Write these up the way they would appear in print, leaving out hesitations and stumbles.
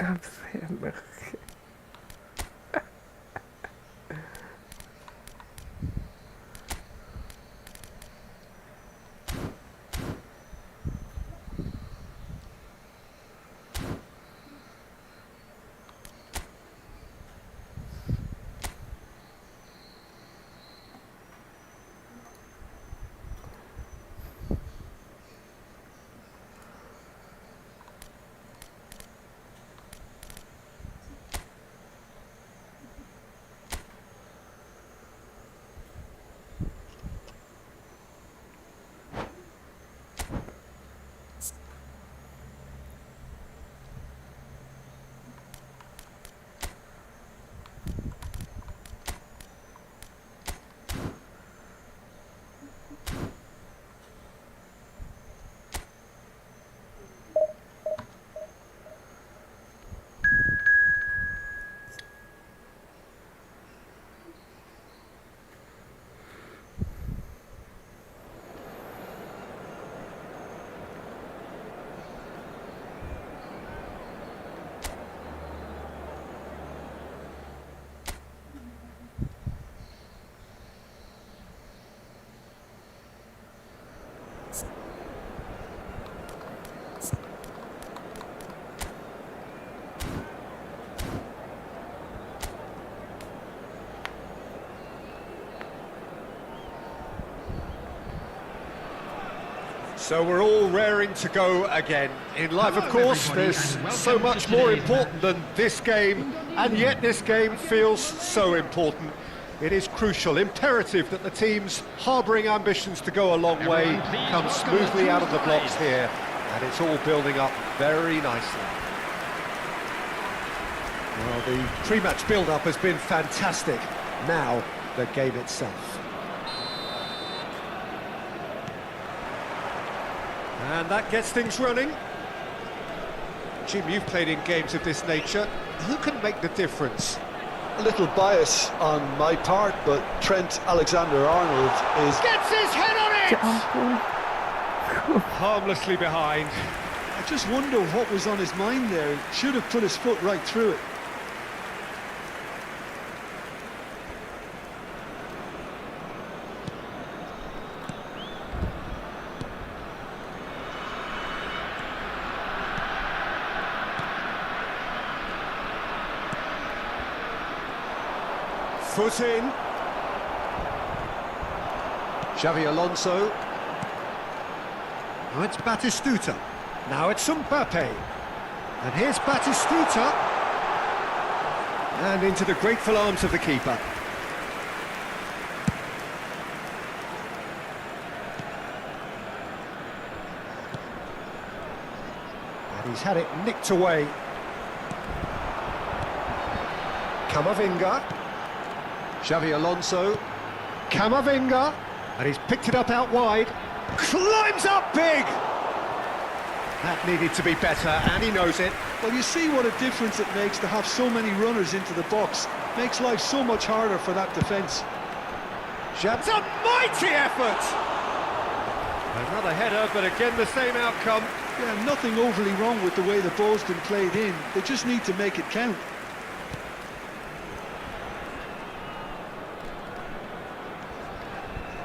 Absen. So we're all raring to go again. In life, of course, there's so much more important than this game, and yet this game feels so important. It is crucial, imperative that the teams harbouring ambitions to go a long way come smoothly out of the blocks here, and it's all building up very nicely. Well, the pre-match build-up has been fantastic. Now, the game itself. And that gets things running. Jim, you've played in games of this nature. Who can make the difference? A little bias on my part, but Trent Alexander-Arnold is... Gets his head on it! Harmlessly behind. I just wonder what was on his mind there. He should have put his foot right through it. Foot in. Xavi Alonso. Now it's Batistuta. Now it's Mbappe. And here's Batistuta. And into the grateful arms of the keeper. And he's had it nicked away. Camavinga. Xavi Alonso, Camavinga, and he's picked it up out wide, climbs up big! That needed to be better, and he knows it. Well, you see what a difference it makes to have so many runners into the box. Makes life so much harder for that defence. It's a mighty effort! Another header, but again the same outcome. Yeah, nothing overly wrong with the way the ball's been played in. They just need to make it count.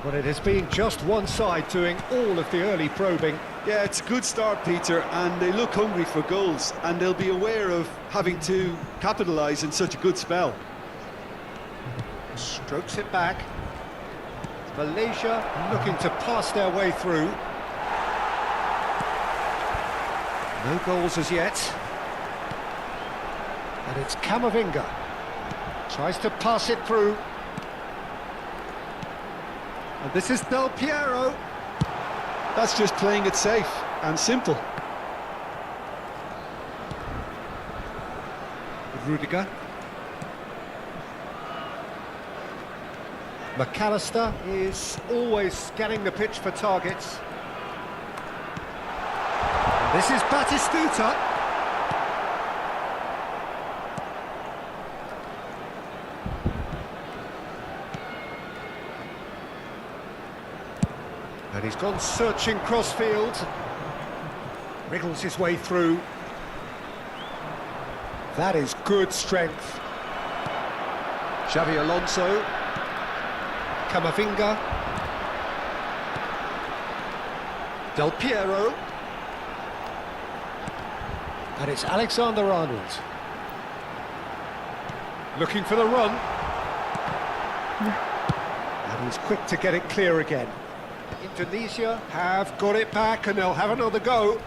Well, it has been just one side doing all of the early probing. Yeah, it's a good start, Peter, and they look hungry for goals, and they'll be aware of having to capitalise in such a good spell. Strokes it back. Malaysia looking to pass their way through. No goals as yet. And it's Camavinga. Tries to pass it through. And this is Del Piero. That's just playing it safe and simple. Rudiger. McAllister is always scanning the pitch for targets. And this is Batistuta. And he's gone searching crossfield. Wriggles his way through. That is good strength. Xavi Alonso. Camavinga. Del Piero. And it's Alexander-Arnold. Looking for the run. And he's quick to get it clear again. Indonesia have got it back and they'll have another go.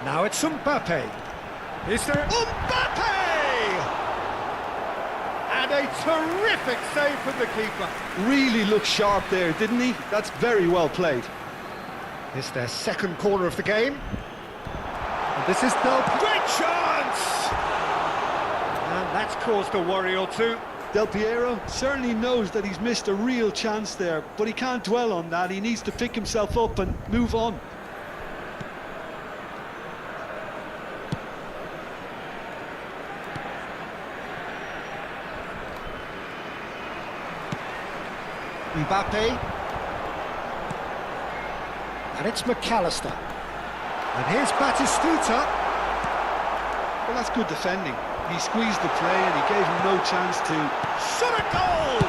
Now it's Mbappe. Is there Mbappe? And a terrific save from the keeper. Really looked sharp there, didn't he? That's very well played. It's their second corner of the game. And this is Del... Great chance! And that's caused a worry or two. Del Piero certainly knows that he's missed a real chance there, but he can't dwell on that. He needs to pick himself up and move on. Mbappe. And it's McAllister. And here's Batistuta. Well, that's good defending. He squeezed the play and he gave him no chance to... Shot a goal!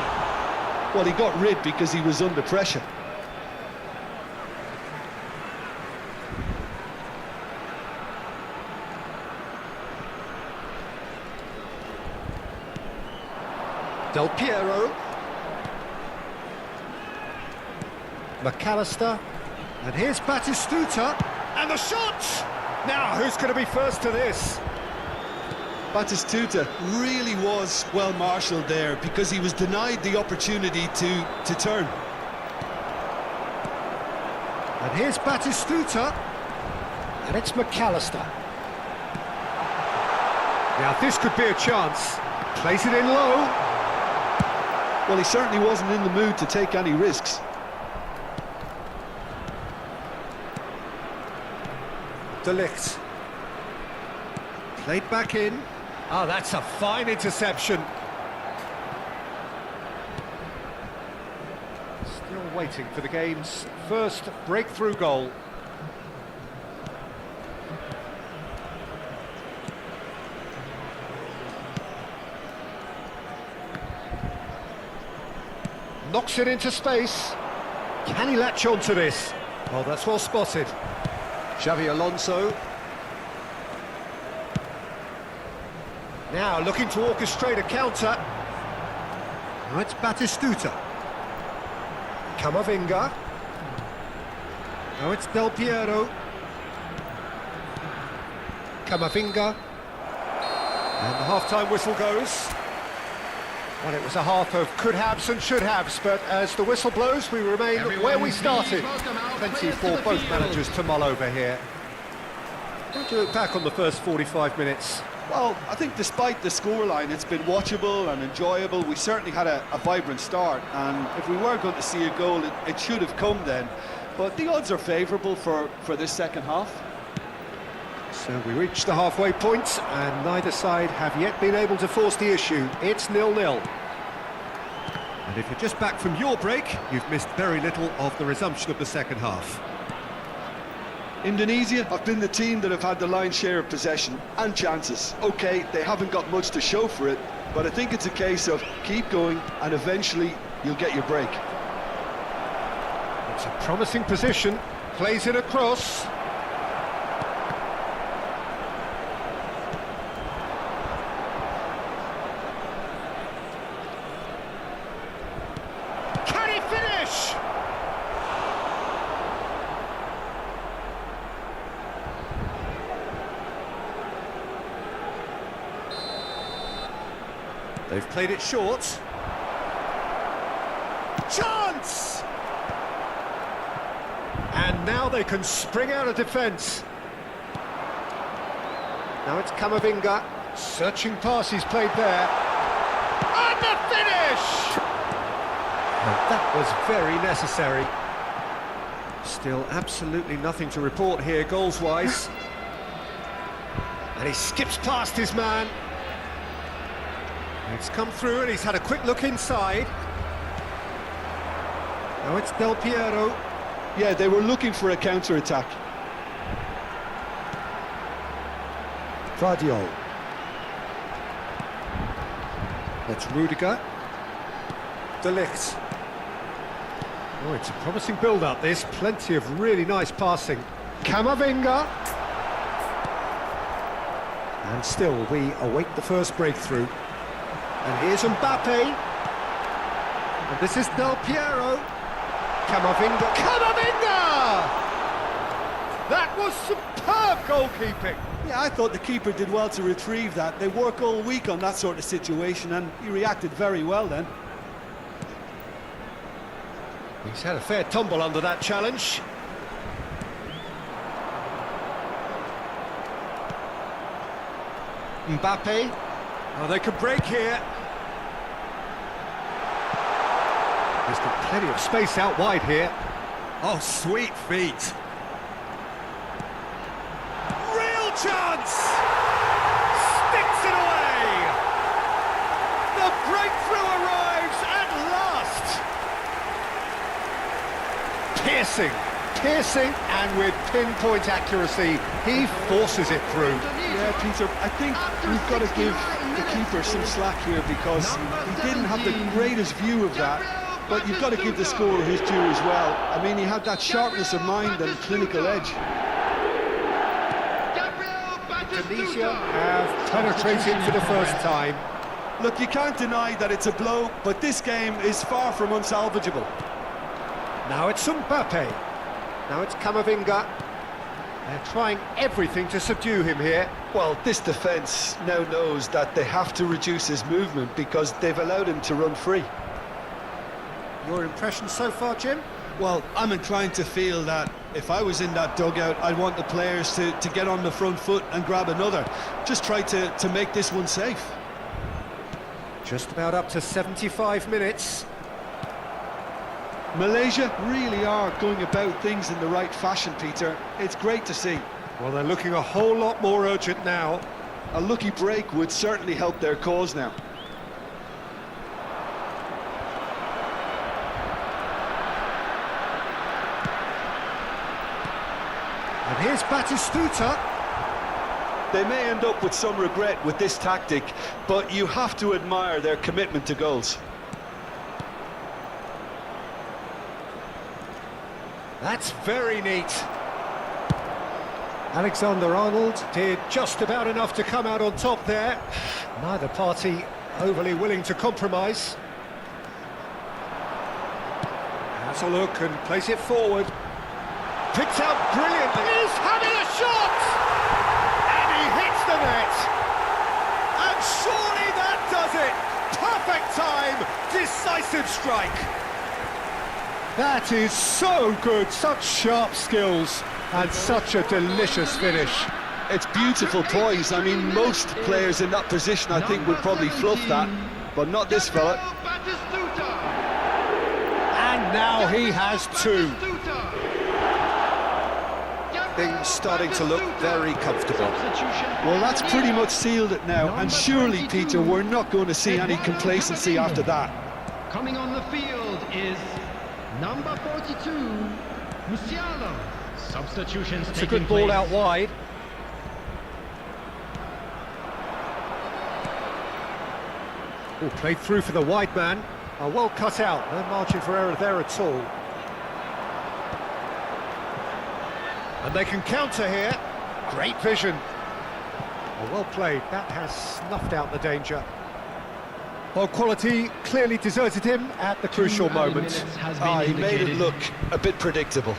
Well, he got rid because he was under pressure. Del Piero. McAllister. And here's Batistuta. And the shot! Now, who's going to be first to this? Batistuta really was well marshalled there because he was denied the opportunity to turn. And here's Batistuta. And it's McAllister. Now, this could be a chance. Plays it in low. Well, he certainly wasn't in the mood to take any risks. De Ligt. Played back in. Oh, that's a fine interception. Still waiting for the game's first breakthrough goal. Knocks it into space. Can he latch on to this? Oh, that's well spotted. Xavi Alonso. Now looking to orchestrate a counter. Now it's Batistuta. Camavinga. Now it's Del Piero. Camavinga. And the half-time whistle goes. Well, it was a half of could-haves and should-haves, but as the whistle blows, we remain where we started. Plenty for both managers to mull over here. How do you look back on the first 45 minutes? Well, I think despite the scoreline, it's been watchable and enjoyable. We certainly had a vibrant start, and if we were going to see a goal, it should have come then. But the odds are favourable for this second half. So we reached the halfway point, and neither side have yet been able to force the issue. It's 0-0. And if you're just back from your break, you've missed very little of the resumption of the second half. Indonesia have been the team that have had the lion's share of possession and chances. OK, they haven't got much to show for it, but I think it's a case of keep going and eventually you'll get your break. It's a promising position, plays it across. Can he finish? They've played it short. Chance! And now they can spring out of defence. Now it's Camavinga. Searching pass he's played there. And the finish! And that was very necessary. Still absolutely nothing to report here goals-wise. And he skips past his man. It's come through and he's had a quick look inside. Now it's Del Piero. Yeah, they were looking for a counter-attack. Vardiol. That's Rudiger. De Ligt. Oh, it's a promising build-up, this. Plenty of really nice passing. Camavinga. And still, we await the first breakthrough. And here's Mbappe. And this is Del Piero. Camavinga. Camavinga! That was superb goalkeeping. Yeah, I thought the keeper did well to retrieve that. They work all week on that sort of situation, and he reacted very well then. He's had a fair tumble under that challenge. Mbappe. Oh, they could break here. He's got plenty of space out wide here. Oh, sweet feet. Real chance! Sticks it away! The breakthrough arrives at last! Piercing, and with pinpoint accuracy, he forces it through. Yeah, Peter, I think we've got to give the keeper some slack here because he didn't have the greatest view of that, but you've got to give the scorer his due as well. I mean, he had that sharpness of mind and clinical edge. Indonesia have penetrated for the first time. Look, you can't deny that it's a blow, but this game is far from unsalvageable. Now it's Mbappe. Now it's Camavinga. They're trying everything to subdue him here. Well, this defence now knows that they have to reduce his movement because they've allowed him to run free. Your impression so far, Jim? Well, I'm inclined to feel that if I was in that dugout, I'd want the players to get on the front foot and grab another. Just try to make this one safe. Just about up to 75 minutes. Malaysia really are going about things in the right fashion, Peter. It's great to see. Well, they're looking a whole lot more urgent now. A lucky break would certainly help their cause now. And here's Batistuta. They may end up with some regret with this tactic, but you have to admire their commitment to goals. That's very neat. Alexander-Arnold did just about enough to come out on top there. Neither party overly willing to compromise. Has a look and plays it forward. Picked out brilliantly. He's having a shot! And he hits the net. And surely that does it. Perfect time, decisive strike. That is so good, such sharp skills and such a delicious finish. It's beautiful poise. I mean, most players in that position I think would probably fluff that, but not this fella. And now he has two. Things starting to look very comfortable. Well, that's pretty much sealed it now, and surely, Peter, we're not going to see any complacency after that. Coming on the field is number 42, Musiala. Substitutions It's a good ball place. out wide. Oh, played through for the wide man. Oh, well cut out. No margin for error there at all. And they can counter here. Great vision. Oh, well played. That has snuffed out the danger. Well, quality clearly deserted him at the crucial moment. He made it look a bit predictable.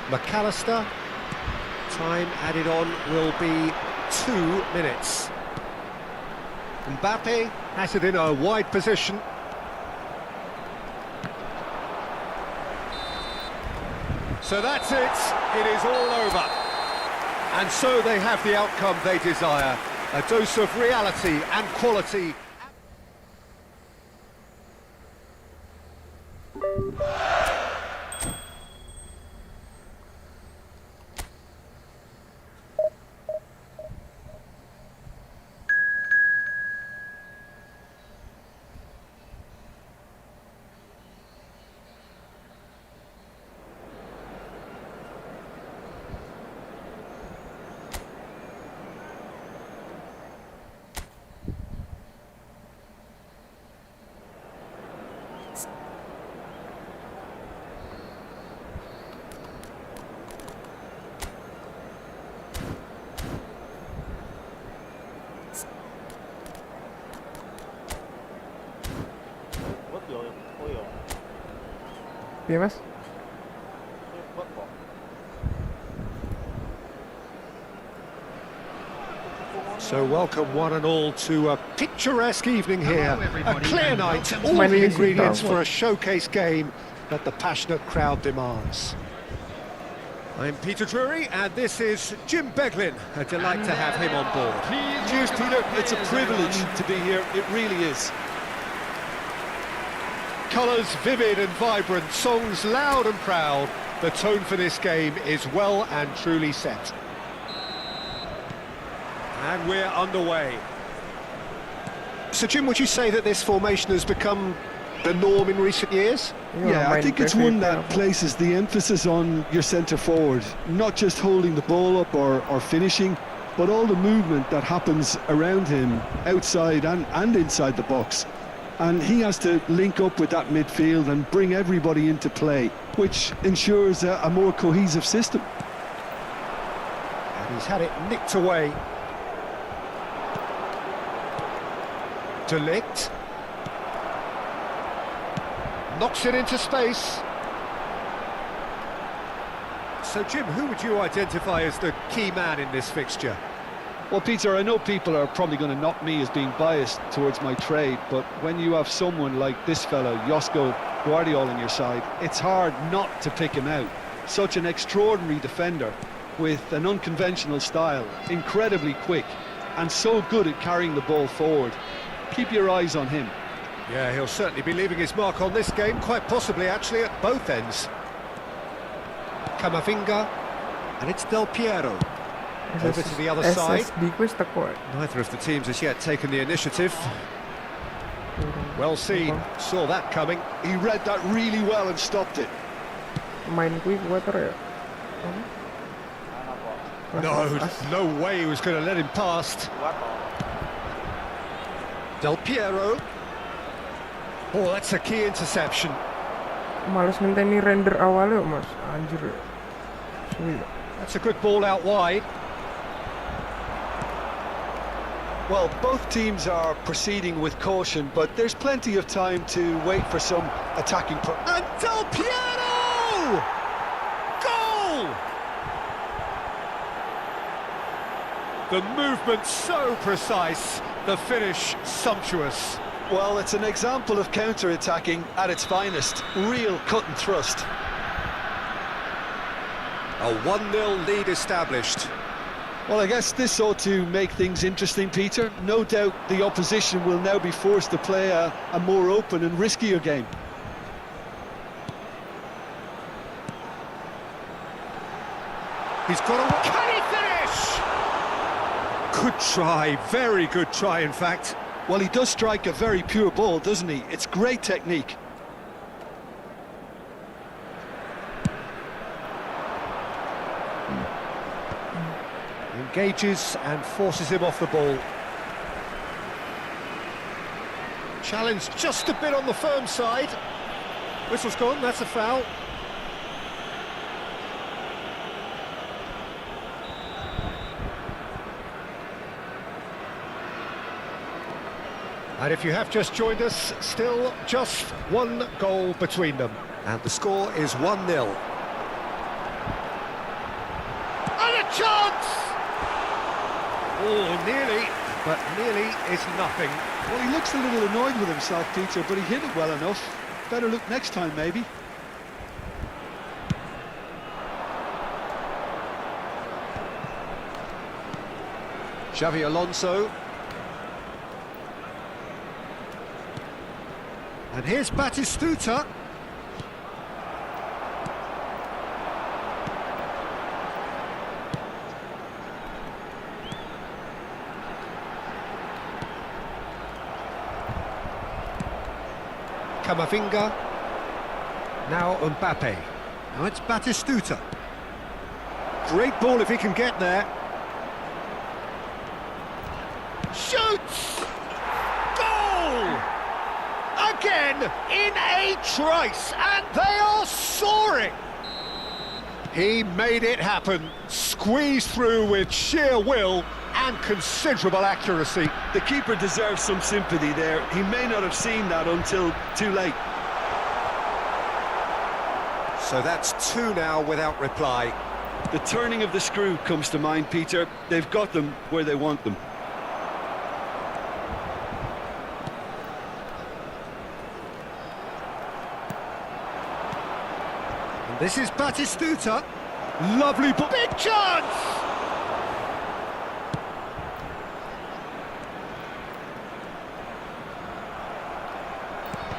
McAllister. Time added on will be 2 minutes. Mbappe has it in a wide position. So that's it. It is all over. And so they have the outcome they desire. A dose of reality and quality. Piye Mas? So welcome one and all to a picturesque evening here, a everybody, clear and night, welcome all My the name is ingredients Tonton. for a showcase game that the passionate crowd demands. I'm Peter Drury and this is Jim Beglin, a delight to have him on board. Please Cheers, welcome Peter. our It's a players, privilege everyone. to be here. It really is. Colours vivid and vibrant, songs loud and proud. The tone for this game is well and truly set. And we're underway. So Jim, would you say that this formation has become the norm in recent years? Yeah, I think it's one that plays. places the emphasis on your centre forward, not just holding the ball up or finishing, but all the movement that happens around him, outside and inside the box. And he has to link up with that midfield and bring everybody into play, which ensures a more cohesive system. And he's had it nicked away. Delict. Knocks it into space. So Jim, who would you identify as the key man in this fixture? Well, Peter, I know people are probably going to knock me as being biased towards my trade, but when you have someone like this fellow, Josko Guardiola, on your side, it's hard not to pick him out. Such an extraordinary defender with an unconventional style, incredibly quick, and so good at carrying the ball forward. Keep your eyes on him. Yeah, he'll certainly be leaving his mark on this game, quite possibly actually at both ends. Camavinga, and it's Del Piero. Over to the other side. SSD questa qua. Neither of the teams has yet taken the initiative. Well seen, saw that coming. He read that really well and stopped it. Main quick water ya. No way he was going to let him past. Del Piero. Oh, that's a key interception. Males ngenteni render awalnya Mas. Anjir. Sulit. That's a good ball out wide. Well, both teams are proceeding with caution, but there's plenty of time to wait for some attacking... And Del Piero! Goal! The movement so precise, the finish sumptuous. Well, it's an example of counter-attacking at its finest. Real cut and thrust. A 1-0 lead established. Well, I guess this ought to make things interesting, Peter. No doubt the opposition will now be forced to play a more open and riskier game. He's got a... Can he finish? Good try, very good try in fact. Well, he does strike a very pure ball, doesn't he? It's great technique. Engages and forces him off the ball. Challenge just a bit on the firm side. Whistle's gone, that's a foul. And if you have just joined us, still just one goal between them. And the score is 1-0. And a chance! Oh, nearly, but nearly is nothing. Well, he looks a little annoyed with himself, Peter, but he hit it well enough. Better look next time, maybe. Xavi Alonso. And here's Batistuta. Camavinga. Now Mbappe. Now it's Batistuta. Great ball if he can get there. Shoots! Goal! Again in a trice, and they are soaring! He made it happen, squeezed through with sheer will and considerable accuracy. The keeper deserves some sympathy there. He may not have seen that until too late. So that's two now without reply. The turning of the screw comes to mind, Peter. They've got them where they want them. And this is Batistuta. Lovely ball. Big chance!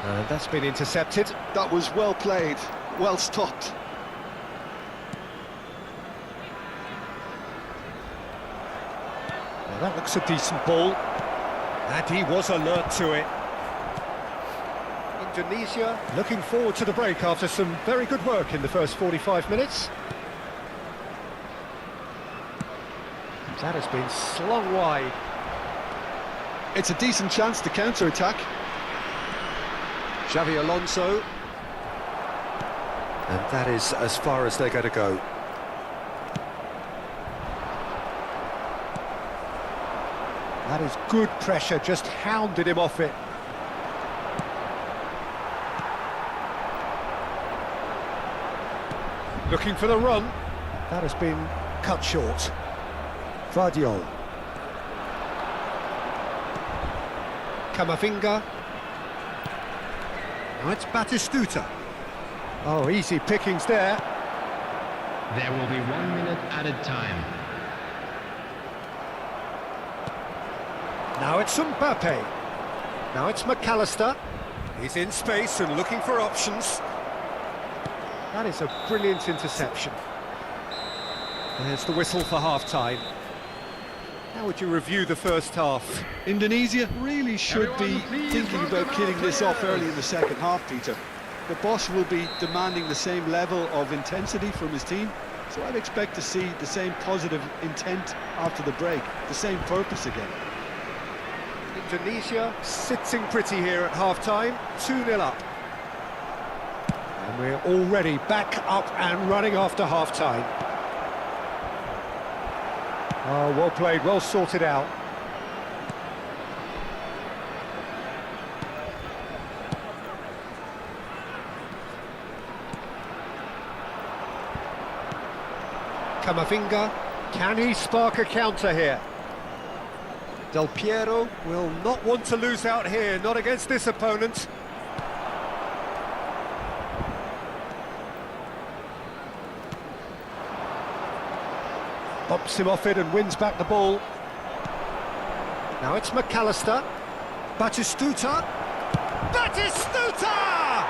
And that's been intercepted. That was well played, well stopped. Well, that looks a decent ball. And he was alert to it. Indonesia looking forward to the break after some very good work in the first 45 minutes. That has been slung wide. It's a decent chance to counter-attack. Xavi Alonso. And that is as far as they're going to go. That is good pressure, just hounded him off it. Looking for the run. That has been cut short. Vardiol. Camavinga. Now it's Batistuta. Oh, easy pickings there. There will be 1 minute added time. Now it's Mbappe. Now it's McAllister. He's in space and looking for options. That is a brilliant interception. There's the whistle for half-time. How would you review the first half? Indonesia really should be thinking about killing this off early in the second half, Peter. The boss will be demanding the same level of intensity from his team, so I'd expect to see the same positive intent after the break, the same purpose again. Indonesia sitting pretty here at half-time, 2-0 up. And we're already back up and running after half-time. Oh, well played, well sorted out. Camavinga, can he spark a counter here? Del Piero will not want to lose out here, not against this opponent. Bops him off it and wins back the ball. Now it's McAllister. Batistuta. Batistuta!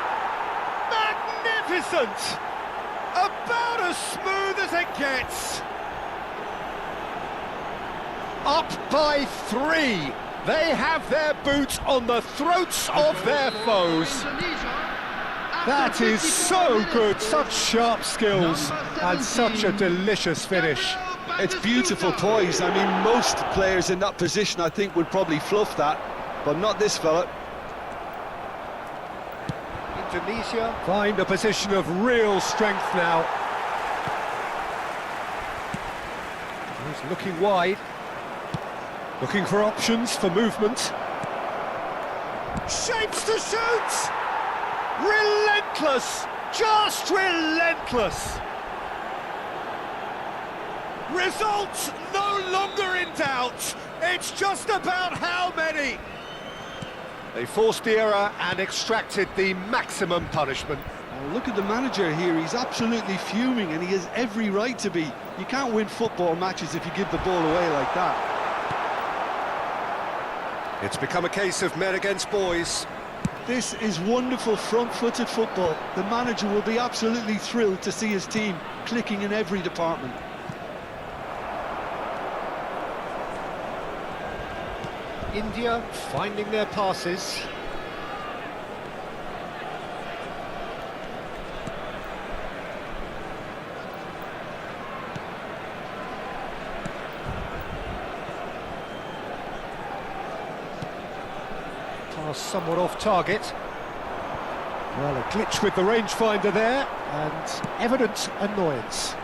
Magnificent! About as smooth as it gets. Up by 3. They have their boots on the throats of their foes. That is so good, such sharp skills and such a delicious finish. It's beautiful poise. I mean, most players in that position, I think, would probably fluff that, but not this fella. Indonesia find a position of real strength now. He's looking wide. Looking for options for movement. Shapes to shoot! Relentless! Just relentless! Results no longer in doubt. It's just about how many. They forced the error and extracted the maximum punishment. Oh, look at the manager here. He's absolutely fuming, and he has every right to be. You can't win football matches if you give the ball away like that. It's become a case of men against boys. This is wonderful front-footed football. The manager will be absolutely thrilled to see his team clicking in every department. India finding their passes. Pass somewhat off target. Well, a glitch with the rangefinder there, and evident annoyance.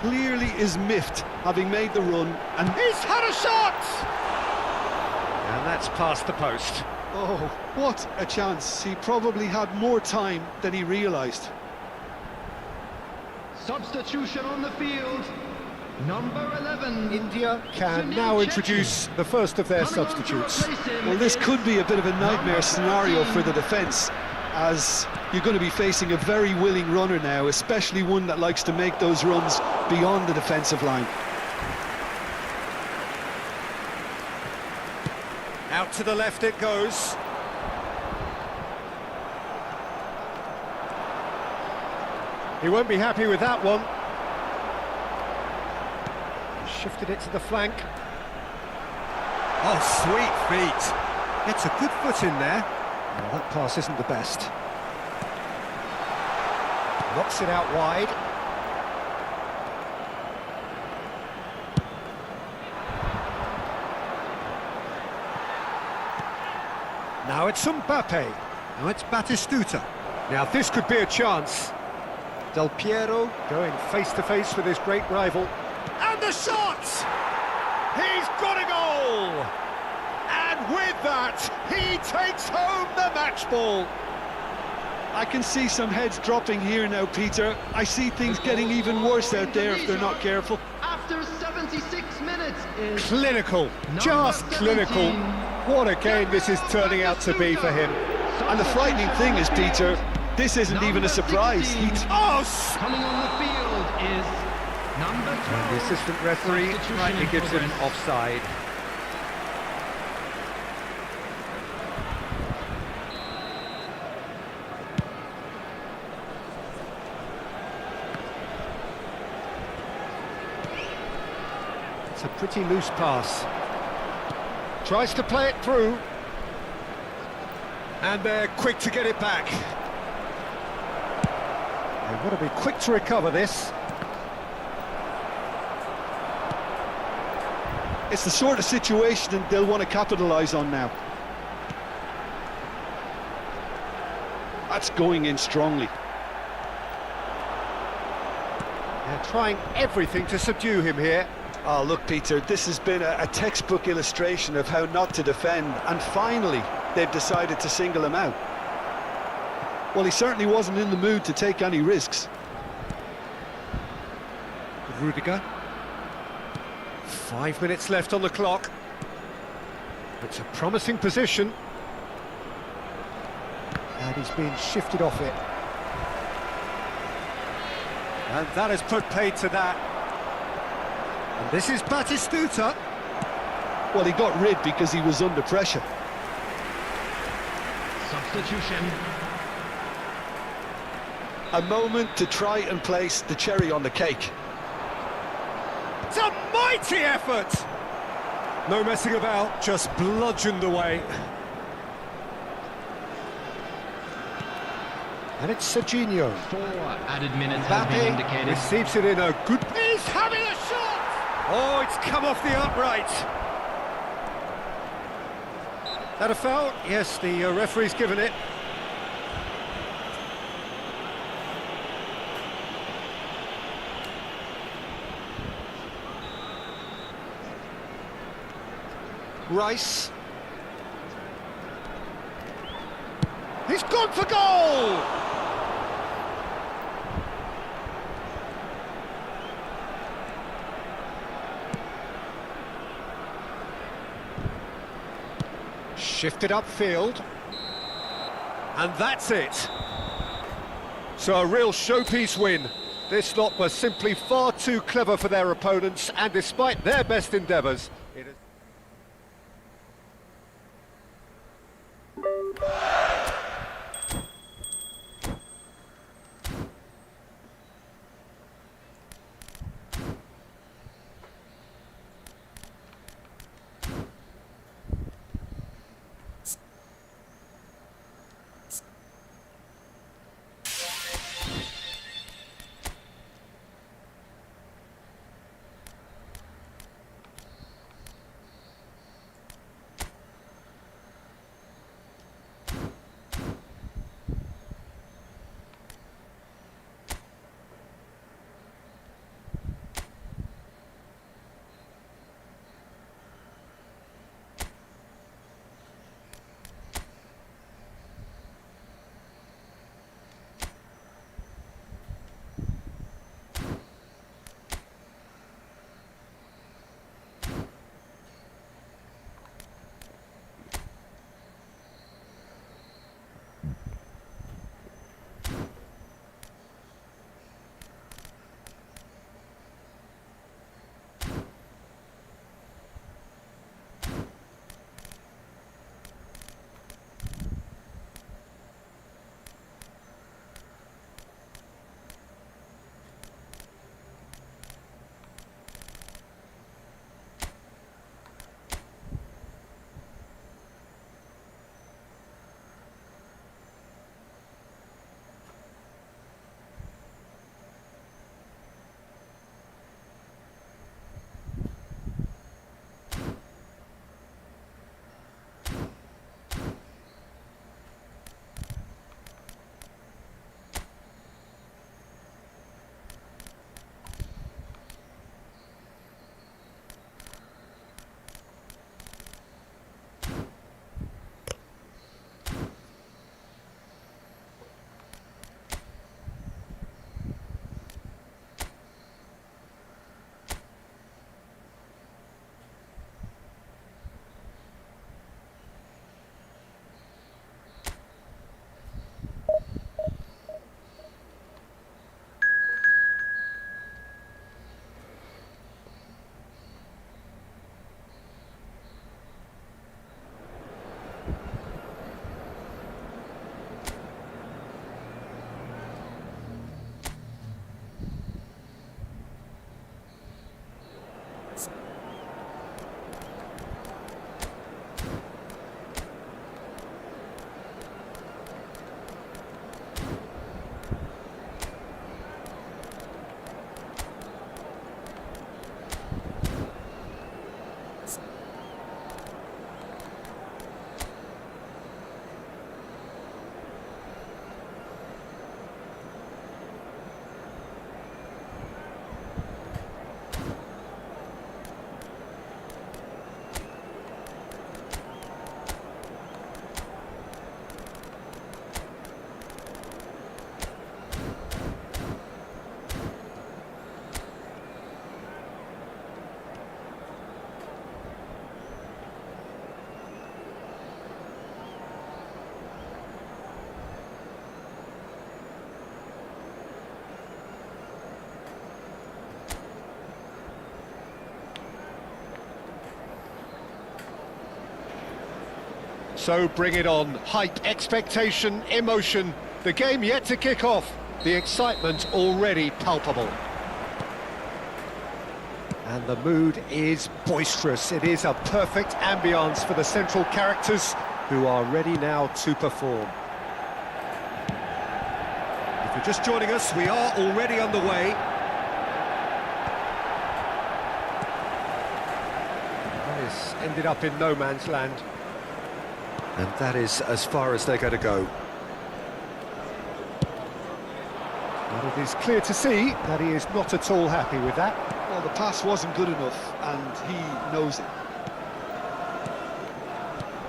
Clearly is miffed, having made the run, and He's had a shot! And that's past the post. oh, what a chance. He probably had more time than he realised. Substitution on the field. Number 11. India can now introduce the first of their substitutes. Well, this could be a bit of a nightmare scenario for the defence, as you're going to be facing a very willing runner now, especially one that likes to make those runs beyond the defensive line. Out to the left it goes. He won't be happy with that one. Shifted it to the flank. Oh, sweet feet. Gets a good foot in there. Well, that pass isn't the best. Knocks it out wide. Now it's Mbappe. Now it's Batistuta. Now this could be a chance. Del Piero going face-to-face with his great rival. And the shot! He's got a goal! And with that, he takes home the match ball. I can see some heads dropping here now, Peter. I see things getting even worse out there if they're not careful. After 76 minutes is Clinical, just clinical. What a game this is turning out to be for him. And the frightening thing is, Peter, this isn't even a surprise. coming on the field is number 12. And the assistant referee rightly gives him offside. It's a pretty loose pass. Tries to play it through. And they're quick to get it back. They want to be quick to recover this. It's the sort of situation that they'll want to capitalise on now. That's going in strongly. They're trying everything to subdue him here. Oh, look, Peter, this has been a textbook illustration of how not to defend, and finally they've decided to single him out. Well, he certainly wasn't in the mood to take any risks. Rudiger. 5 minutes left on the clock. It's a promising position. And he's being shifted off it. And that has put paid to that. And this is Batistuta. Well, he got rid because he was under pressure. Substitution. A moment to try and place the cherry on the cake. It's a mighty effort! No messing about, just bludgeoned away. And it's Serginho. 4 added minutes have been Mbappe indicated. receives it in a good... He's having a shot! Oh, it's come off the upright. That a foul? Yes, the referee's given it. Rice. He's gone for goal! Shifted upfield. And that's it. So a real showpiece win. This lot were simply far too clever for their opponents, and despite their best endeavours, it is... So bring it on. Hype, expectation, emotion. The game yet to kick off. The excitement already palpable. And the mood is boisterous. It is a perfect ambience for the central characters who are ready now to perform. If you're just joining us, we are already underway. That has ended up in no man's land. And that is as far as they're going to go. And it is clear to see that he is not at all happy with that. Well, the pass wasn't good enough, and he knows it.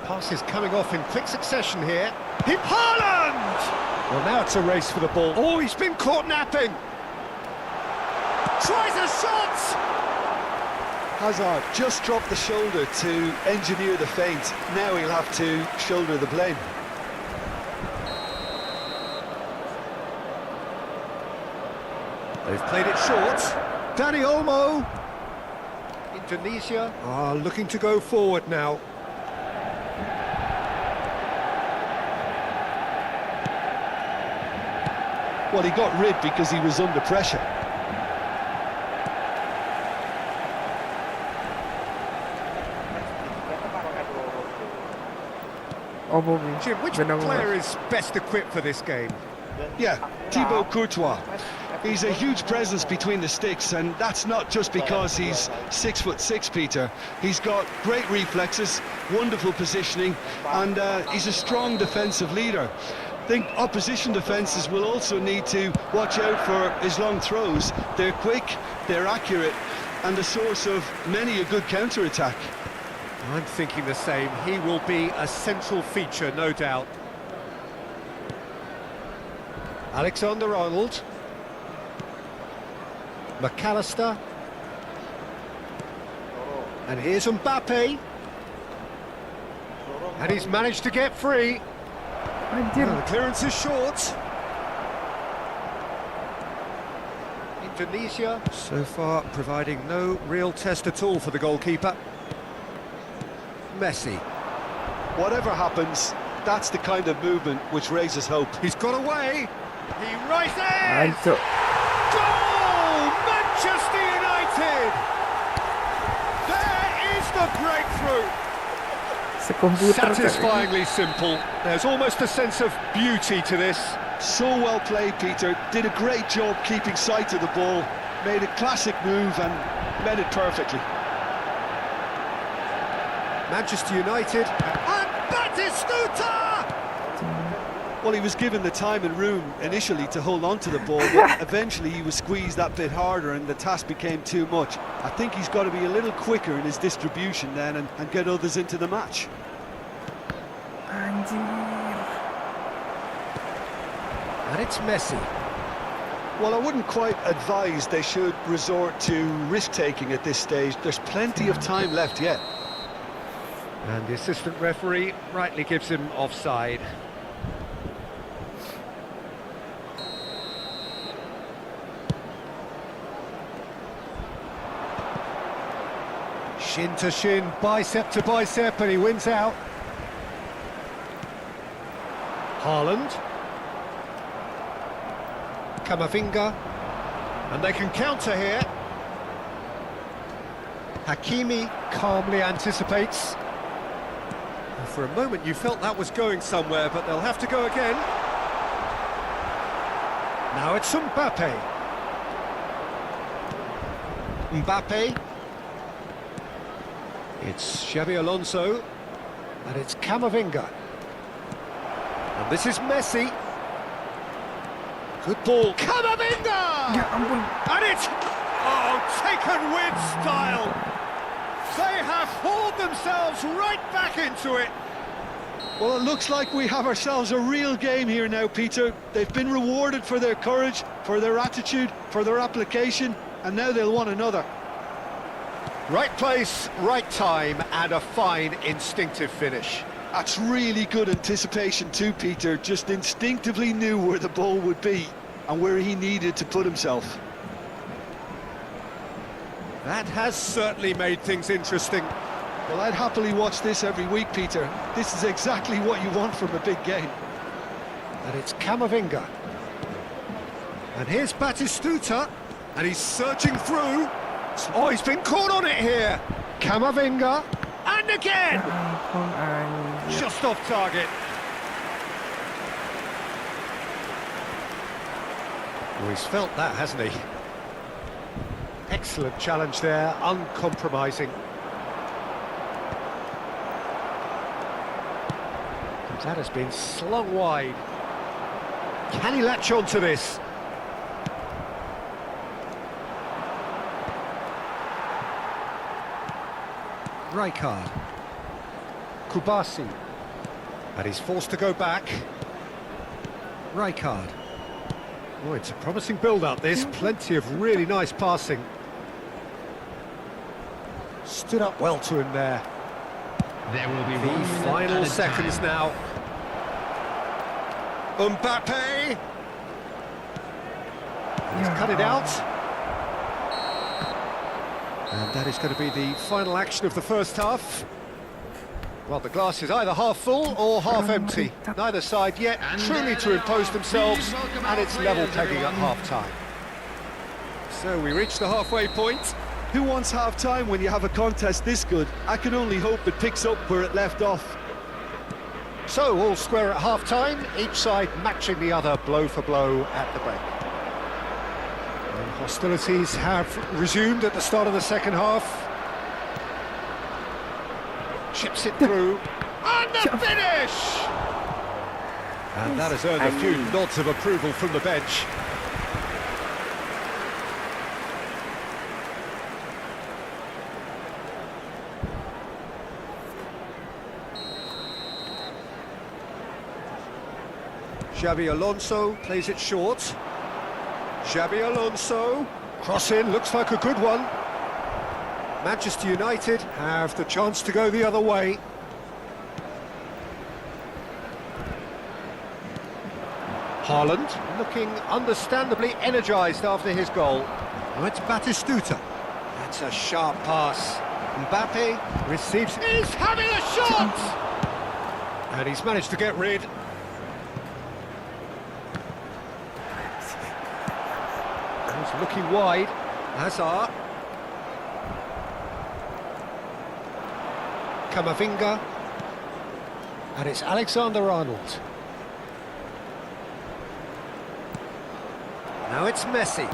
Pass is coming off in quick succession here. Hip Haaland! Well, now it's a race for the ball. Oh, he's been caught napping. Tries a shot! Hazard just dropped the shoulder to engineer the feint. Now he'll have to shoulder the blame. They've played it short. Dani Olmo. Indonesia are looking to go forward now. Well, he got rid because he was under pressure. Oh, Bobby. Jim, which player is best equipped for this game? Yeah, Thibaut Courtois. He's a huge presence between the sticks, and that's not just because he's 6'6", Peter. He's got great reflexes, wonderful positioning, and he's a strong defensive leader. I think opposition defences will also need to watch out for his long throws. They're quick, they're accurate, and a source of many a good counter-attack. I'm thinking the same. He will be a central feature, no doubt. Alexander-Arnold. McAllister. And here's Mbappe. And he's managed to get free. Anjir. Well, the clearance is short. Indonesia so far providing no real test at all for the goalkeeper. Messi. Whatever happens, that's the kind of movement which raises hope. He's got away. He rises. Anco. Goal! Manchester United! There is the breakthrough. Sekomputer. Satisfyingly simple. There's almost a sense of beauty to this. So well played, Peter. Did a great job keeping sight of the ball. Made a classic move and met it perfectly. Manchester United. And Batistuta! Well, he was given the time and room initially to hold on to the ball, but eventually he was squeezed that bit harder and the task became too much. I think he's got to be a little quicker in his distribution then and get others into the match. Anjir. And it's Messi. Well, I wouldn't quite advise they should resort to risk-taking at this stage. There's plenty of time left yet. And the assistant referee rightly gives him offside. Shin to shin, bicep to bicep, and he wins out. Haaland. Kamavinga. And they can counter here. Hakimi calmly anticipates. And for a moment you felt that was going somewhere, but they'll have to go again. Now it's Mbappe. Mbappe. It's Xabi Alonso. And it's Kamavinga. And this is Messi. Good ball. Kamavinga! Ya ampun. And it's... Oh, taken with style. They have hauled themselves right back into it. Well, it looks like we have ourselves a real game here now, Peter. They've been rewarded for their courage, for their attitude, for their application, and now they'll want another. Right place, right time, and a fine instinctive finish. That's really good anticipation too, Peter. Just instinctively knew where the ball would be and where he needed to put himself. That has certainly made things interesting. Well, I'd happily watch this every week, Peter. This is exactly what you want from a big game. And it's Kamavinga. And here's Batistuta, and he's surging through. Oh, he's been caught on it here. Kamavinga, and again! Ampun anjir. Just off target. Well, he's felt that, hasn't he? Excellent challenge there, uncompromising. That has been slung wide. Can he latch on to this? Rijkaard. Kubasi. And he's forced to go back. Rijkaard. Oh, it's a promising build-up, this. Plenty of really nice passing. Stood up well to him there. There will be The 1 minute final at a seconds time. now. Mbappe! He's cut it out. And that is going to be the final action of the first half. Well, the glass is either half full or half empty. Neither side yet truly to impose themselves, and it's level pegging at half-time. So we reach the halfway point. Who wants half-time when you have a contest this good? I can only hope it picks up where it left off. So all square at half-time, each side matching the other blow for blow at the break. And hostilities have resumed at the start of the second half. Chips it through, and the finish! And that has earned a few nods of approval from the bench. Xabi Alonso plays it short. Xabi Alonso, cross in, looks like a good one. Manchester United have the chance to go the other way. Haaland looking understandably energised after his goal. Now it's Batistuta. That's a sharp pass. Mbappe receives... He's having a shot! And he's managed to get rid. He's looking wide. Hazard. Kamavinga. And it's Alexander-Arnold. Now it's Messi.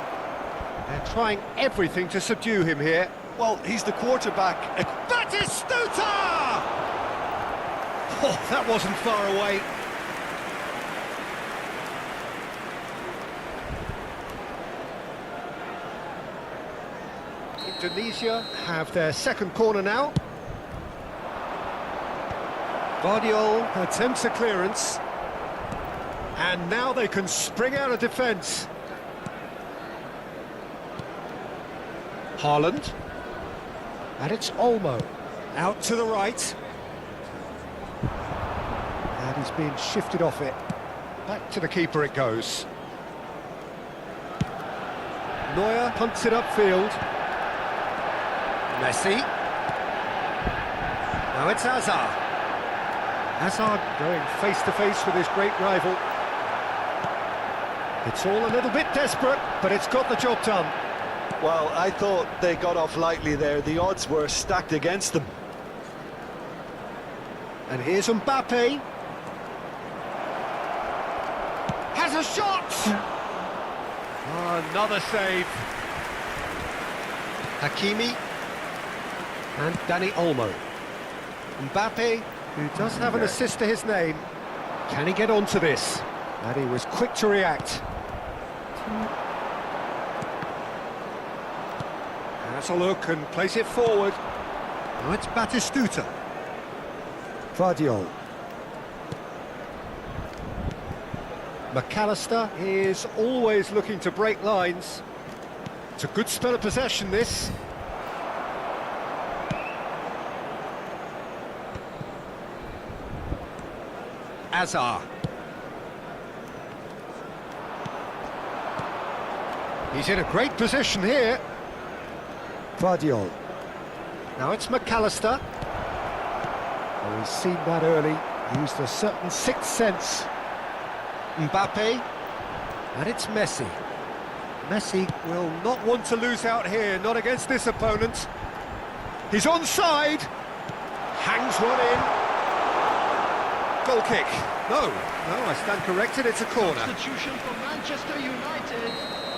They're trying everything to subdue him here. Well, he's the quarterback. Batistuta! Oh, that wasn't far away. Indonesia have their second corner now. Guardiola attempts a clearance. And now they can spring out of defence. Haaland. And it's Olmo. Out to the right. And he's being shifted off it. Back to the keeper it goes. Neuer punts it upfield. Messi. Now it's Hazard. Hazard going face-to-face with his great rival. It's all a little bit desperate, but it's got the job done. Well, I thought they got off lightly there. The odds were stacked against them. And here's Mbappe. Has a shot! Oh, another save. Hakimi. And Dani Olmo. Mbappe, who does have an assist to his name. Can he get onto this? And he was quick to react. Has a look and plays it forward. Now it's Batistuta. Guardiola. McAllister is always looking to break lines. It's a good spell of possession, this. Hazard. He's in a great position here. Guardiola. Now it's McAllister. Oh, he's seen that early. Used a certain sixth sense. Mbappe. And it's Messi. Messi will not want to lose out here, not against this opponent. He's onside. Hangs one in. Goal kick. No, I stand corrected, it's a corner. Substitution for Manchester United.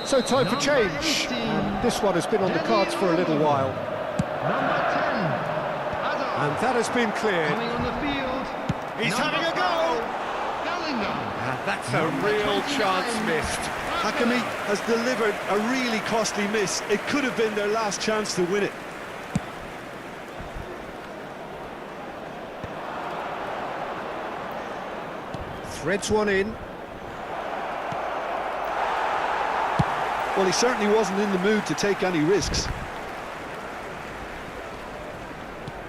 So time for Number change. 18. And this one has been on the cards for a little while. Number 10, Hazard. And that has been cleared. Coming on the field. He's Number having a go. 5, Bellingham. And that's a Number real 29, chance missed. Hakimi has delivered a really costly miss. It could have been their last chance to win it. Threads one in. Well, he certainly wasn't in the mood to take any risks.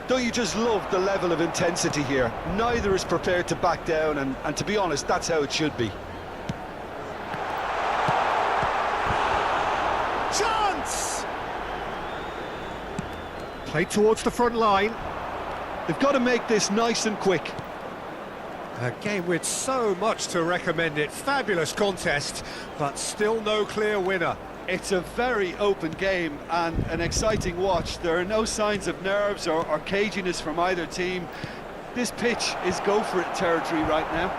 Don't you just love the level of intensity here? Neither is prepared to back down, and to be honest, that's how it should be. Chance! Played towards the front line. They've got to make this nice and quick. A game with so much to recommend it. Fabulous contest, but still no clear winner. It's a very open game and an exciting watch. There are no signs of nerves or caginess from either team. This pitch is go-for-it territory right now.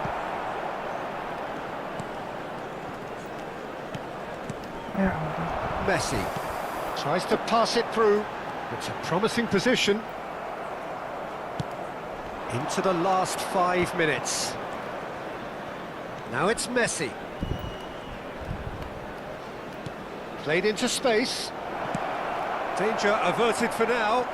Messi tries to pass it through. It's a promising position. Into the last 5 minutes. Now it's Messi. Played into space. Danger averted for now.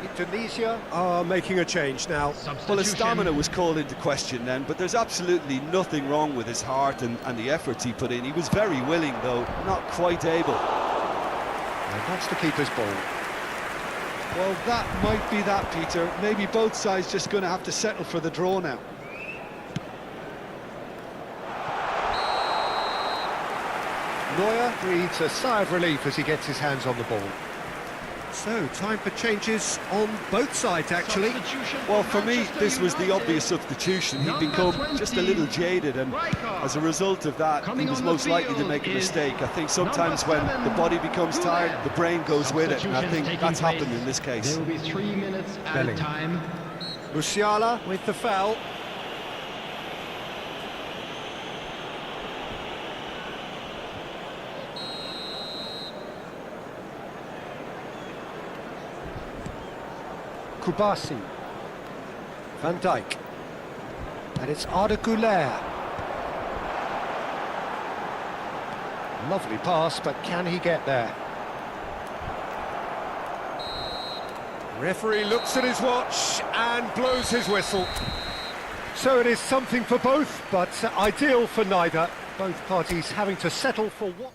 Indonesia are making a change now. Well, his stamina was called into question then, but there's absolutely nothing wrong with his heart and the efforts he put in. He was very willing, though, not quite able. And that's the keeper's ball. Well, that might be that, Peter. Maybe both sides just going to have to settle for the draw now. Neuer breathes a sigh of relief as he gets his hands on the ball. So, time for changes on both sides, actually. Well, for me, this was the obvious substitution. He'd become just a little jaded, and as a result of that, he was most likely to make a mistake. I think sometimes when the body becomes tired, the brain goes with it, and I think that's happened in this case. There will be 3 minutes at a time. Musiala with the foul. Kubasi, Van Dijk, and it's Arda Güler. Lovely pass, but can he get there? Referee looks at his watch and blows his whistle. So it is something for both, but ideal for neither. Both parties having to settle for what...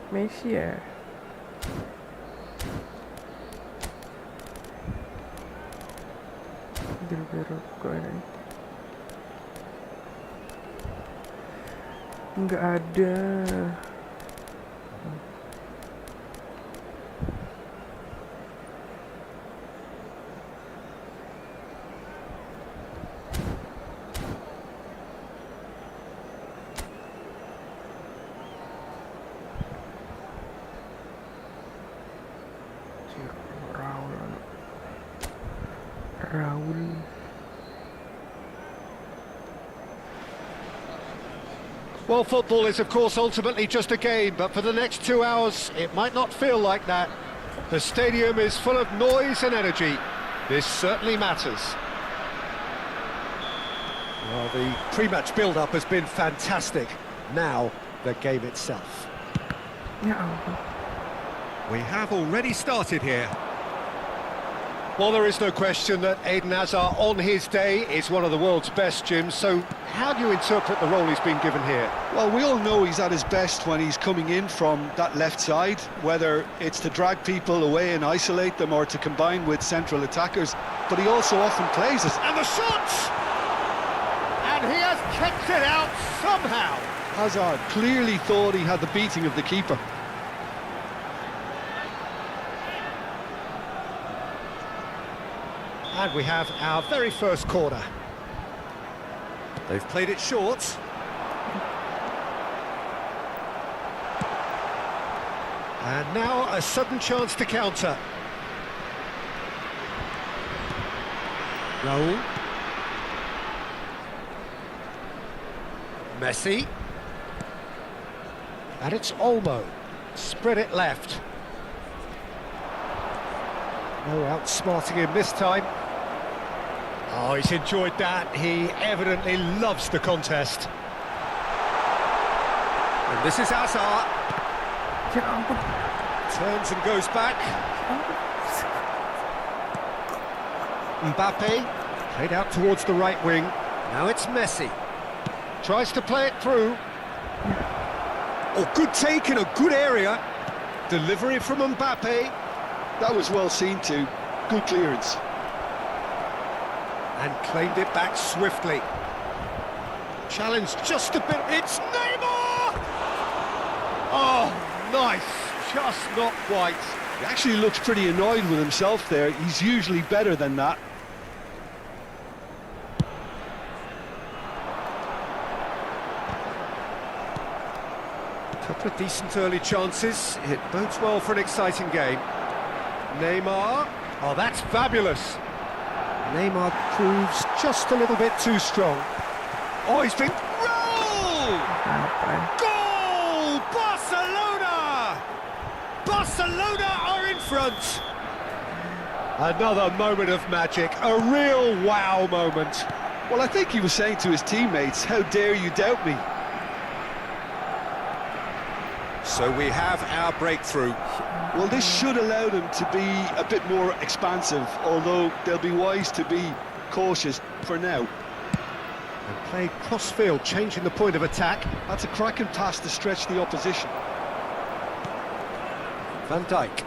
Messi ya. Biru-biru kok ini. Nggak ada. Raul. Well, football is, of course, ultimately just a game, but for the next 2 hours, it might not feel like that. The stadium is full of noise and energy. This certainly matters. Well, the pre-match build-up has been fantastic. Now, the game itself. Ya ampun. We have already started here. Well, there is no question that Eden Hazard on his day is one of the world's best, Jim, so how do you interpret the role he's been given here? Well, we all know he's at his best when he's coming in from that left side, whether it's to drag people away and isolate them or to combine with central attackers, but he also often plays it. And the shot! And he has kept it out somehow. Hazard clearly thought he had the beating of the keeper. And we have our very first corner. They've played it short. And now a sudden chance to counter. Raul. Messi. And it's Olmo. Spread it left. No outsmarting him this time. Oh, he's enjoyed that. He evidently loves the contest. And this is Hazard. Ya ampun. Turns and goes back. Mbappe. Played out towards the right wing. Now it's Messi. Tries to play it through. Oh, good take in a good area. Delivery from Mbappe. That was well seen too. Good clearance. And claimed it back swiftly. Challenged just a bit. It's Neymar! Oh, nice. Just not quite. He actually looks pretty annoyed with himself there. He's usually better than that. Couple of decent early chances. It bodes well for an exciting game. Neymar. Oh, that's fabulous. Neymar proves just a little bit too strong. Oh, he's been... Goal! Goal! Barcelona! Barcelona are in front. Another moment of magic, a real wow moment. Well, I think he was saying to his teammates, how dare you doubt me? So we have our breakthrough. Well, this should allow them to be a bit more expansive, although they'll be wise to be cautious for now. And played cross-field, changing the point of attack. That's a cracking pass to stretch the opposition. Van Dijk.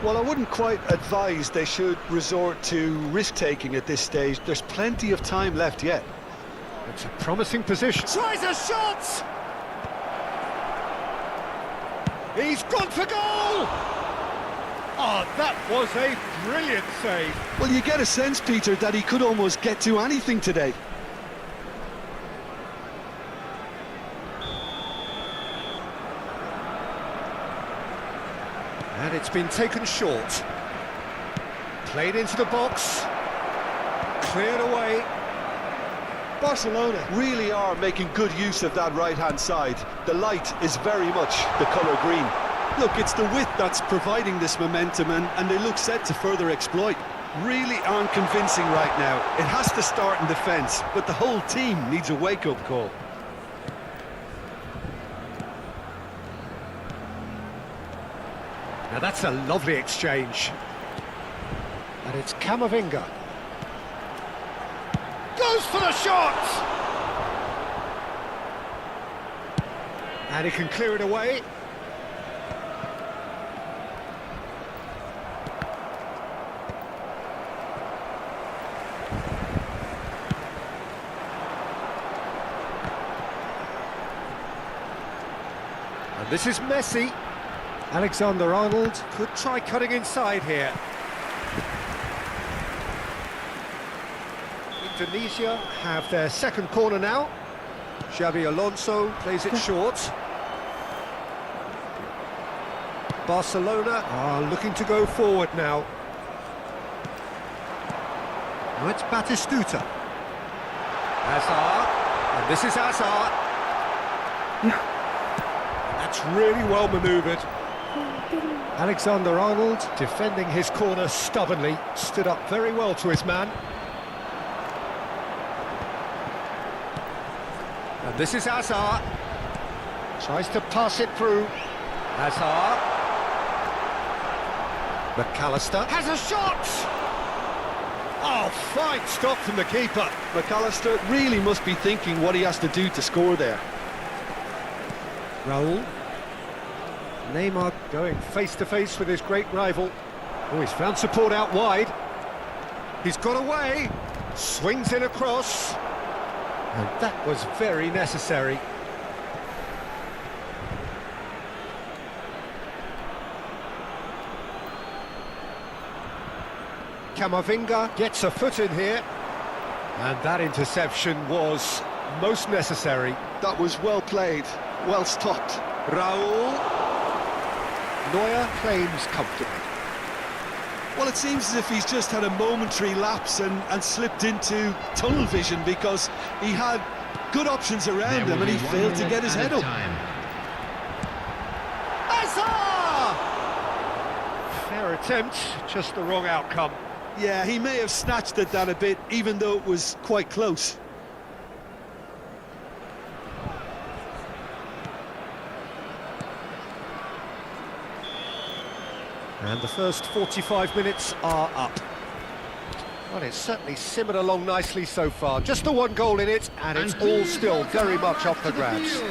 Well, I wouldn't quite advise they should resort to risk-taking at this stage. There's plenty of time left yet. It's a promising position. Tries a shot! He's gone for goal! Oh, that was a brilliant save. Well, you get a sense, Peter, that he could almost get to anything today. And it's been taken short. Played into the box. Cleared away. Barcelona really are making good use of that right-hand side. The light is very much the colour green. Look, it's the width that's providing this momentum, and they look set to further exploit. Really aren't convincing right now. It has to start in defence, but the whole team needs a wake-up call. Now that's a lovely exchange. And it's Camavinga. Goes for the shot! And he can clear it away. And this is Messi. Alexander-Arnold could try cutting inside here. Indonesia have their second corner now. Xabi Alonso plays it short. Barcelona are looking to go forward now. Now it's Batistuta. Hazard. And this is Hazard. Ya. That's really well manoeuvred. Alexander-Arnold defending his corner stubbornly, stood up very well to his man. And this is Hazard. Tries to pass it through. Hazard. McAllister has a shot! Oh, fine stop from the keeper. McAllister really must be thinking what he has to do to score there. Raul. Neymar going face-to-face with his great rival. Oh, he's found support out wide. He's got away. Swings in across. And that was very necessary. Camavinga gets a foot in here. And that interception was most necessary. That was well played, well stopped. Raul. Neuer claims comfortably. Well, it seems as if he's just had a momentary lapse and slipped into tunnel vision, because he had good options around him and he failed to get his head up. Hazard! Fair attempt, just the wrong outcome. Yeah, he may have snatched at that a bit, even though it was quite close. And the first 45 minutes are up. Well, it's certainly simmered along nicely so far. Just the one goal in it, and it's all still very much up for grabs.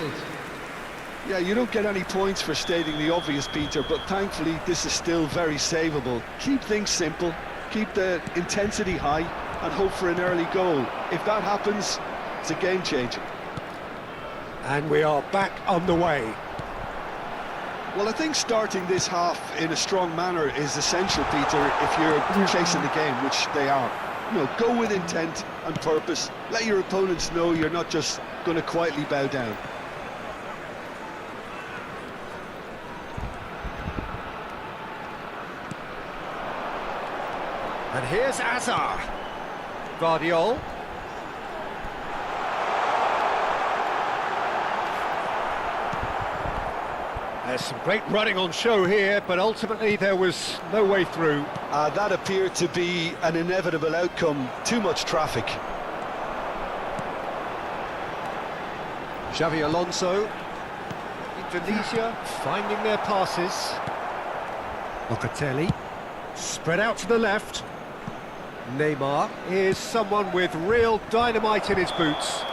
Yeah, you don't get any points for stating the obvious, Peter, but thankfully this is still very savable. Keep things simple, keep the intensity high, and hope for an early goal. If that happens, it's a game changer. And we are back underway. Well, I think starting this half in a strong manner is essential, Peter, if you're chasing the game, which they are. You know, go with intent and purpose. Let your opponents know you're not just going to quietly bow down. And here's Hazard. Guardiola. There's some great running on show here, but ultimately there was no way through. That appeared to be an inevitable outcome. Too much traffic. Xavi Alonso. Indonesia finding their passes. Locatelli. Spread out to the left. Neymar is someone with real dynamite in his boots.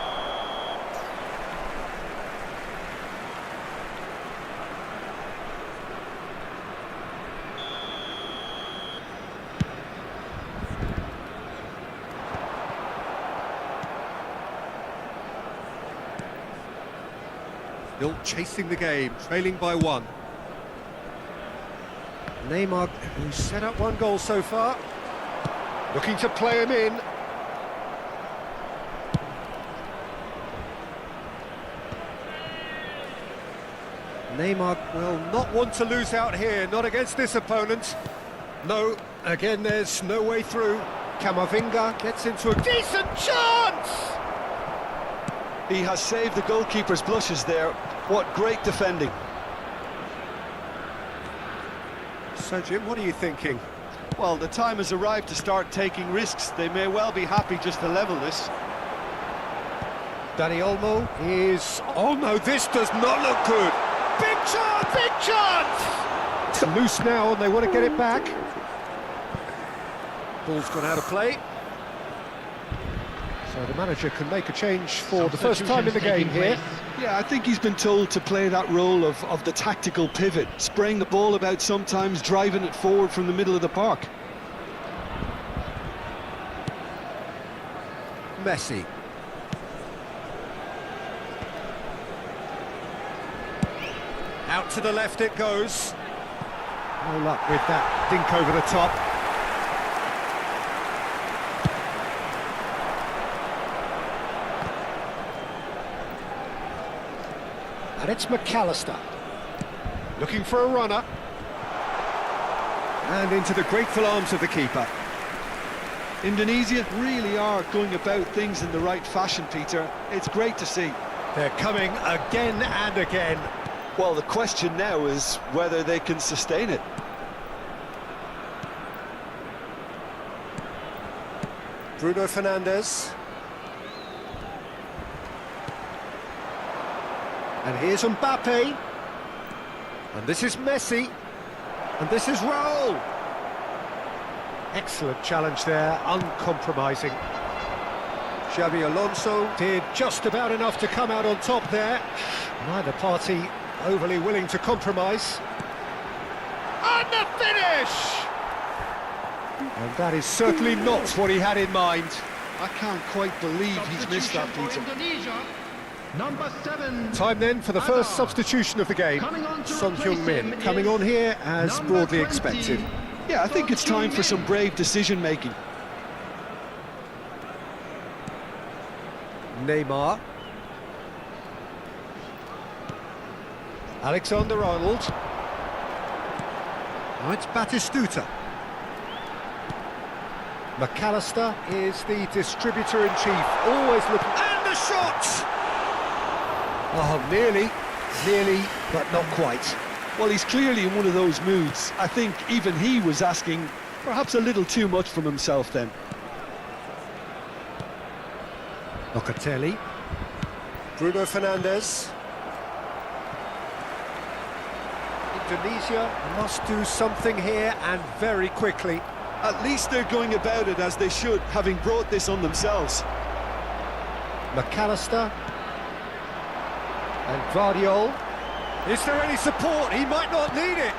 Still chasing the game, trailing by one. Neymar, who's set up one goal so far, looking to play him in. Neymar will not want to lose out here, not against this opponent. No, again there's no way through. Camavinga gets into a decent chance! He has saved the goalkeeper's blushes there. What great defending. So Jim, what are you thinking? Well, the time has arrived to start taking risks. They may well be happy just to level this. Dani Olmo is... Oh no, this does not look good! Big chance, big chance! It's loose now and they want to get it back. Ball's gone out of play. So the manager can make a change for the first time in the game here. Yeah, I think he's been told to play that role of the tactical pivot, spraying the ball about sometimes, driving it forward from the middle of the park. Messi. Out to the left it goes. No luck with that dink over the top. And it's McAllister, looking for a runner. And into the grateful arms of the keeper. Indonesia really are going about things in the right fashion, Peter. It's great to see. They're coming again and again. Well, the question now is whether they can sustain it. Bruno Fernandes. And here's Mbappe. And this is Messi. And this is Raul. Excellent challenge there, uncompromising. Xabi Alonso did just about enough to come out on top there. Neither party overly willing to compromise. And the finish! And that is certainly not what he had in mind. I can't quite believe he's missed that, Peter. Number 7. Time then for the first substitution of the game. Son Heung-min coming on here as broadly expected. Yeah, I think it's time for some brave decision-making. Neymar. Alexander-Arnold. Now it's Batistuta. McAllister is the distributor-in-chief, always looking... And the shot! Oh, nearly, but not quite. Well, he's clearly in one of those moods. I think even he was asking perhaps a little too much from himself then. Locatelli. Bruno Fernandes. Indonesia must do something here, and very quickly. At least they're going about it as they should, having brought this on themselves. McAllister. And Guardiol. Is there any support? He might not need it.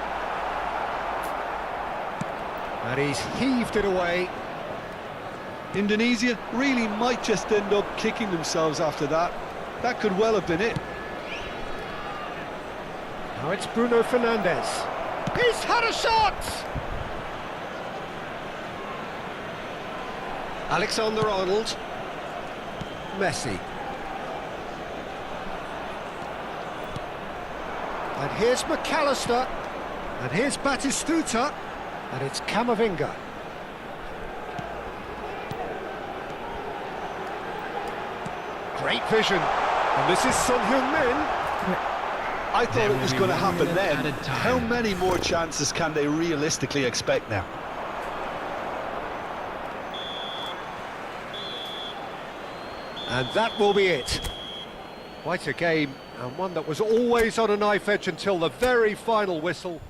And he's heaved it away. Indonesia really might just end up kicking themselves after that. That could well have been it. Now it's Bruno Fernandes. He's had a shot! Alexander-Arnold. Messi. And here's McAllister. And here's Batistuta. And it's Camavinga. Great vision. And this is Son Heung-min. I thought it was going to happen then. At a time. How many more chances can they realistically expect now? And that will be it. Quite a game, and one that was always on a knife edge until the very final whistle.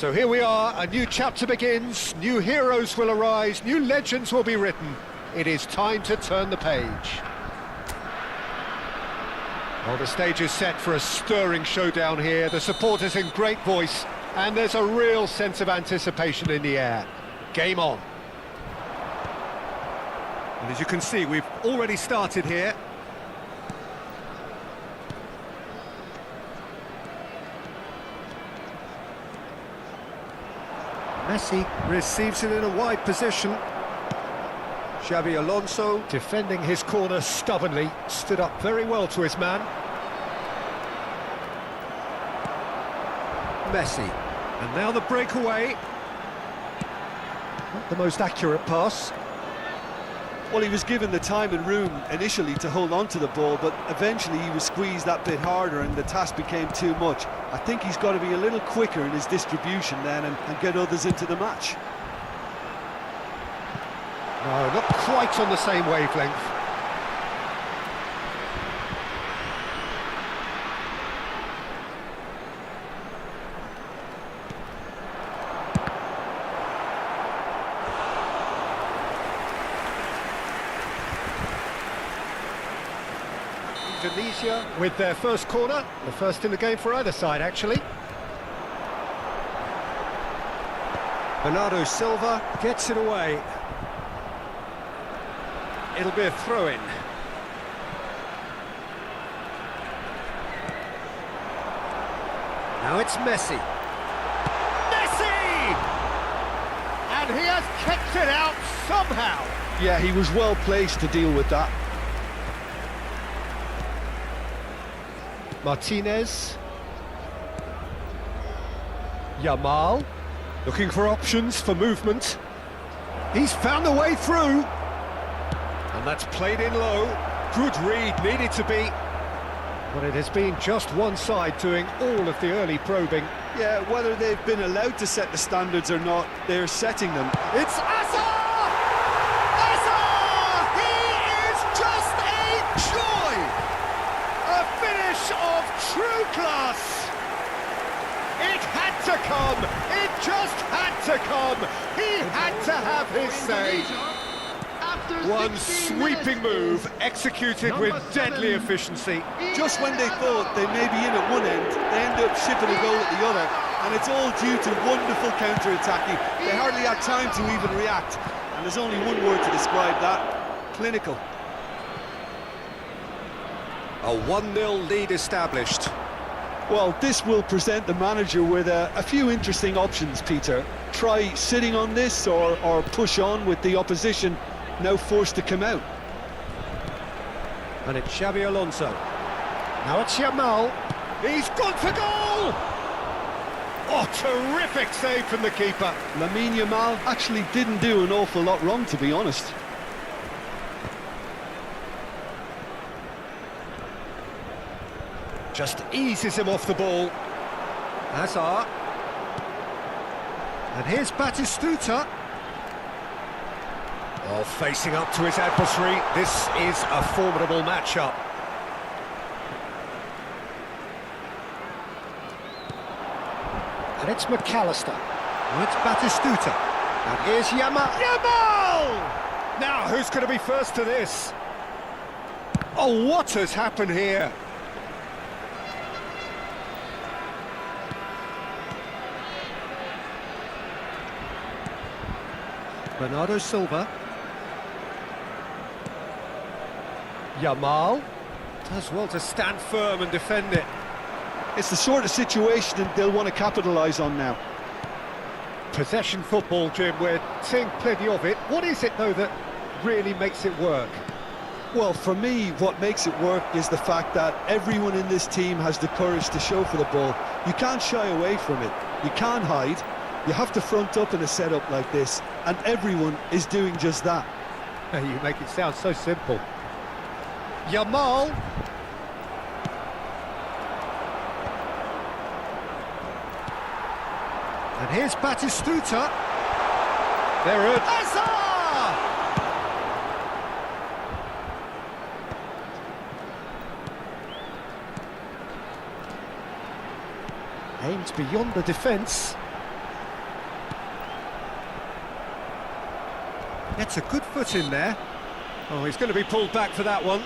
So here we are, a new chapter begins, new heroes will arise, new legends will be written. It is time to turn the page. Well, the stage is set for a stirring showdown here, the supporters in great voice, and there's a real sense of anticipation in the air. Game on. And as you can see, we've already started here. Messi receives it in a wide position. Xabi Alonso defending his corner stubbornly, stood up very well to his man. Messi, and now the breakaway. Not the most accurate pass. Well, he was given the time and room initially to hold on to the ball, but eventually he was squeezed that bit harder and the task became too much. I think he's got to be a little quicker in his distribution then and get others into the match. No, not quite on the same wavelength. Indonesia with their first corner, the first in the game for either side actually. Bernardo Silva gets it away. It'll be a throw-in. Now it's Messi. Messi! And he has kept it out somehow. Yeah, he was well placed to deal with that. Martinez. Yamal. Looking for options for movement. He's found the way through. And that's played in low. Good read, needed to be. But it has been just one side doing all of the early probing. Yeah, whether they've been allowed to set the standards or not, they're setting them. It's Azar! Azar! He is just a joy! A finish of true class! It had to come! It just had to come! He had to have his say! One sweeping move, executed with deadly efficiency. Just when they thought they may be in at one end, they end up shipping a goal at the other, and it's all due to wonderful counter-attacking. They hardly had time to even react, and there's only one word to describe that: clinical. A 1-0 lead established. Well, this will present the manager with a few interesting options, Peter. Try sitting on this or push on with the opposition now forced to come out. And it's Xabi Alonso. Now it's Yamal. He's gone for goal! Oh, terrific save from the keeper. Lamine Yamal actually didn't do an awful lot wrong, to be honest. Just eases him off the ball. Hazard. And here's Batistuta. Oh, facing up to his adversary. This is a formidable matchup. And it's McAllister. And it's Batistuta. And here's Yamal. Yamal! Now, who's going to be first to this? Oh, what has happened here? Bernardo Silva. Yamal does well to stand firm and defend it. It's the sort of situation that they'll want to capitalise on now. Possession football, Jim, we're seeing plenty of it. What is it, though, that really makes it work? Well, for me, what makes it work is the fact that everyone in this team has the courage to show for the ball. You can't shy away from it. You can't hide. You have to front up in a setup like this, and everyone is doing just that. You make it sound so simple. Yamal. And here's Batistuta. They're at Hazard! Aimed beyond the defence. Gets a good foot in there. Oh, he's going to be pulled back for that one.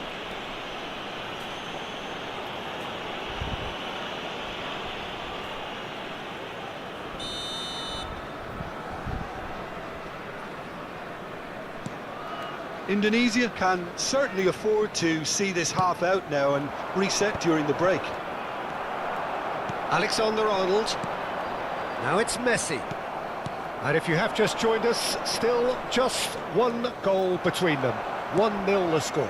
Indonesia can certainly afford to see this half out now and reset during the break. Alexander-Arnold. Now it's Messi. And if you have just joined us, still just one goal between them. 1-0 the score.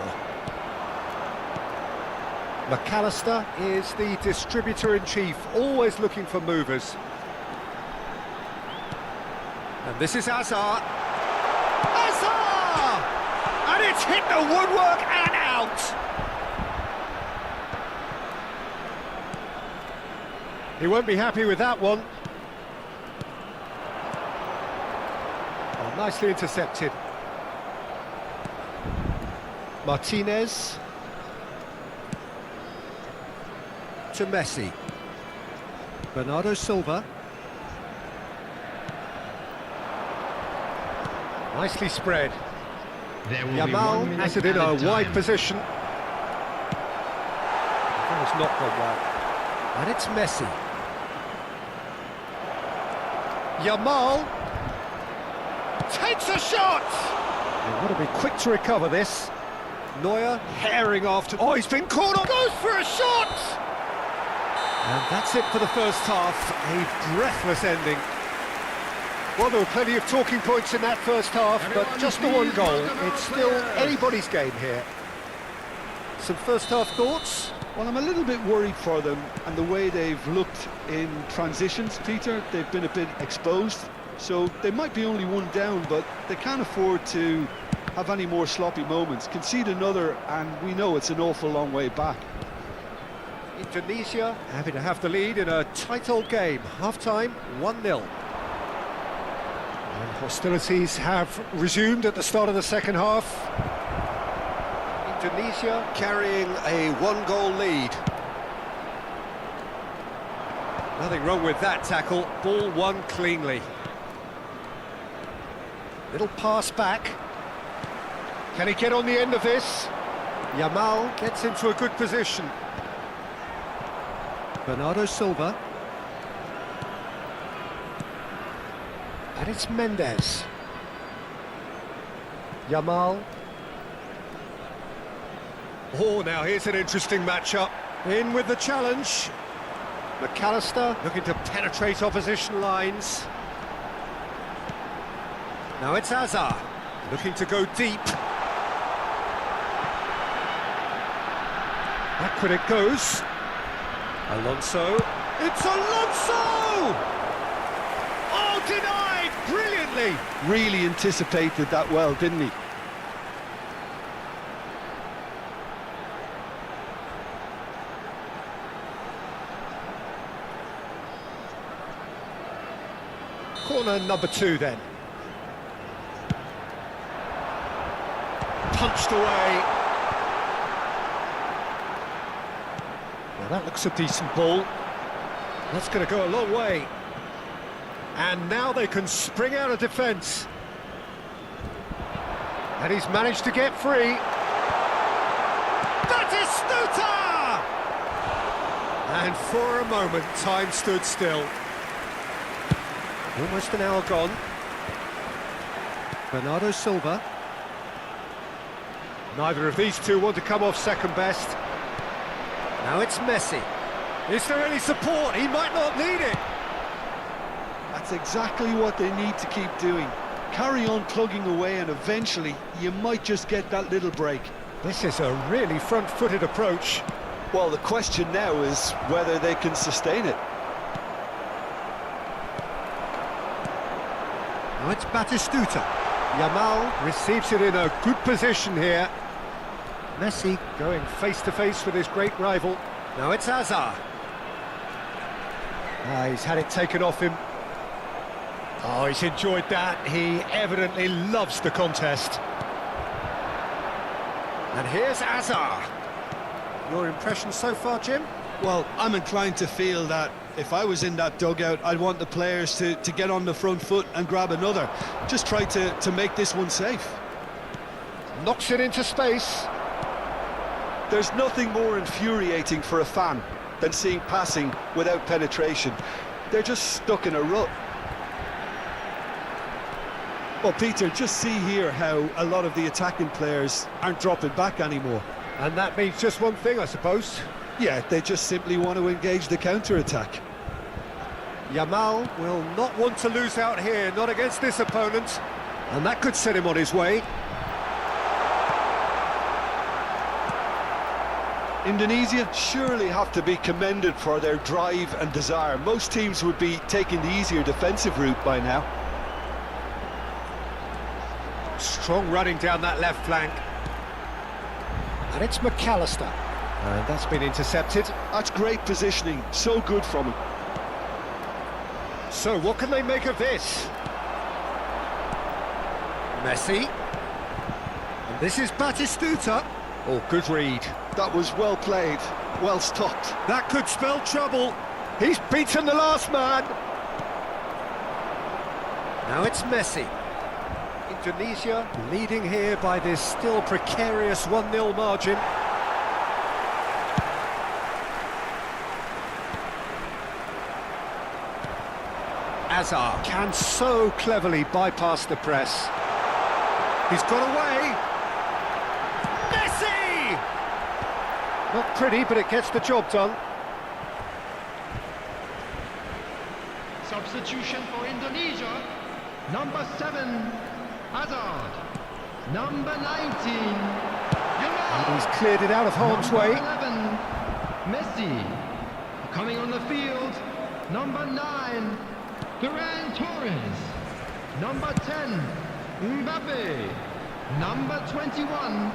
McAllister is the distributor-in-chief, always looking for movers. And this is Hazard. Hazard! And it's hit the woodwork and out! He won't be happy with that one. Oh, nicely intercepted. Martinez. To Messi. Bernardo Silva. Nicely spread. There will be Yamal 1 minute has it in a added wide time. position. That has not gone well. And it's Messi. Yamal takes a shot! They've got to be quick to recover this. Neuer herring after... Oh, he's been caught on... Goes for a shot! And that's it for the first half. A breathless ending. Well, there were plenty of talking points in that first half, but just the one goal. It's still anybody's game here. Some first half thoughts? Well, I'm a little bit worried for them and the way they've looked in transitions, Peter. They've been a bit exposed, so they might be only one down, but they can't afford to have any more sloppy moments. Concede another, and we know it's an awful long way back. Indonesia happy to have the lead in a tight old game. Half-time, 1-0. And hostilities have resumed at the start of the second half. Indonesia carrying a one-goal lead. Nothing wrong with that tackle. Ball won cleanly. Little pass back. Can he get on the end of this? Yamal gets into a good position. Bernardo Silva. And it's Mendes. Yamal. Oh, now here's an interesting matchup. In with the challenge. McAllister looking to penetrate opposition lines. Now it's Hazard looking to go deep. Backward it goes. Alonso. It's Alonso! Oh, denied brilliantly. Really anticipated that well, didn't he? Corner number 2 then. Punched away. Well, that looks a decent ball. That's going to go a long way. And now they can spring out of defence. And he's managed to get free. Batistuta! And for a moment, time stood still. Almost an hour gone. Bernardo Silva. Neither of these two want to come off second best. Now it's Messi. Is there any support? He might not need it. That's exactly what they need to keep doing. Carry on plugging away and eventually you might just get that little break. This is a really front-footed approach. Well, the question now is whether they can sustain it. Now it's Batistuta. Yamal receives it in a good position here. Messi going face-to-face with his great rival. Now it's Hazard. He's had it taken off him. Oh, he's enjoyed that. He evidently loves the contest. And here's Hazard. Your impression so far, Jim? Well, I'm inclined to feel that If I was in that dugout, I'd want the players to get on the front foot and grab another. Just try to make this one safe. Knocks it into space. There's nothing more infuriating for a fan than seeing passing without penetration. They're just stuck in a rut. Well, Peter, just see here how a lot of the attacking players aren't dropping back anymore. And that means just one thing, I suppose. Yeah, they just simply want to engage the counter-attack. Yamal will not want to lose out here, not against this opponent. And that could set him on his way. Indonesia surely have to be commended for their drive and desire. Most teams would be taking the easier defensive route by now. Strong running down that left flank. And it's McAllister. And that's been intercepted. That's great positioning, so good from him. So what can they make of this? Messi. And this is Batistuta. Oh, good read. That was well played, well stopped. That could spell trouble. He's beaten the last man. Now it's Messi. Indonesia leading here by this still precarious 1-0 margin. Azar can so cleverly bypass the press. He's got away. Messi! Not pretty, but it gets the job done. Substitution for Indonesia. Number 7, Hazard. Number 19, And he's cleared it out of harm's way. 11, Messi. Coming on the field, number 9, Duran Torres. Number 10, Mbappe. Number 21,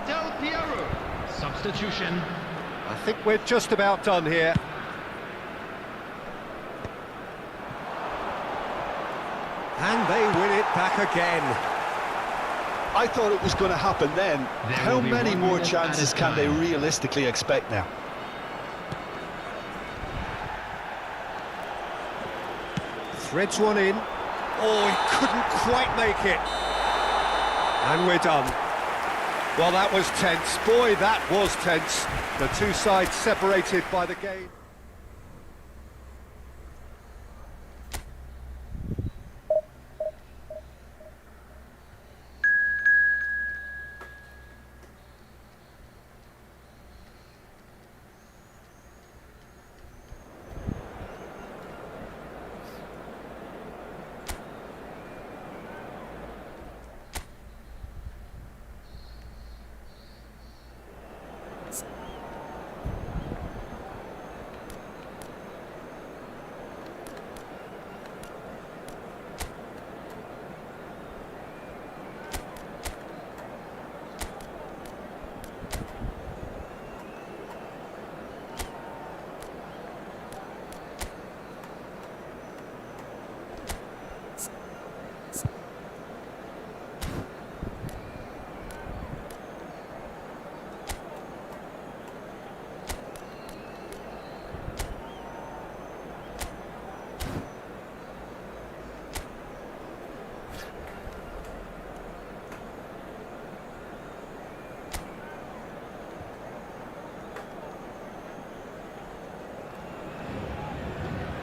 Del Piero. Substitution. I think we're just about done here. And they win it back again. I thought it was going to happen then. There How will be many 1 more minute chances at a can they time. realistically expect now? Threads one in. Oh, he couldn't quite make it. And we're done. Well, that was tense. Boy, that was tense. The two sides separated by the game.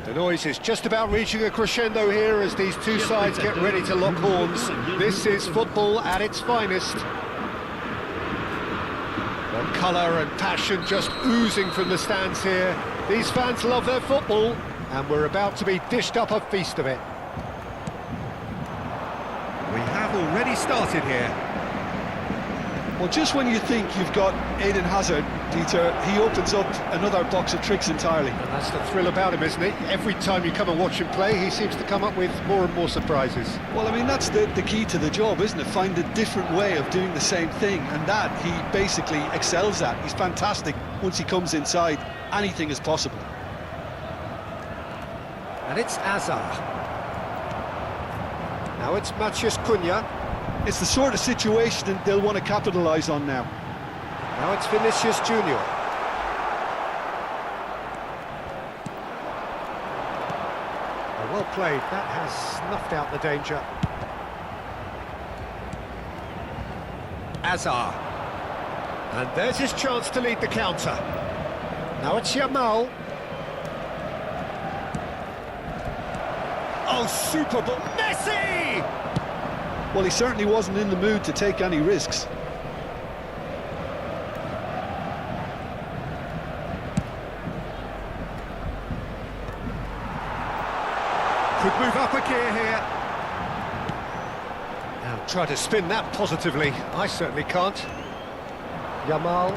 The noise is just about reaching a crescendo here as these two sides get ready to lock horns. This is football at its finest. The colour and passion just oozing from the stands here. These fans love their football, and we're about to be dished up a feast of it. We have already started here. Well, just when you think you've got Eden Hazard, Peter, he opens up another box of tricks entirely. And that's the thrill about him, isn't it? Every time you come and watch him play, he seems to come up with more and more surprises. Well, I mean, that's the key to the job, isn't it? Find a different way of doing the same thing, and that he basically excels at. He's fantastic. Once he comes inside, anything is possible. And it's Azar. Now it's Maciej Cunha. It's the sort of situation that they'll want to capitalise on now. Now it's Vinicius Junior. Well played, that has snuffed out the danger. Azar. And there's his chance to lead the counter. Now it's Yamal. Oh, super ball. Messi! Well, he certainly wasn't in the mood to take any risks. Could move up a gear here. Now try to spin that positively. I certainly can't. Yamal.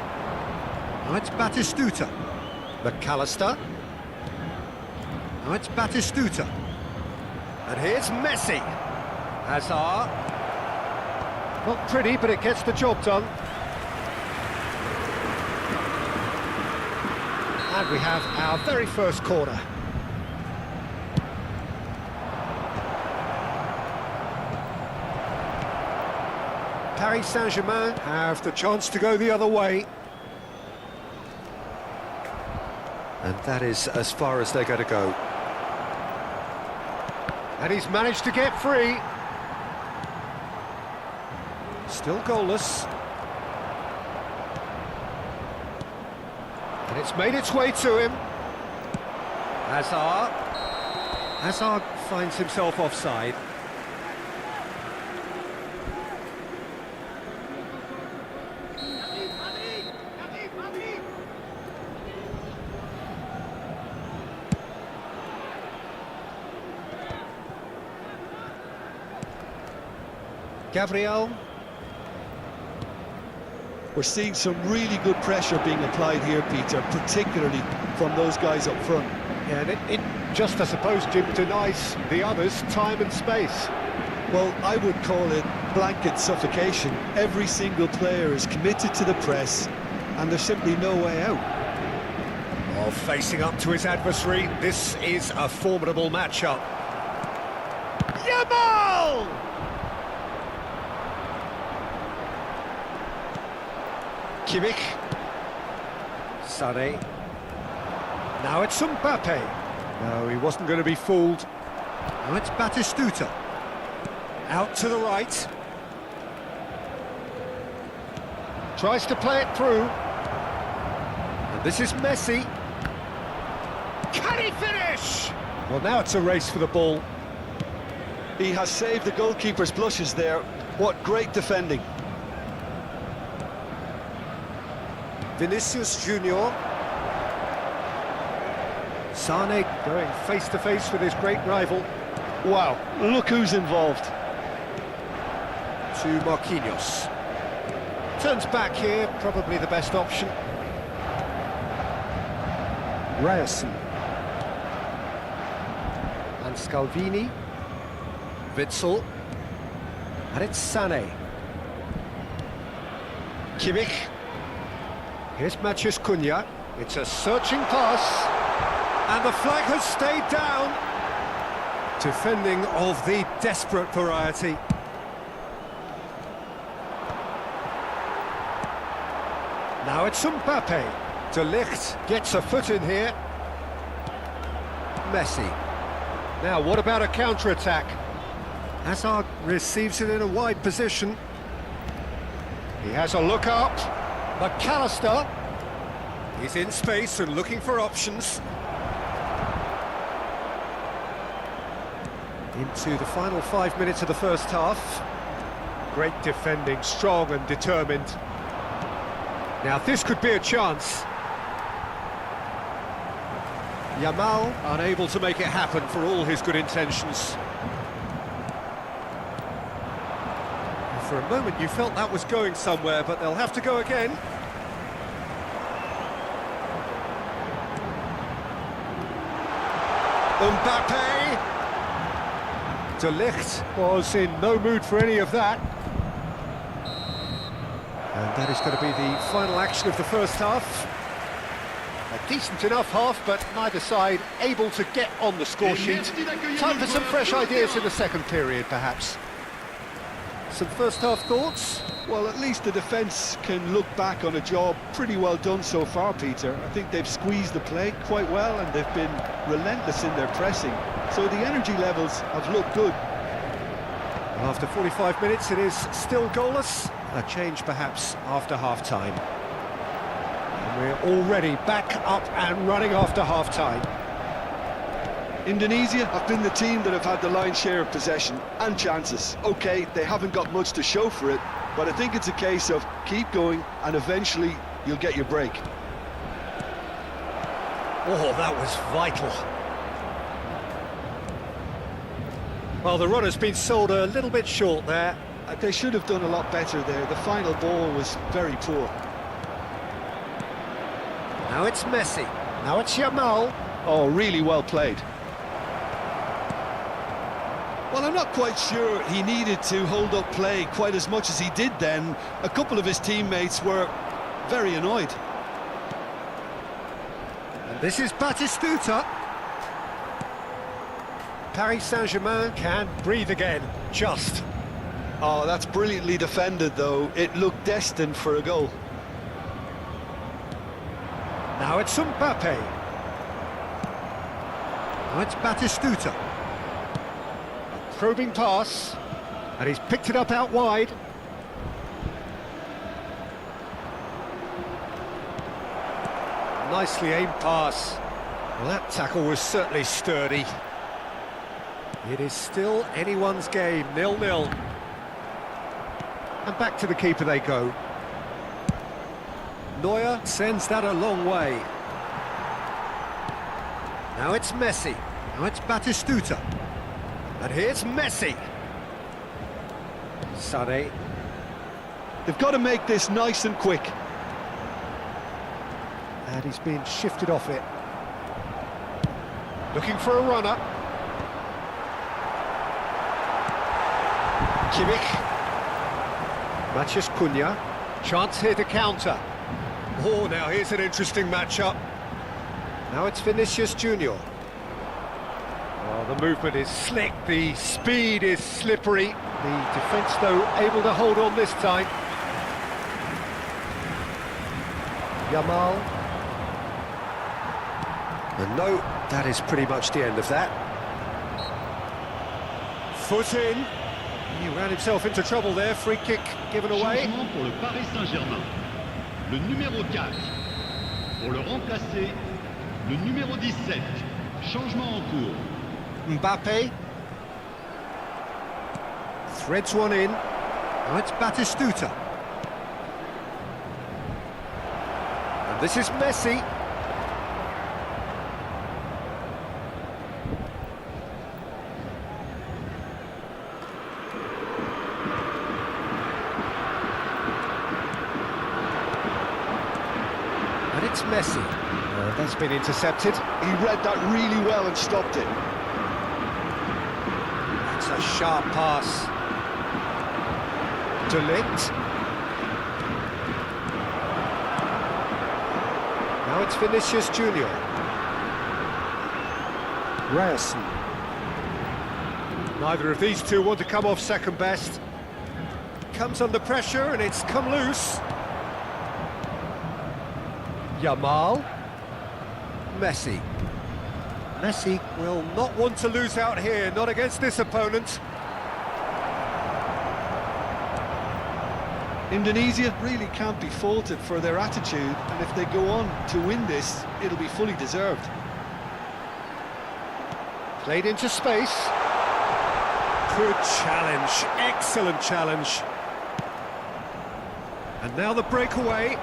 Now it's Batistuta. McAllister. Now it's Batistuta. And here's Messi. Hazard. Not pretty, but it gets the job done. And we have our very first corner. Paris Saint-Germain have the chance to go the other way. And that is as far as they're going to go. And he's managed to get free. Still goalless. And it's made its way to him. Hazard. Hazard finds himself offside. Gabriel. We're seeing some really good pressure being applied here, Peter, particularly from those guys up front. Yeah, and it just, I suppose, Jim, denies the others time and space. Well, I would call it blanket suffocation. Every single player is committed to the press, and there's simply no way out. Oh, facing up to his adversary, this is a formidable matchup. Yamal! Kimmich. Sané. Now it's Mbappe. No, he wasn't going to be fooled. Now it's Batistuta. Out to the right. Tries to play it through. And this is Messi. Can he finish? Well, now it's a race for the ball. He has saved the goalkeeper's blushes there. What great defending. Vinicius Junior. Sané going face-to-face with his great rival. Wow, look who's involved. To Marquinhos. Turns back here, probably the best option. Ryerson. And Scalvini. Witzel. And it's Sané. Kimmich. Here's Matheus Cunha. It's a searching pass. And the flag has stayed down. Defending of the desperate variety. Now it's Mbappe. De Ligt gets a foot in here. Messi. Now what about a counter-attack? Hazard receives it in a wide position. He has a look up. McAllister. He's in space and looking for options. Into the final 5 minutes of the first half. Great defending, strong and determined. Now this could be a chance. Yamal unable to make it happen for all his good intentions. And for a moment you felt that was going somewhere, but they'll have to go again. Mbappe! De Ligt was in no mood for any of that. And that is going to be the final action of the first half. A decent enough half, but neither side able to get on the score sheet. Time for some fresh ideas in the second period, perhaps. Some first half thoughts? Well, at least the defence can look back on a job pretty well done so far, Peter. I think they've squeezed the play quite well and they've been relentless in their pressing. So the energy levels have looked good. Well, after 45 minutes, it is still goalless. A change perhaps after half-time. And we're already back up and running after half-time. Indonesia have been the team that have had the lion's share of possession and chances. OK, they haven't got much to show for it, but I think it's a case of keep going and eventually you'll get your break. Oh, that was vital. Well, the run has been sold a little bit short there. They should have done a lot better there. The final ball was very poor. Now it's Messi. Now it's Yamal. Oh, really well played. Well, I'm not quite sure he needed to hold up play quite as much as he did then. A couple of his teammates were very annoyed. And this is Batistuta. Paris Saint-Germain can breathe again, just. Oh, that's brilliantly defended, though. It looked destined for a goal. Now it's Mbappe. Now it's Batistuta. A probing pass, and he's picked it up out wide. Nicely aimed pass. Well, that tackle was certainly sturdy. It is still anyone's game, 0-0. And back to the keeper they go. Neuer sends that a long way. Now it's Messi. Now it's Batistuta. And here's Messi. Sané. They've got to make this nice and quick. And he's been shifted off it. Looking for a runner. Kimmich. Matheus Cunha. Chance here to counter. Oh, now here's an interesting matchup. Now it's Vinicius Junior. Oh, the movement is slick, the speed is slippery. The defence, though, able to hold on this time. Yamal. And no, that is pretty much the end of that. Foot in. He ran himself into trouble there, free kick given away. Changement pour le Paris Saint-Germain. Le numéro 4. Pour le remplacer, le numéro 17. Changement en cours. Mbappe. Threads one in. Now it's Batistuta. And this is Messi. And it's Messi. That's been intercepted. He read that really well and stopped it. That's a sharp pass. Delict. Now it's Vinicius Junior. Ryerson. Neither of these two want to come off second best. Comes under pressure and it's come loose. Yamal. Messi. Messi will not want to lose out here, not against this opponent. Indonesia really can't be faulted for their attitude, and if they go on to win this, it'll be fully deserved. Played into space. Good challenge, excellent challenge. And now the breakaway.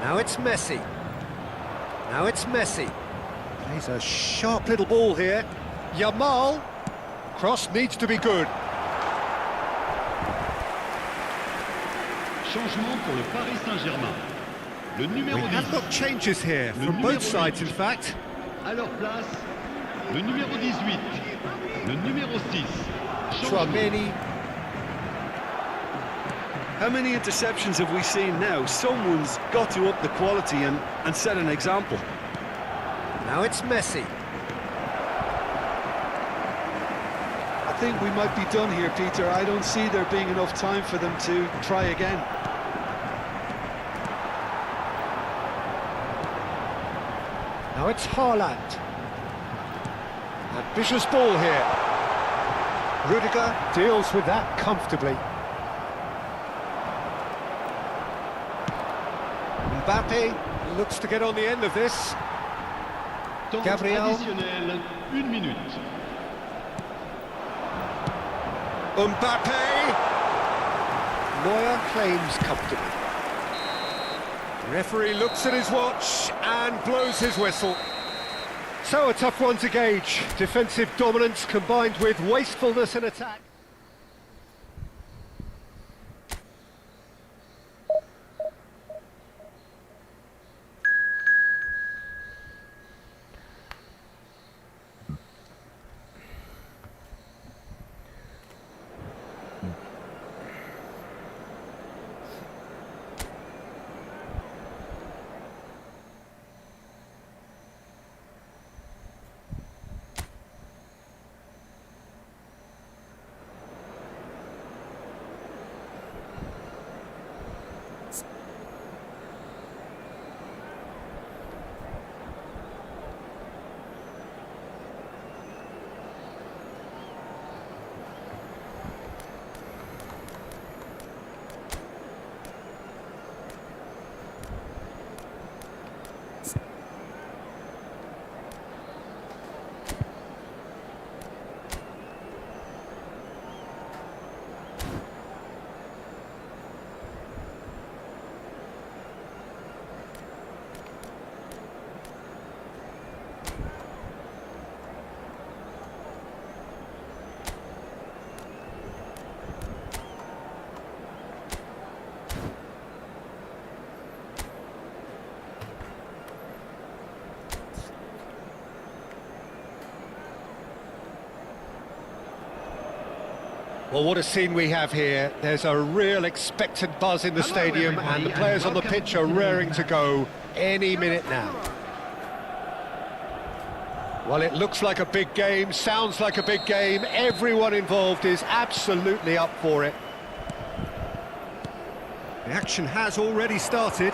Now it's Messi. Now it's Messi. Plays a sharp little ball here. Yamal. Cross needs to be good. Changement pour le Paris Saint-Germain. Le We numéro 10. have got changes here from both sides, in fact. À leur place, le numéro 18. Le numéro 6. Chouameni. How many interceptions have we seen now? Someone's got to up the quality and set an example. Now it's Messi. I think we might be done here, Peter. I don't see there being enough time for them to try again. Now it's Haaland. And Vicious ball here. Rudiger deals with that comfortably. Mbappe looks to get on the end of this. Temps Gabriel. additionnel, 1 minute. Mbappe! Neuer claims comfortably. Referee looks at his watch and blows his whistle. So a tough one to gauge. Defensive dominance combined with wastefulness in attack. Well, what a scene we have here. There's a real expectant buzz in the stadium and the players on the pitch are raring to go any minute now. Well, it looks like a big game, sounds like a big game. Everyone involved is absolutely up for it. The action has already started.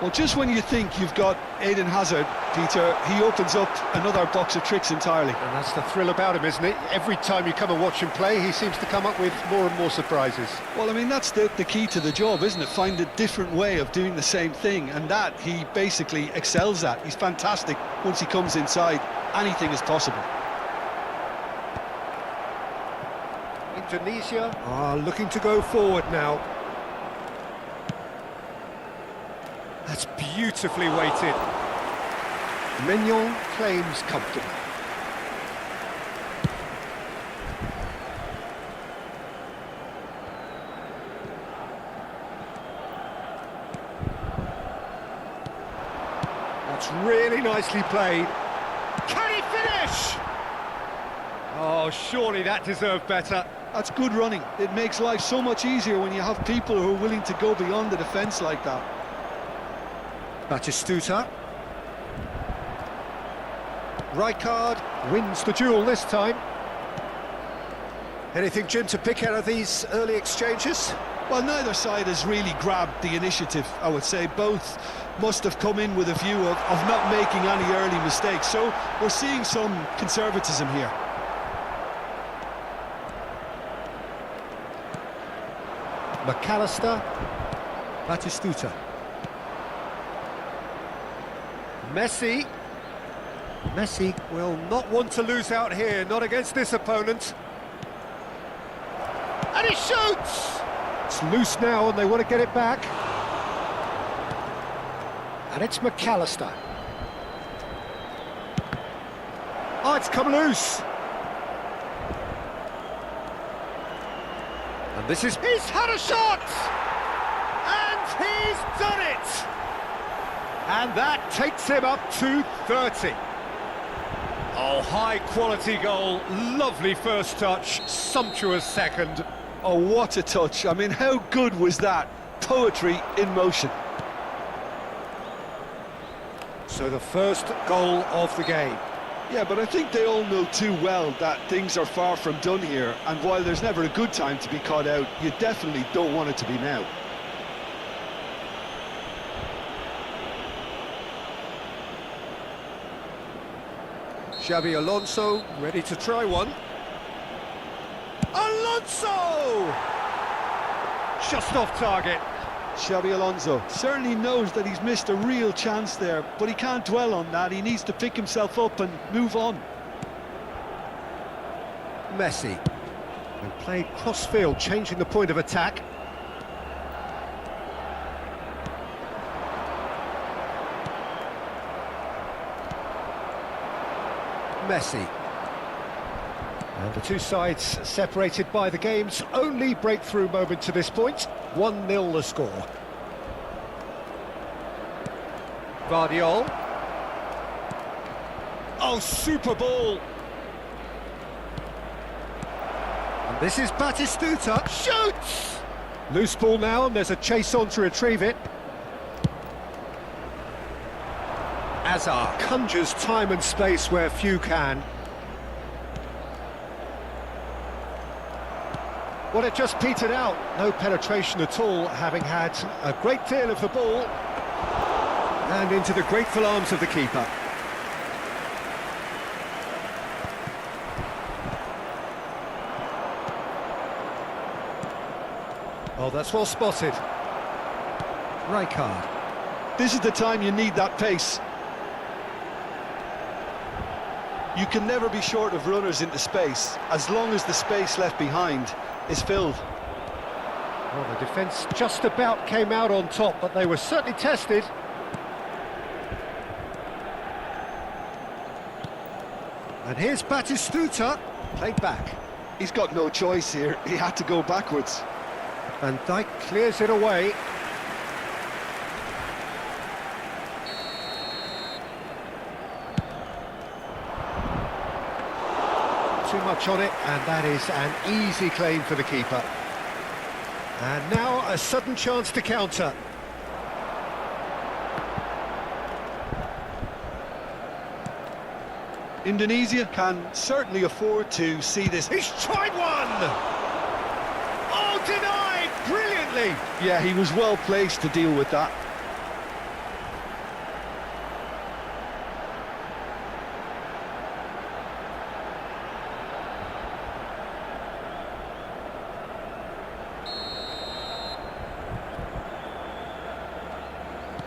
Well, just when you think you've got Eden Hazard, Peter, he opens up another box of tricks entirely. And that's the thrill about him, isn't it? Every time you come and watch him play, he seems to come up with more and more surprises. Well, I mean, that's the key to the job, isn't it? Find a different way of doing the same thing, and that he basically excels at. He's fantastic. Once he comes inside, anything is possible. Indonesia are looking to go forward now. That's beautifully weighted. Mignon claims comfortably. That's really nicely played. Can he finish? Oh, surely that deserved better. That's good running. It makes life so much easier when you have people who are willing to go beyond the defence like that. Batistuta. Rijkaard wins the duel this time. Anything, Jim, to pick out of these early exchanges? Well, neither side has really grabbed the initiative, I would say. Both must have come in with a view of not making any early mistakes. So we're seeing some conservatism here. McAllister. Batistuta. Messi. Messi will not want to lose out here, not against this opponent. And he shoots! It's loose now and they want to get it back. And it's McAllister. Oh, it's come loose. And this is... He's had a shot! And he's done it! And that takes him up to 30. Oh, high-quality goal, lovely first touch, sumptuous second. Oh, what a touch. I mean, how good was that? Poetry in motion. So the first goal of the game. Yeah, but I think they all know too well that things are far from done here, and while there's never a good time to be caught out, you definitely don't want it to be now. Xabi Alonso ready to try one. Alonso! Just off target. Xabi Alonso certainly knows that he's missed a real chance there, but he can't dwell on that. He needs to pick himself up and move on. Messi. And played cross-field, changing the point of attack. Messi. And the two sides separated by the game's only breakthrough moment to this point. 1-0 the score. Guardiola. Oh, super ball. And this is Batistuta. Shoots! Loose ball now, and there's a chase on to retrieve it. Hazard conjures time and space where few can. Well, it just petered out. No penetration at all, having had a great deal of the ball. And into the grateful arms of the keeper. Oh, that's well spotted. Rijkaard. This is the time you need that pace. You can never be short of runners into space, as long as the space left behind is filled. Well, the defence just about came out on top, but they were certainly tested. And here's Batistuta, played back. He's got no choice here. He had to go backwards. Van Dijk clears it away. Too much on it, and that is an easy claim for the keeper. And now a sudden chance to counter. Indonesia can certainly afford to see this. He's tried one! Oh, denied! Brilliantly! Yeah, he was well placed to deal with that.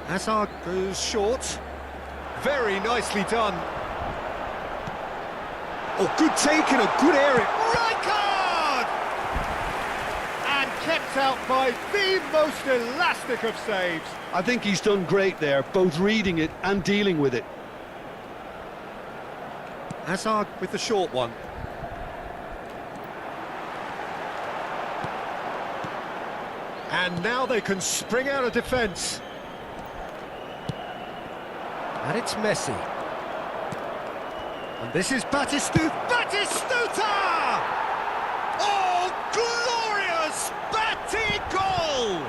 Hazard goes short. Very nicely done. Oh, good take in a good area. Rijkaard! And kept out by the most elastic of saves. I think he's done great there, both reading it and dealing with it. Hazard with the short one. And now they can spring out of defence. And it's Messi. And this is Batistuta! Batistuta! Oh, glorious Bati goal!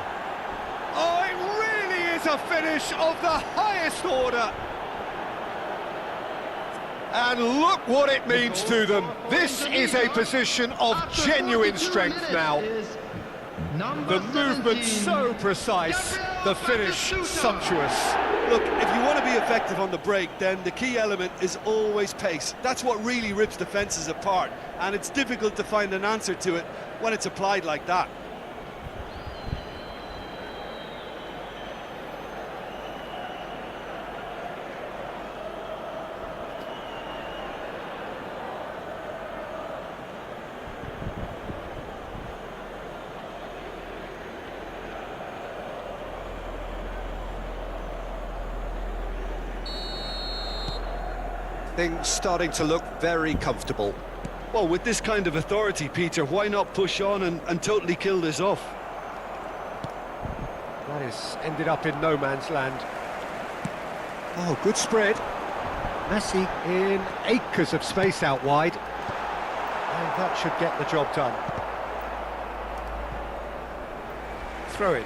Oh, it really is a finish of the highest order. And look what it means to them. This is a position of genuine strength now. The movement so precise, the finish sumptuous. Look, if you want to be effective on the break, then the key element is always pace. That's what really rips defences apart, and it's difficult to find an answer to it when it's applied like that. Things starting to look very comfortable. Well, with this kind of authority, Peter, why not push on and totally kill this off? That has ended up in no man's land. Oh, good spread. Messi in acres of space out wide. And that should get the job done. Throw in.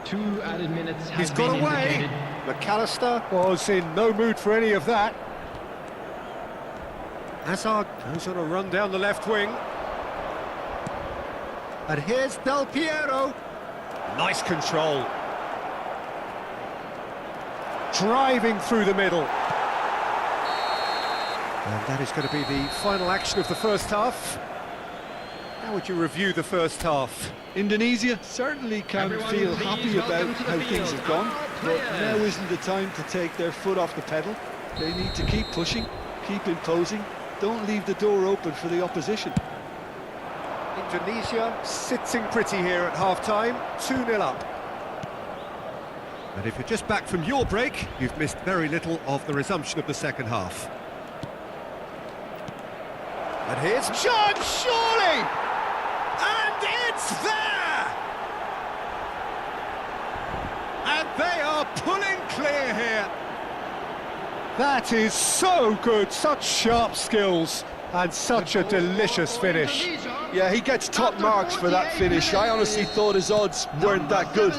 2 added minutes He's has got been away. indicated. McAllister was in no mood for any of that. Hazard goes on a run down the left wing. And here's Del Piero. Nice control. driving through the middle. And that is going to be the final action of the first half. How would you review the first half? Indonesia certainly can feel happy about how things have gone, but now isn't the time to take their foot off the pedal. They need to keep pushing, keep imposing, don't leave the door open for the opposition. Indonesia sitting pretty here at half-time, 2-0 up. And if you're just back from your break, you've missed very little of the resumption of the second half. And here's John, surely! And it's there! And they are pulling clear here. That is so good, such sharp skills, and such a delicious finish. Yeah, he gets top marks for that finish. I honestly thought his odds weren't that good.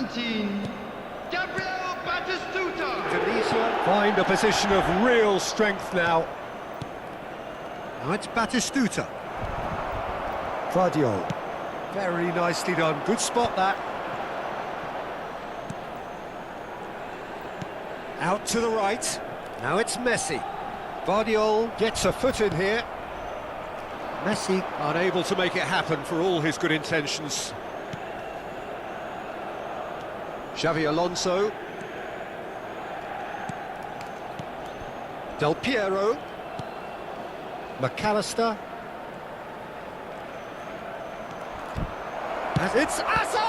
Indonesia find a position of real strength now. Now it's Batistuta. Vardiol. Very nicely done. Good spot, that. Out to the right. Now it's Messi. Vardiol gets a foot in here. Messi unable to make it happen for all his good intentions. Xavi Alonso. Del Piero. McAllister. And it's Asa!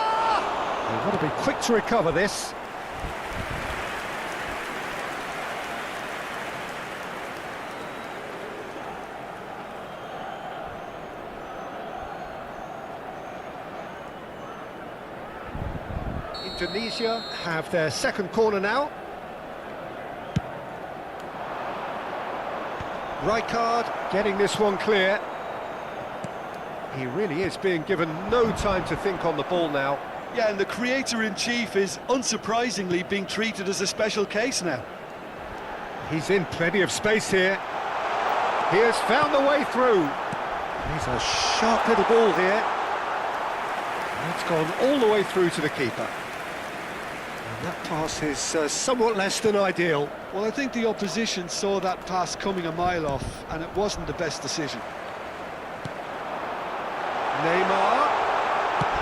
They've got to be quick to recover this. Indonesia have their second corner now. Rijkaard getting this one clear. He really is being given no time to think on the ball now. Yeah, and the creator-in-chief is unsurprisingly being treated as a special case now. He's in plenty of space here. He has found the way through. He's a sharp little ball here. It's gone all the way through to the keeper. And that pass is somewhat less than ideal. Well, I think the opposition saw that pass coming a mile off, and it wasn't the best decision. Neymar!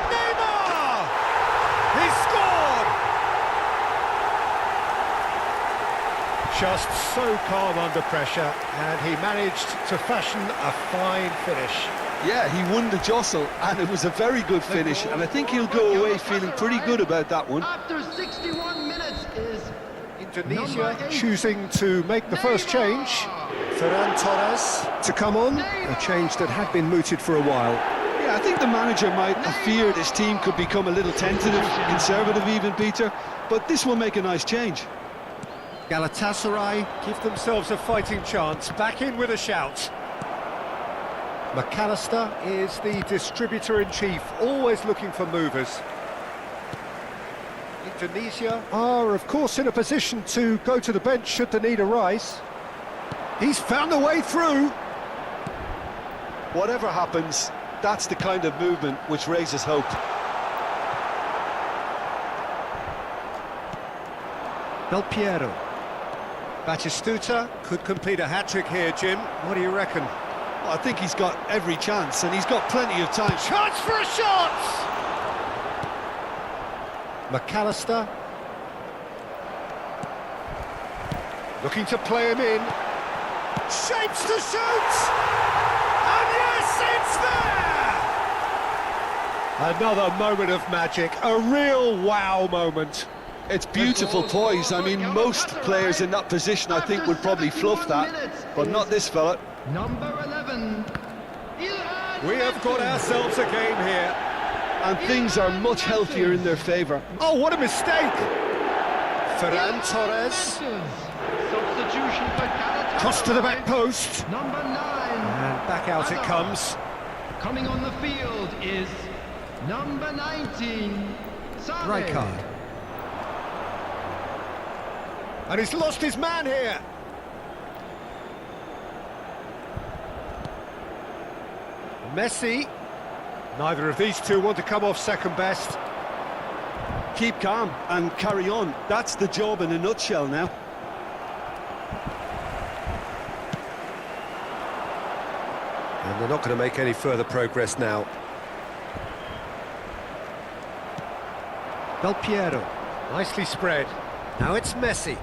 Neymar! He scored! Just so calm under pressure, and he managed to fashion a fine finish. Yeah, he won the jostle, and it was a very good finish, and I think he'll go away feeling pretty good about that one. After 61 minutes is Indonesia choosing to make the first change. Ferran Torres to come on, a change that had been mooted for a while. Yeah, I think the manager might have feared his team could become a little tentative, conservative even, Peter, but this will make a nice change. Galatasaray give themselves a fighting chance, back in with a shout. McAllister is the distributor-in-chief, always looking for movers. Indonesia are, of course, in a position to go to the bench should the need arise. He's found a way through. Whatever happens, that's the kind of movement which raises hope. Del Piero. Batistuta could complete a hat-trick here, Jim. What do you reckon? Well, I think he's got every chance, and he's got plenty of time. Chance for a shot! McAllister. Looking to play him in. Shapes to shoot! And yes, it's there! Another moment of magic, a real wow moment. It's beautiful poise. I mean, most players in that position, I think, would probably fluff that, but not this fella. number 11. We have got ourselves a game here. And things are much healthier in their favour. Oh, what a mistake! Ferran Torres. Substitution for Galatasaray. Cross to the back post. Number 9. And back out it comes. Coming on the field is number 19. Rijkaard. And he's lost his man here. Messi. Neither of these two want to come off second best. Keep calm and carry on. That's the job in a nutshell now. And they're not going to make any further progress now. Del Piero, nicely spread. Now it's Messi.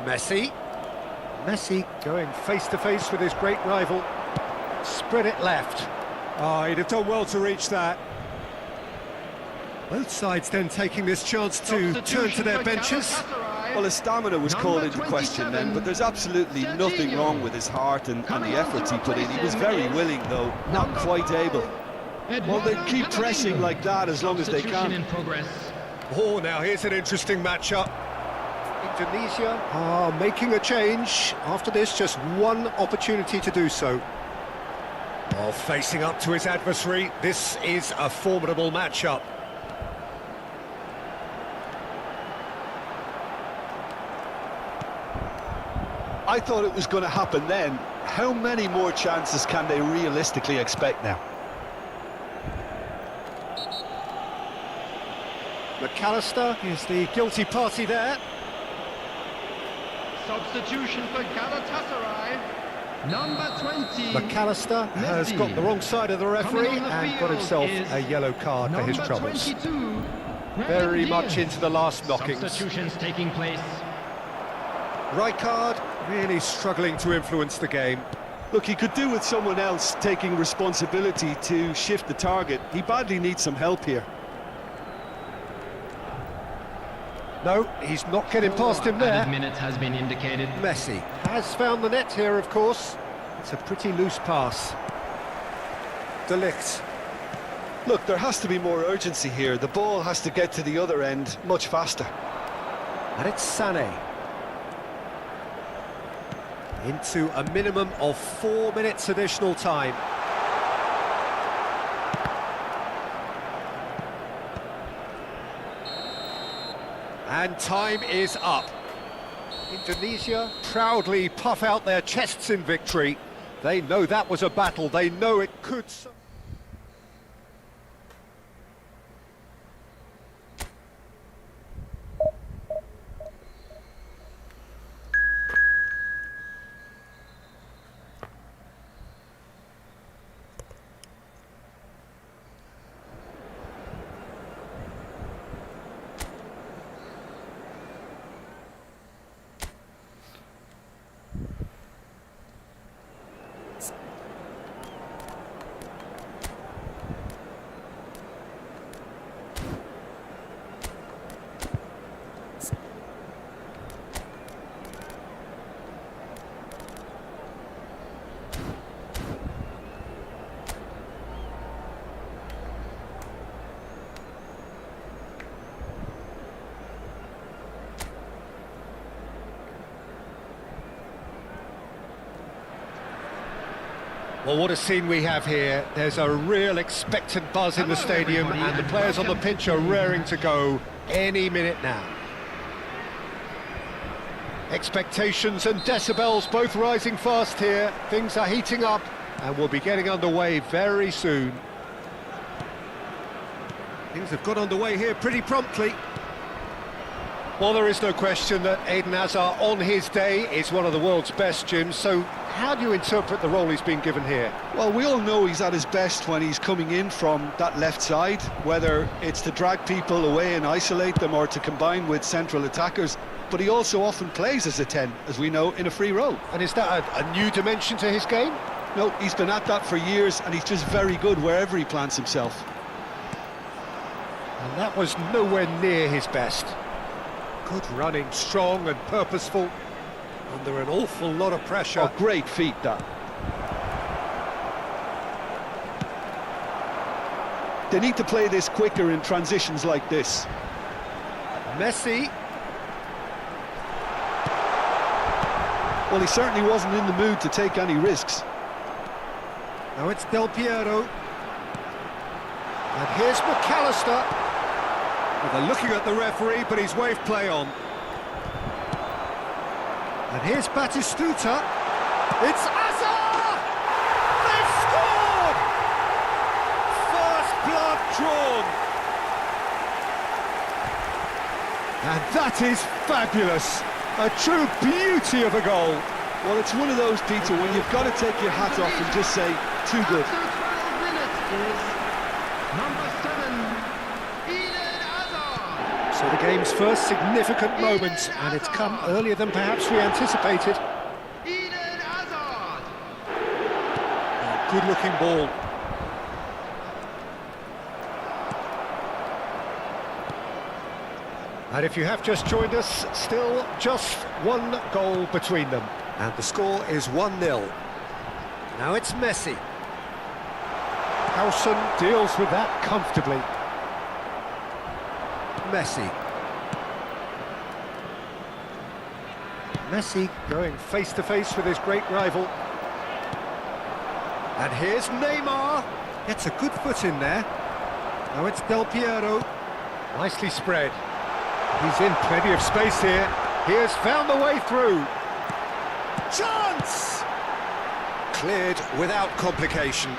Messi going face-to-face with his great rival. Spread it left. Oh, he'd have done well to reach that. Both sides then taking this chance to turn to their benches. Well, his stamina was called into question then, but there's absolutely nothing wrong with his heart and the efforts he put in. He was very willing, though, not quite able. Well, they keep pressing like that as long as they can. Oh, now here's an interesting matchup. Indonesia are making a change. After this, just one opportunity to do so. While facing up to his adversary, this is a formidable matchup. I thought it was going to happen then. How many more chances can they realistically expect now? McAllister is the guilty party there. Substitution for Galatasaray. Number 20. McAllister has got the wrong side of the referee and got himself a yellow card for his troubles. 22, Very much into the last knockings. Substitutions taking place. Rijkaard really struggling to influence the game. Look, he could do with someone else taking responsibility to shift the target. He badly needs some help here. No, he's not getting past him there. Added minutes has been indicated. Messi has found the net here, of course. It's a pretty loose pass. De Ligt. Look, there has to be more urgency here. The ball has to get to the other end much faster. And it's Sané. Into a minimum of 4 minutes additional time. And time is up. Indonesia proudly puff out their chests in victory. They know that was a battle. They know it could... Well, what a scene we have here. There's a real expectant buzz in the stadium and the players on the pitch are raring to go any minute now. Expectations and decibels both rising fast here. Things are heating up and we'll be getting underway very soon. Things have got underway here pretty promptly. Well, there is no question that Eden Hazard on his day is one of the world's best, Jim, so how do you interpret the role he's been given here? Well, we all know he's at his best when he's coming in from that left side, whether it's to drag people away and isolate them or to combine with central attackers, but he also often plays as a 10, as we know, in a free role. And is that a new dimension to his game? No, he's been at that for years and he's just very good wherever he plants himself. And that was nowhere near his best. Good running, strong and purposeful, under an awful lot of pressure. Oh, great feat, that. They need to play this quicker in transitions like this. Messi. Well, he certainly wasn't in the mood to take any risks. Now it's Del Piero. And here's McAllister. Well, they're looking at the referee, but he's waved play on. And here's Batistuta. It's Hazard! They've scored! First blood drawn. And that is fabulous. A true beauty of a goal. Well, it's one of those, Peter, when you've got to take your hat off and just say, too good. After 12 minutes is number 7, Eden Hazard. So the game's first significant moment, and it's come earlier than perhaps we anticipated. Eden Hazard. Good-looking ball. And if you have just joined us, still just one goal between them. And the score is 1-0. Now it's Messi. Howson deals with that comfortably. Messi. Messi going face-to-face with his great rival. And here's Neymar. Gets a good foot in there. Now it's Del Piero. Nicely spread. He's in plenty of space here. He has found the way through. Chance! Cleared without complication.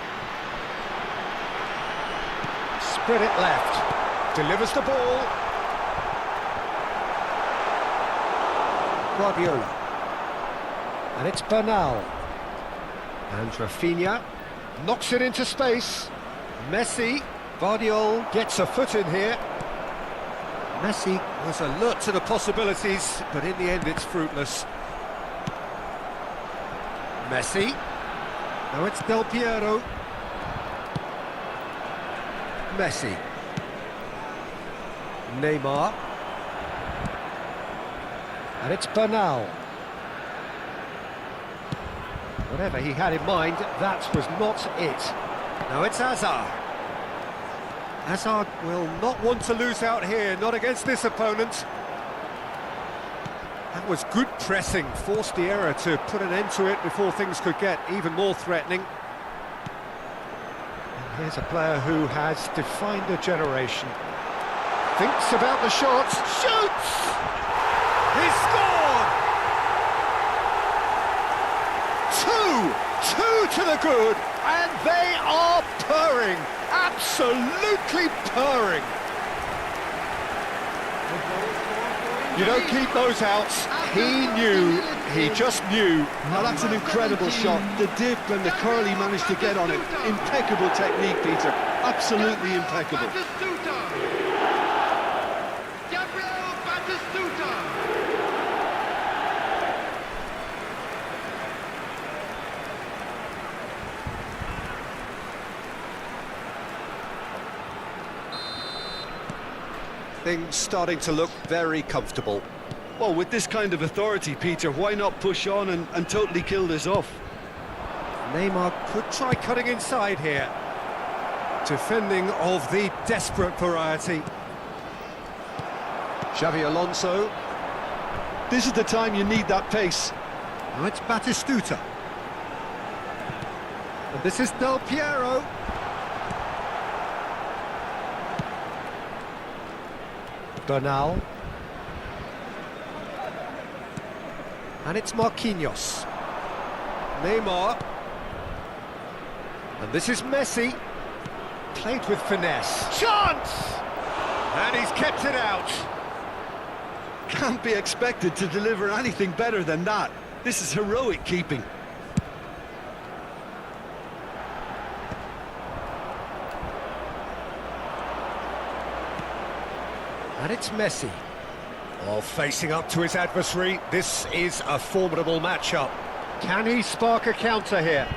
Spread it left. Delivers the ball. Guardiola. And it's Bernal. And Rafinha knocks it into space. Messi. Guardiola gets a foot in here. Messi was alert to the possibilities, but in the end it's fruitless. Messi. Now it's Del Piero. Messi. Neymar. And it's Bernal. Whatever he had in mind, that was not it. Now it's Hazard. Hazard will not want to lose out here, not against this opponent. That was good pressing, forced the error to put an end to it before things could get even more threatening. And here's a player who has defined a generation. Thinks about the shot, shoots! He scored! Two to the good, and they are purring, absolutely purring. You don't keep those outs. He knew, he just knew. Now that's an incredible shot. The dip and the curl he managed to get on it. Impeccable technique, Peter. Absolutely impeccable. Batistuta. Gabriel Batistuta. Things starting to look very comfortable. Well, with this kind of authority, Peter, why not push on and totally kill this off? Neymar could try cutting inside here. Defending of the desperate variety. Xavi Alonso. This is the time you need that pace. Now it's Batistuta. And this is Del Piero. Bernal. And it's Marquinhos. Neymar. And this is Messi. Played with finesse. Chance! And he's kept it out. Can't be expected to deliver anything better than that. This is heroic keeping. And it's Messi. While facing up to his adversary, this is a formidable matchup. Can he spark a counter here?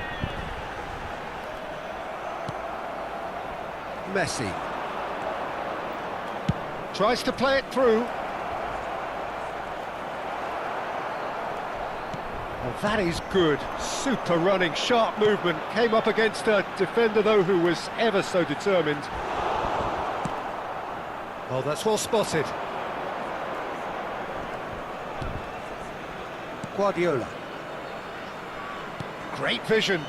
Messi. Tries to play it through. Well, that is good. Super running, sharp movement. Came up against a defender, though, who was ever so determined. Oh, that's well spotted. Guardiola. Great vision.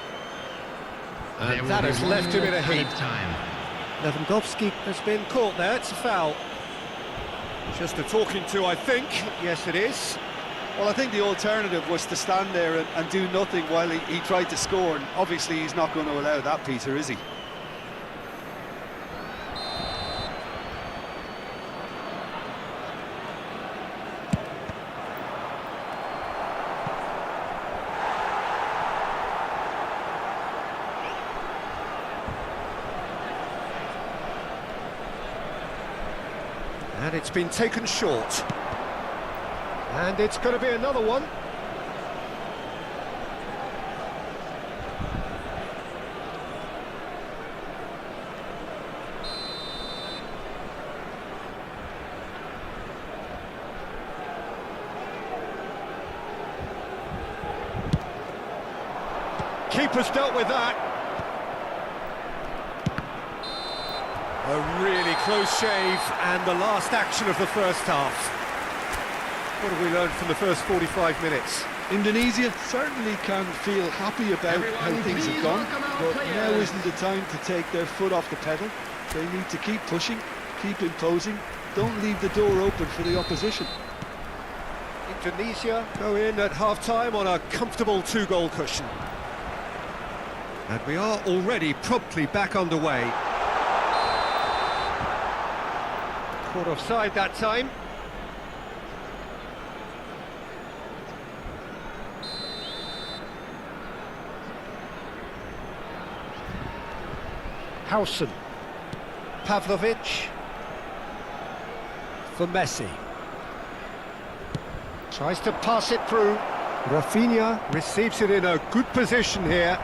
And that has left him in a heap. Lewandowski has been caught there, it's a foul. Just a talking to, I think. Yes, it is. Well, I think the alternative was to stand there and do nothing while he tried to score, and obviously he's not going to allow that, Peter, is he? And it's been taken short. And it's going to be another one. Keeper's dealt with that. A really close shave, and the last action of the first half. What have we learned from the first 45 minutes? Indonesia certainly can feel happy about how things have gone, but now isn't the time to take their foot off the pedal. They need to keep pushing, keep imposing, don't leave the door open for the opposition. Indonesia go in at half-time on a comfortable 2-goal cushion. And we are already promptly back underway. Caught offside that time. Howson. Pavlovic. For Messi. Tries to pass it through. Rafinha receives it in a good position here.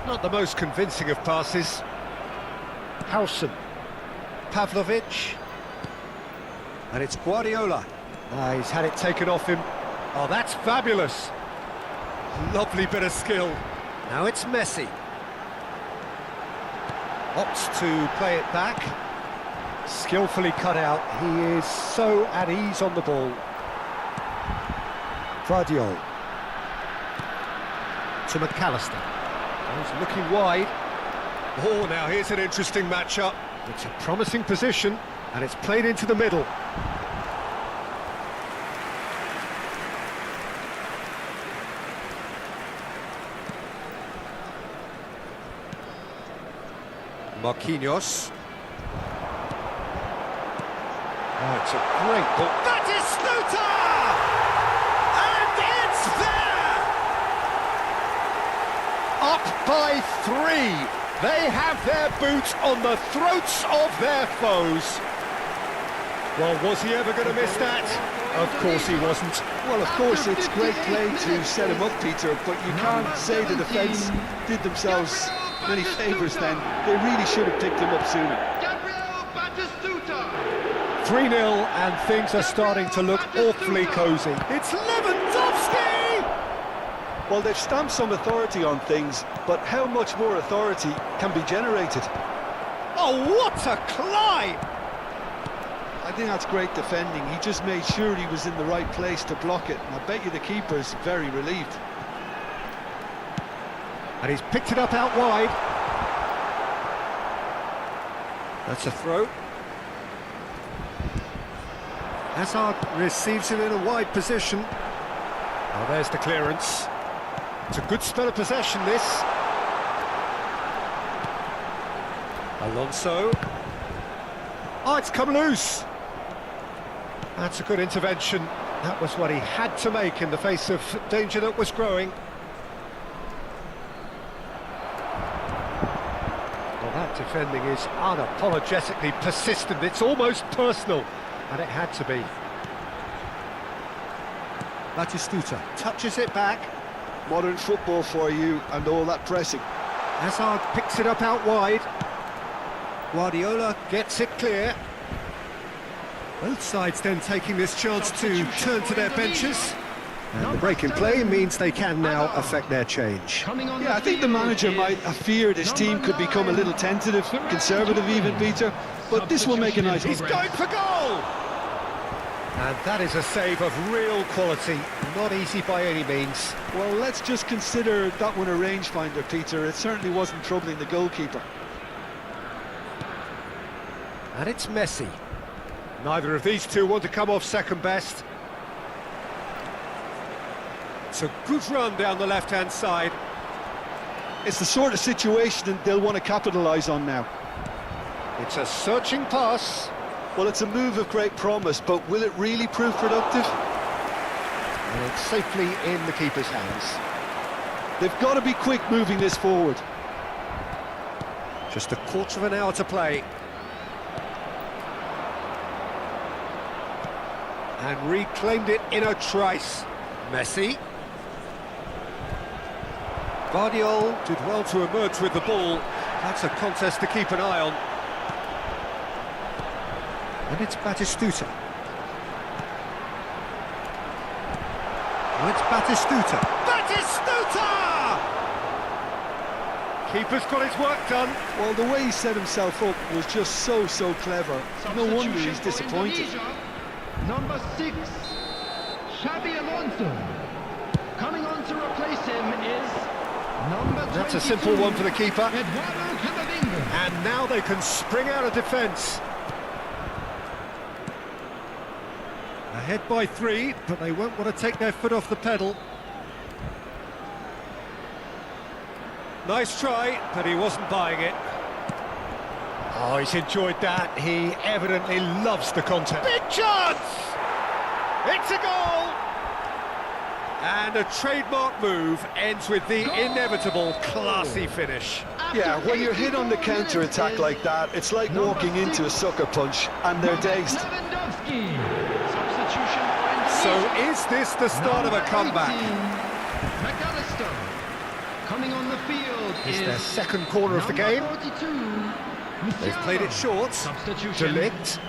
Not the most convincing of passes. Howson. Pavlovic. And it's Guardiola. He's had it taken off him. Oh, that's fabulous. Lovely bit of skill. Now it's Messi. Opts to play it back. Skillfully cut out. He is so at ease on the ball. Guardiola. To McAllister. He's looking wide. Oh, now here's an interesting matchup. It's a promising position, and it's played into the middle. Marquinhos. Oh, it's a great ball. That is Sluta! And it's there! Up by 3. They have their boot on the throats of their foes. Well, was he ever going to miss that? Of course he wasn't. Well, of course, it's great play to set him up, Peter, but you can't say the defence did themselves many favours then. They really should have picked him up sooner. 3-0, and things are starting to look awfully cosy. It's Lewandowski! Well, they've stamped some authority on things, but how much more authority can be generated? Oh, what a climb! I think that's great defending. He just made sure he was in the right place to block it, and I bet you the keeper's very relieved. And he's picked it up out wide. That's a throw. Hazard receives it in a wide position. Oh, there's the clearance. It's a good spell of possession, this. Alonso. Oh, it's come loose. That's a good intervention. That was what he had to make in the face of danger that was growing. Well, that defending is unapologetically persistent. It's almost personal, and it had to be. Batistuta touches it back. Modern football for you, and all that pressing. Hazard picks it up out wide. Guardiola gets it clear. Both sides then taking this chance to turn to their benches. And the break in play means they can now affect their change. Yeah, I think the manager might have feared his team could become a little tentative, conservative even, Peter, but this will make a nice... He's going for goal! And that is a save of real quality, not easy by any means. Well, let's just consider that one a rangefinder, Peter. It certainly wasn't troubling the goalkeeper. And it's Messi. Neither of these two want to come off second best. It's a good run down the left-hand side. It's the sort of situation they'll want to capitalise on now. It's a searching pass. Well, it's a move of great promise, but will it really prove productive? And it's safely in the keeper's hands. They've got to be quick moving this forward. Just a quarter of an hour to play. And reclaimed it in a trice. Messi. Guardiola did well to emerge with the ball. That's a contest to keep an eye on. And it's Batistuta. Oh, it's Batistuta. Batistuta! Keeper's got his work done. Well, the way he set himself up was just so clever. No wonder he's Substitution for disappointed. Indonesia. Number 6, Xabi Alonso. Coming on to replace him is number 22. That's a simple one for the keeper. Eduardo Camavinga. And now they can spring out of defence. Ahead by 3, but they won't want to take their foot off the pedal. Nice try, but he wasn't buying it. Oh, he's enjoyed that. He evidently loves the content. Big chance! It's a goal! And a trademark move ends with the inevitable classy finish. Yeah, when you're hit on the counter-attack like that, it's like walking into a sucker punch, and they're dazed. Lewandowski. Substitution for Indonesia. So is this the start of a comeback? McAllister. Coming on the field It's is their second corner of the game. number 42, They've played it short. Substitution. Delict.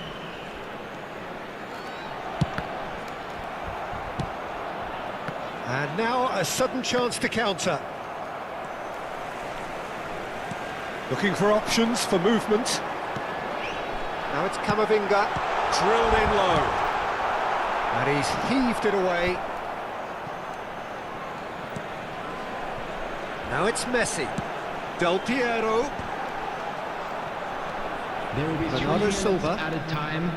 And now a sudden chance to counter. Looking for options for movement. Now it's Camavinga, drilled in low. And he's heaved it away. Now it's Messi. Del Piero. There will be 3 Bernardo minutes Silva. added time.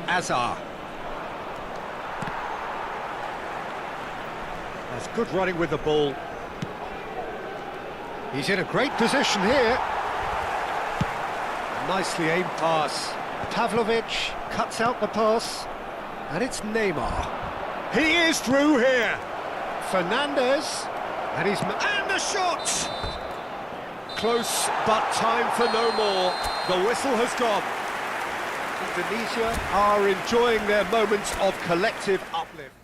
Azar. That's good running with the ball. He's in a great position here. Nicely aimed pass. Pavlovic cuts out the pass. And it's Neymar. He is through here. Fernandez. And the shot! Close, but time for no more. The whistle has gone. Indonesia are enjoying their moments of collective uplift.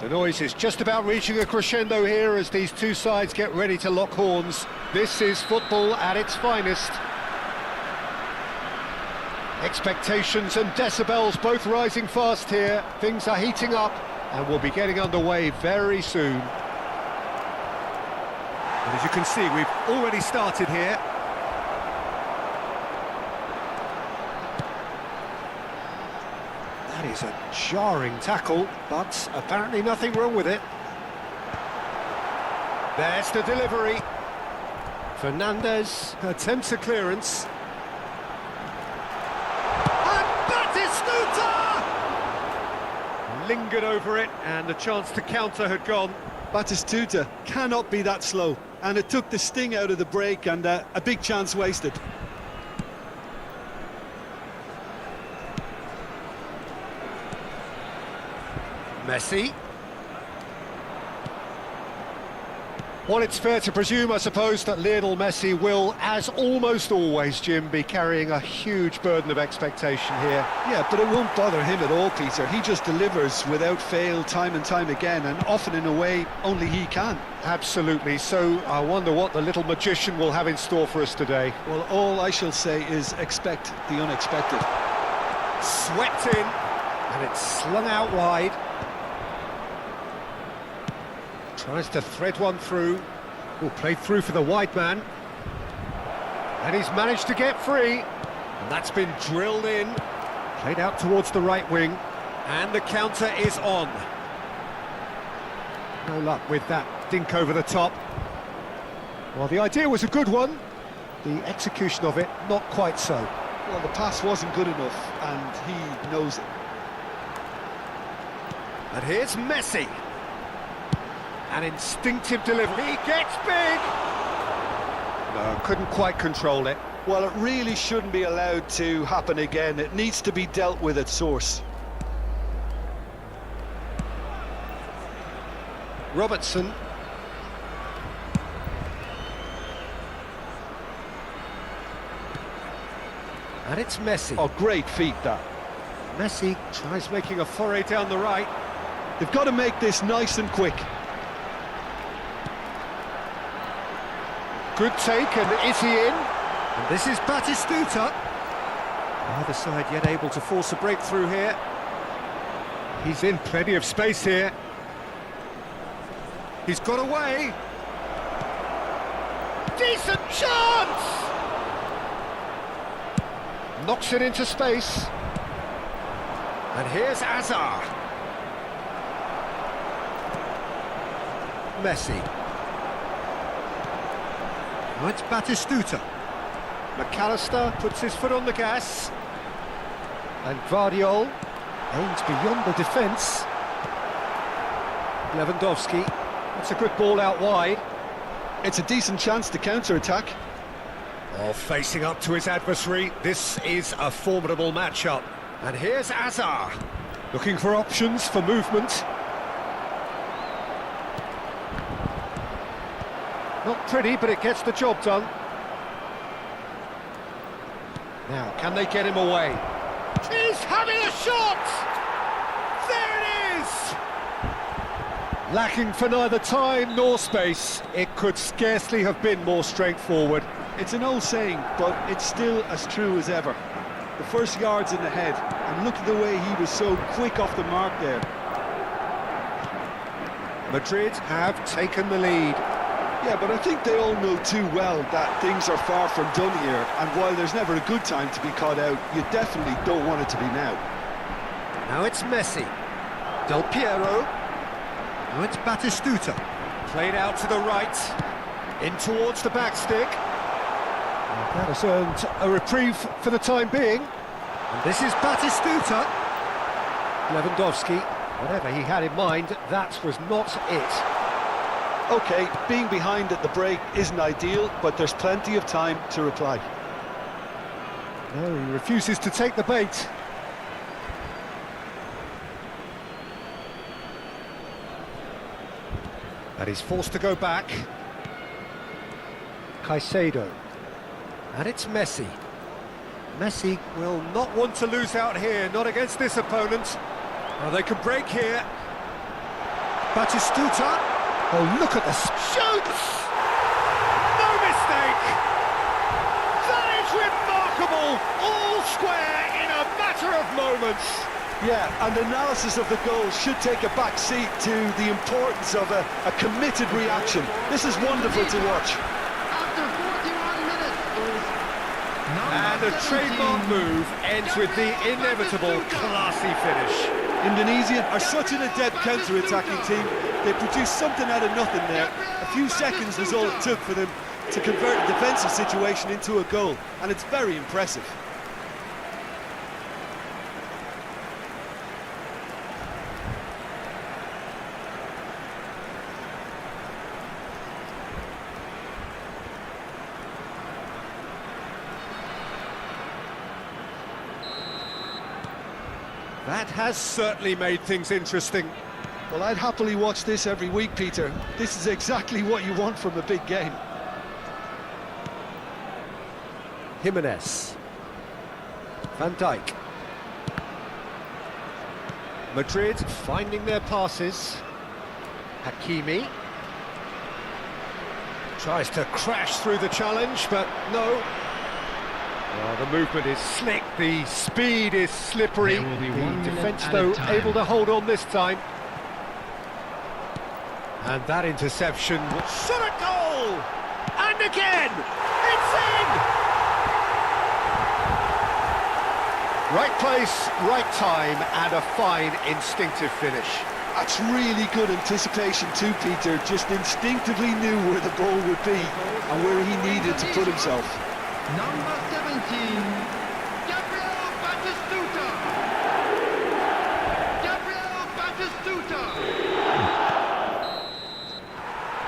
The noise is just about reaching a crescendo here as these two sides get ready to lock horns. This is football at its finest. Expectations and decibels both rising fast here. Things are heating up and we'll be getting underway very soon. And as you can see, we've already started here. That is a jarring tackle, but apparently nothing wrong with it. There's the delivery. Fernandez attempts a clearance. And Batistuta! Lingered over it, and the chance to counter had gone. Batistuta cannot be that slow, and it took the sting out of the break, and a big chance wasted. Messi. Well, it's fair to presume, I suppose, that Lionel Messi will, as almost always, Jim, be carrying a huge burden of expectation here. Yeah, but it won't bother him at all, Peter. He just delivers without fail time and time again, and often in a way only he can. Absolutely. So I wonder what the little magician will have in store for us today. Well, all I shall say is expect the unexpected. Swept in, and it's slung out wide. Tries to thread one through. Will play through for the wide man. And he's managed to get free. And that's been drilled in. Played out towards the right wing. And the counter is on. No luck with that dink over the top. Well, the idea was a good one. The execution of it, not quite so. Well, the pass wasn't good enough, and he knows it. And here's Messi. An instinctive delivery. He gets big! No, couldn't quite control it. Well, it really shouldn't be allowed to happen again. It needs to be dealt with at source. Robertson. And it's Messi. Oh, great feat, that. Messi tries making a foray down the right. They've got to make this nice and quick. Good take, and is he in? And this is Batistuta. Either side yet able to force a breakthrough here. He's in plenty of space here. He's got away. Decent chance! Knocks it into space. And here's Azar. Messi. Now it's Batistuta. McAllister puts his foot on the gas. And Vardiol aims beyond the defence. Lewandowski. That's a good ball out wide. It's a decent chance to counter-attack. Oh, facing up to his adversary, this is a formidable matchup. And here's Azar, looking for options for movement. Not pretty, but it gets the job done. Now, can they get him away? He's having a shot! There it is! Lacking for neither time nor space. It could scarcely have been more straightforward. It's an old saying, but it's still as true as ever. The first yard's in the head, and look at the way he was so quick off the mark there. Madrid have taken the lead. Yeah, but I think they all know too well that things are far from done here, and while there's never a good time to be caught out, you definitely don't want it to be now. Now it's Messi. Del Piero. Now it's Batistuta. Played out to the right. In towards the back stick. That has earned a reprieve for the time being. And this is Batistuta. Lewandowski, whatever he had in mind, that was not it. OK, being behind at the break isn't ideal, but there's plenty of time to reply. No, he refuses to take the bait. And he's forced to go back. Caicedo. And it's Messi. Messi will not want to lose out here, not against this opponent. Oh, they can break here. Batistuta. Oh, look at this. Shoots! No mistake! That is remarkable! All square in a matter of moments. Yeah, and analysis of the goal should take a back seat to the importance of a committed reaction. This is wonderful to watch. After 41 minutes, And a trademark move ends with the inevitable classy finish. Indonesia are such an adept counter-attacking team. They produced something out of nothing there. A few seconds was all it took for them to convert a defensive situation into a goal, and it's very impressive. That has certainly made things interesting. Well, I'd happily watch this every week, Peter. This is exactly what you want from a big game. Jimenez. Van Dijk. Madrid finding their passes. Hakimi. Tries to crash through the challenge, but no. Well, the movement is slick, the speed is slippery. There will be The 1 minute defence, at a though, time. able to hold on this time. And that interception. Shot a goal! And again! It's in! Right place, right time, and a fine instinctive finish. That's really good anticipation too, Peter. Just instinctively knew where the ball would be and where he needed to put himself. Number 17, Gabriel Batistuta. Gabriel Batistuta.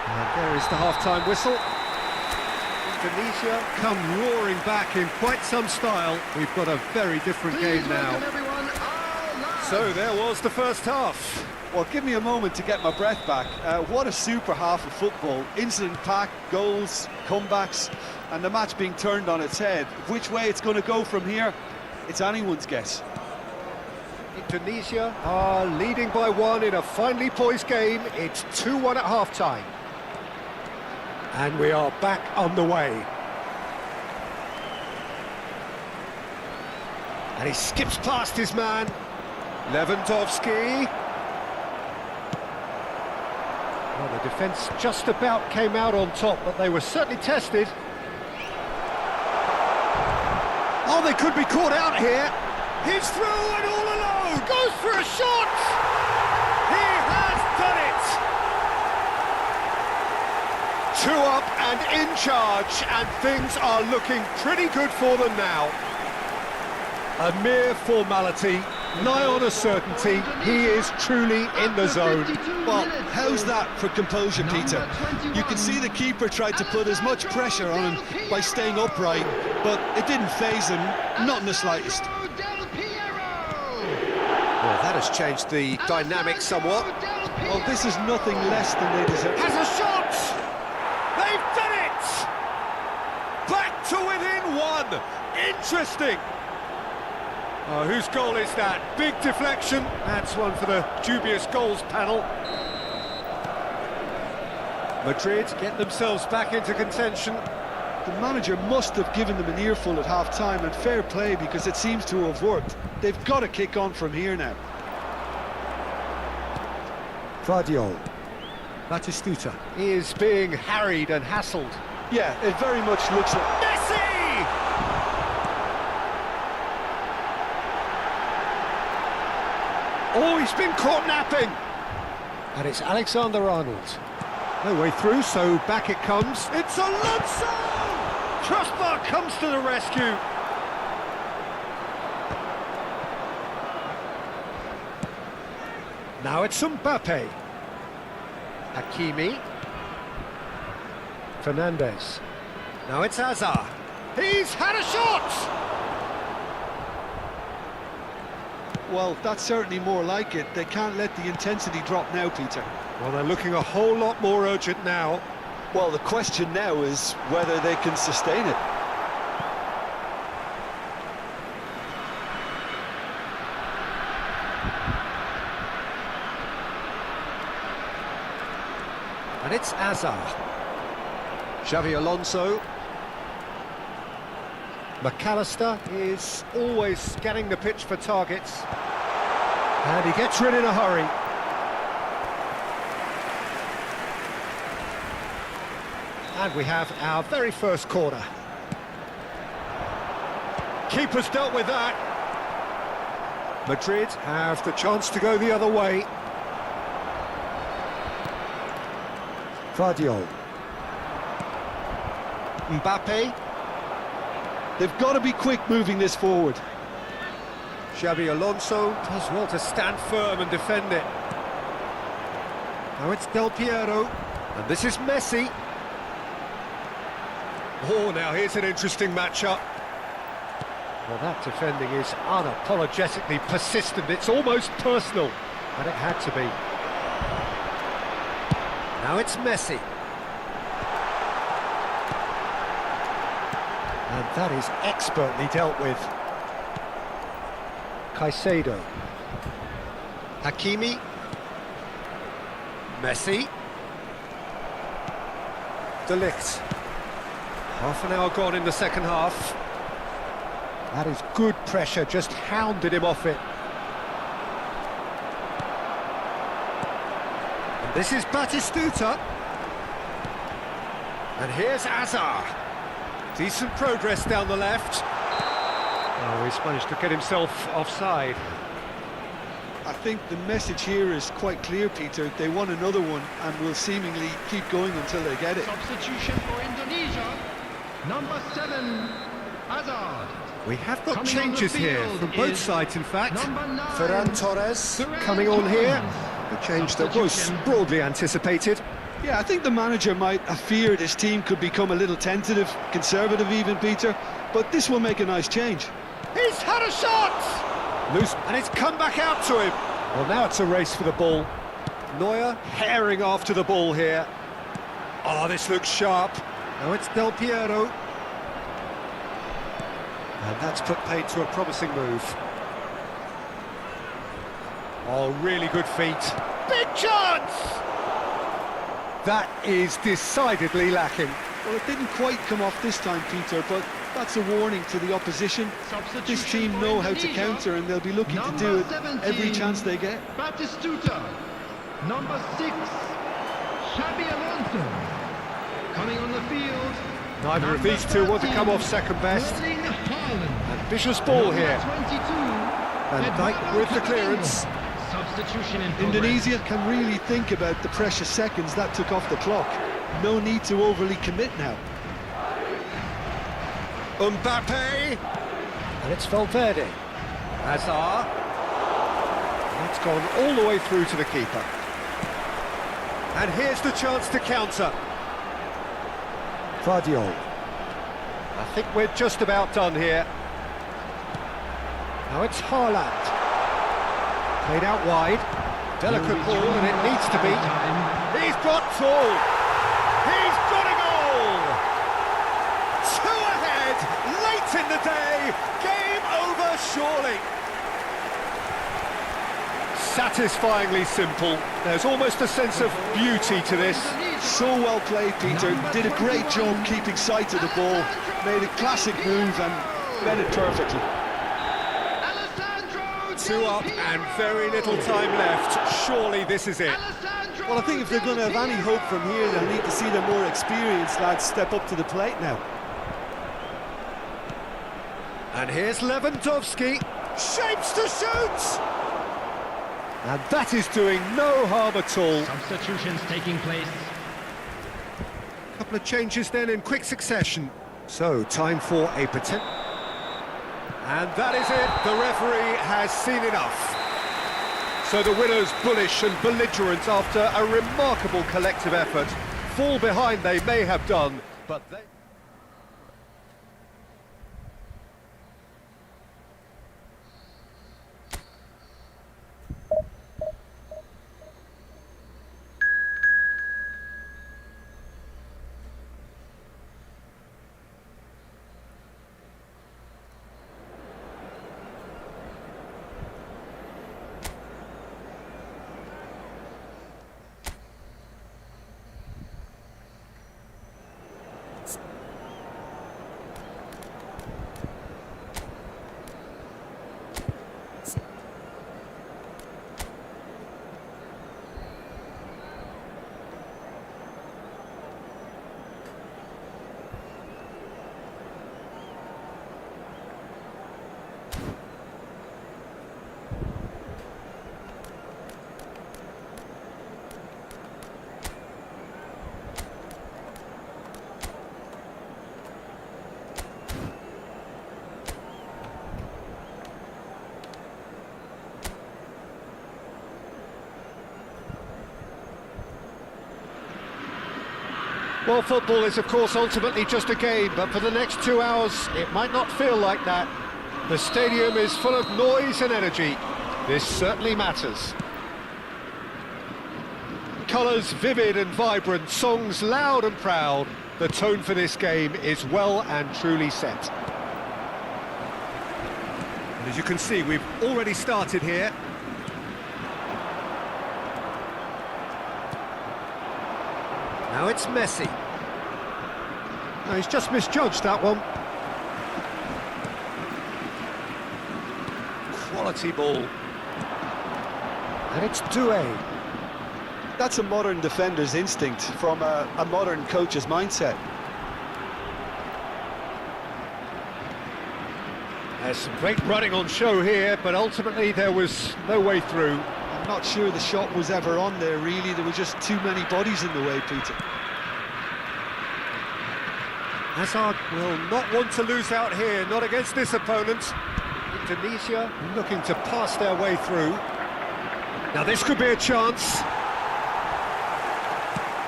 And there is the half-time whistle. Indonesia come roaring back in quite some style. We've got a very different Please game now. welcome everyone, our lads. So there was the first half. Well, give me a moment to get my breath back. What a super half of football. Incident-packed, goals, comebacks, and the match being turned on its head. Which way it's going to go from here, it's anyone's guess. Indonesia are leading by 1 in a finely poised game. It's 2-1 at half-time. And we are back on the way. And he skips past his man. Lewandowski. Well, the defence just about came out on top, but they were certainly tested. Oh, they could be caught out here. He's through and all alone. Goes for a shot. He has done it. 2 up and in charge, and things are looking pretty good for them now. A mere formality, nigh on a certainty. He is truly in the zone. Well, how's that for composure, Peter? You can see the keeper tried to put as much pressure on him by staying upright, but it didn't faze him, not in the slightest. Well, that has changed the dynamic somewhat. Well, this is nothing less than they deserve. Has a shot! They've done it! Back to within 1! Interesting! Oh, whose goal is that? Big deflection. That's one for the dubious goals panel. Madrid get themselves back into contention. The manager must have given them an earful at half-time, and fair play, because it seems to have worked. They've got to kick on from here now. Guardiola. Batistuta is being harried and hassled. Yeah, it very much looks like... Messi! Oh, he's been caught napping! And it's Alexander-Arnold. No way through, so back it comes. It's Alonso! Crossbar comes to the rescue. Now it's Mbappe. Hakimi. Fernandez. Now it's Hazard. He's had a shot! Well, that's certainly more like it. They can't let the intensity drop now, Peter. Well, they're looking a whole lot more urgent now. Well, the question now is whether they can sustain it. And it's Hazard. Xavi Alonso. McAllister is always scanning the pitch for targets. And he gets rid in a hurry. And we have our very first corner. Keeper's dealt with that. Madrid have the chance to go the other way. Guardiola. Mbappe. They've got to be quick moving this forward. Xabi Alonso does well to stand firm and defend it. Now it's Del Piero, and this is Messi. Oh, now here's an interesting matchup. Well, that defending is unapologetically persistent. It's almost personal, and it had to be. Now it's Messi. And that is expertly dealt with. Caicedo. Hakimi. Messi. De Ligt. Half an hour gone in the second half. That is good pressure, just hounded him off it. And this is Batistuta. And here's Azar. Decent progress down the left. Oh, he's managed to get himself offside. I think the message here is quite clear, Peter. They want another one and will seemingly keep going until they get it. Substitution for Indonesia. Number 7, Hazard. We have got Coming changes on the here field from both is sides, in fact. number 9, Ferran Torres Ferran coming on here. Torres. A change that was Substitution. broadly anticipated. Yeah, I think the manager might have feared his team could become a little tentative, conservative even, Peter. But this will make a nice change. He's had a shot! Loose, and it's come back out to him. Well, now it's a race for the ball. Neuer herring after the ball here. Oh, this looks sharp. Now it's Del Piero. And that's put paid to a promising move. Oh, really good feet. Big chance! That is decidedly lacking. Well, it didn't quite come off this time, Peter, but that's a warning to the opposition. This team know how to counter and they'll be looking to do it every chance they get. Batistuta. Number 6, Xabi Alonso. Coming on the field. Neither of these two want to come off second best. Erling Haaland. Ambitious ball Number here. 22, Van Dijk with the clearance. Substitution in progress. Indonesia can really think about the precious seconds that took off the clock. No need to overly commit now. Mbappe. And it's Valverde. Hazard. It's gone all the way through to the keeper. And here's the chance to counter. Vardiol. I think we're just about done here. Now it's Haaland. Played out wide. Delicate ball, and it needs to be. He's got full. He's got a goal! 2 ahead, late in the day. Game over, surely. Satisfyingly simple. There's almost a sense of beauty to this. So well played, Peter. Did a great job keeping sight of the ball. Made a classic move and read it perfectly. 2 up and very little time left. Surely this is it. Well, I think if they're going to have any hope from here, they'll need to see their more experienced lads step up to the plate now. And here's Lewandowski. Shapes to shoot! And that is doing no harm at all. Substitutions taking place. Couple of changes then in quick succession. So, time for a potential... And that is it. The referee has seen enough. So the winners, bullish and belligerent after a remarkable collective effort. Fall behind they may have done, but they... Well, football is, of course, ultimately just a game, but for the next 2 hours, it might not feel like that. The stadium is full of noise and energy. This certainly matters. colours vivid and vibrant, songs loud and proud. The tone for this game is well and truly set. And as you can see, we've already started here. Now it's Messi. No, he's just misjudged that one. Quality ball. And it's Doué. That's a modern defender's instinct from a modern coach's mindset. There's some great running on show here, but ultimately there was no way through. I'm not sure the shot was ever on there, really. There were just too many bodies in the way, Peter. Hazard will not want to lose out here, not against this opponent. Indonesia looking to pass their way through. Now this could be a chance.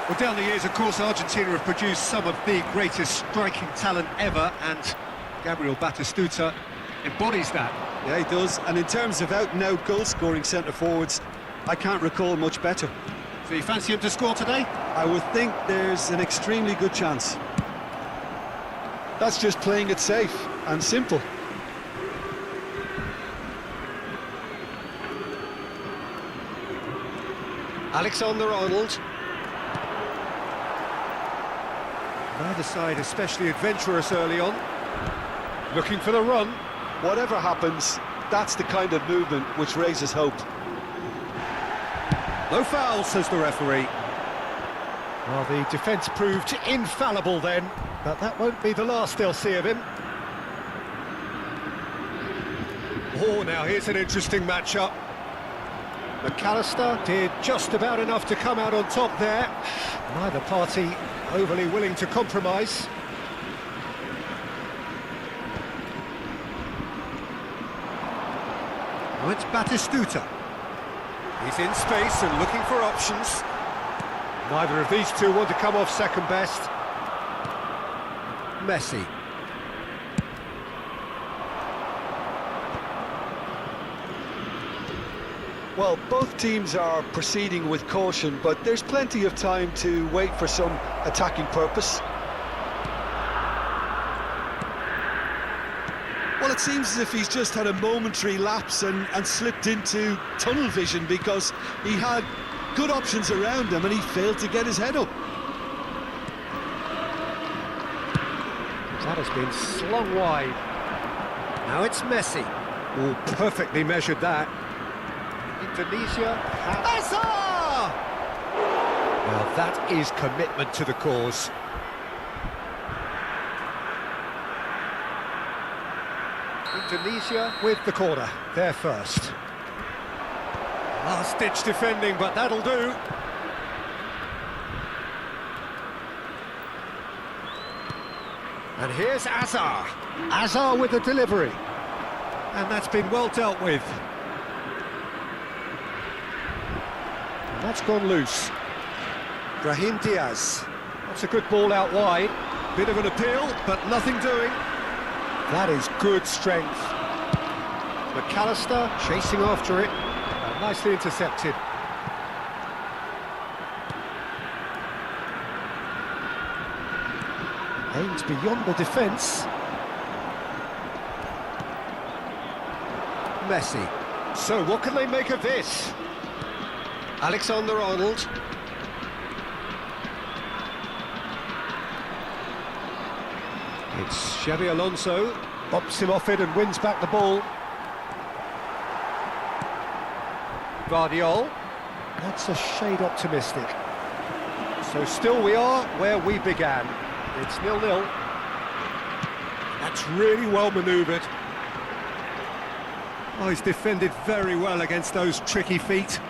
Well, down the years, of course, Argentina have produced some of the greatest striking talent ever, and Gabriel Batistuta embodies that. Yeah, he does. And in terms of out-and-out goal-scoring centre-forwards, I can't recall much better. So you fancy him to score today? I would think there's an extremely good chance. That's just playing it safe and simple. Alexander-Arnold. Neither side especially adventurous early on. Looking for the run. Whatever happens, that's the kind of movement which raises hope. No foul, says the referee. Well, the defence proved infallible then, but that won't be the last they'll see of him. Oh, now here's an interesting matchup. McAllister did just about enough to come out on top there. Neither party overly willing to compromise. Now it's Batistuta. He's in space and looking for options. Neither of these two want to come off second best. Messi. Well, both teams are proceeding with caution, but there's plenty of time to wait for some attacking purpose. Well, it seems as if he's just had a momentary lapse and slipped into tunnel vision, because he had good options around him and he failed to get his head up. That has been slung wide. Now it's Messi. Oh, perfectly measured that. Indonesia. Hazard! Well, that is commitment to the cause. Indonesia with the corner. They're first. Last-ditch defending, but that'll do. And here's Azar. Azar with the delivery. And that's been well dealt with. And that's gone loose. Brahim Diaz. That's a good ball out wide. Bit of an appeal, but nothing doing. That is good strength. McAllister chasing after it. Nicely intercepted. Aims beyond the defence. Messi. So what can they make of this? Alexander-Arnold. It's Xabi Alonso. Bops him off it and wins back the ball. Guardiol. That's a shade optimistic. So still we are where we began. It's 0-0. That's really well manoeuvred. Oh, he's defended very well against those tricky feet.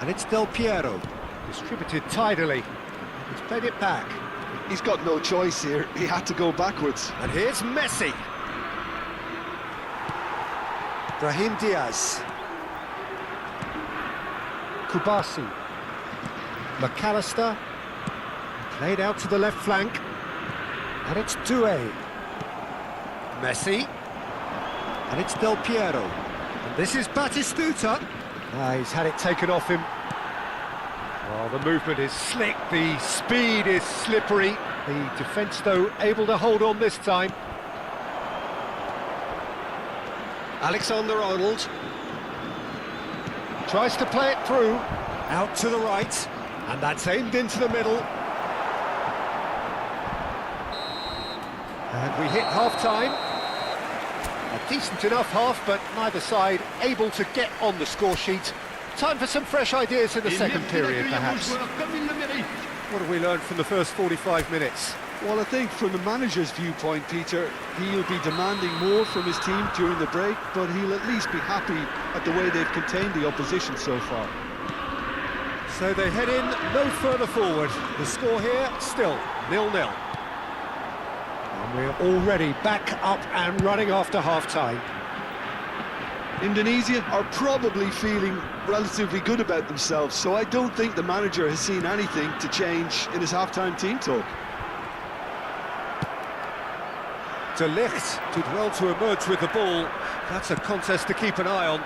And it's Del Piero. Distributed tidily. He's played it back. He's got no choice here. He had to go backwards. And here's Messi. Brahim Diaz. Kubasi. McAllister. Played out to the left flank. And it's Doué. Messi. And it's Del Piero. And this is Batistuta. He's had it taken off him. Well, the movement is slick, the speed is slippery. The defence, though, able to hold on this time. Alexander-Arnold tries to play it through, out to the right, and that's aimed into the middle. And we hit half-time. A decent enough half, but neither side able to get on the score sheet. Time for some fresh ideas in the second period, perhaps. What have we learned from the first 45 minutes? Well, I think from the manager's viewpoint, Peter, he'll be demanding more from his team during the break, but he'll at least be happy at the way they've contained the opposition so far. So they head in no further forward. The score here, still 0-0. And we're already back up and running after half-time. Indonesia are probably feeling relatively good about themselves, so I don't think the manager has seen anything to change in his half-time team talk. De Ligt did well to emerge with the ball. That's a contest to keep an eye on.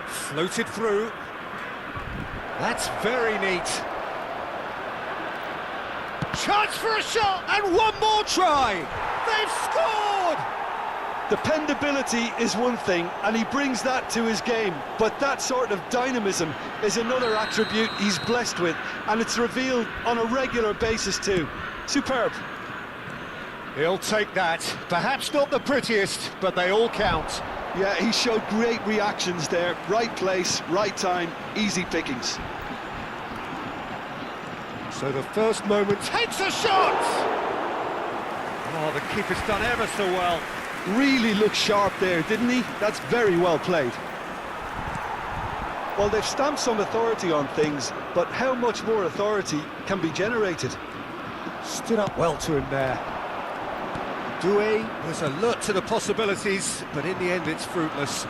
Floated through. That's very neat. Chance for a shot, and one more try! They've scored! Dependability is one thing, and he brings that to his game, but that sort of dynamism is another attribute he's blessed with, and it's revealed on a regular basis too. Superb. He'll take that. Perhaps not the prettiest, but they all count. Yeah, he showed great reactions there. Right place, right time, easy pickings. So the first moment takes a shot! Oh, the keeper's done ever so well. Really looked sharp there, didn't he? That's very well played. Well, they've stamped some authority on things, but how much more authority can be generated? Stood up well to him there. Doué was alert to the possibilities, but in the end it's fruitless.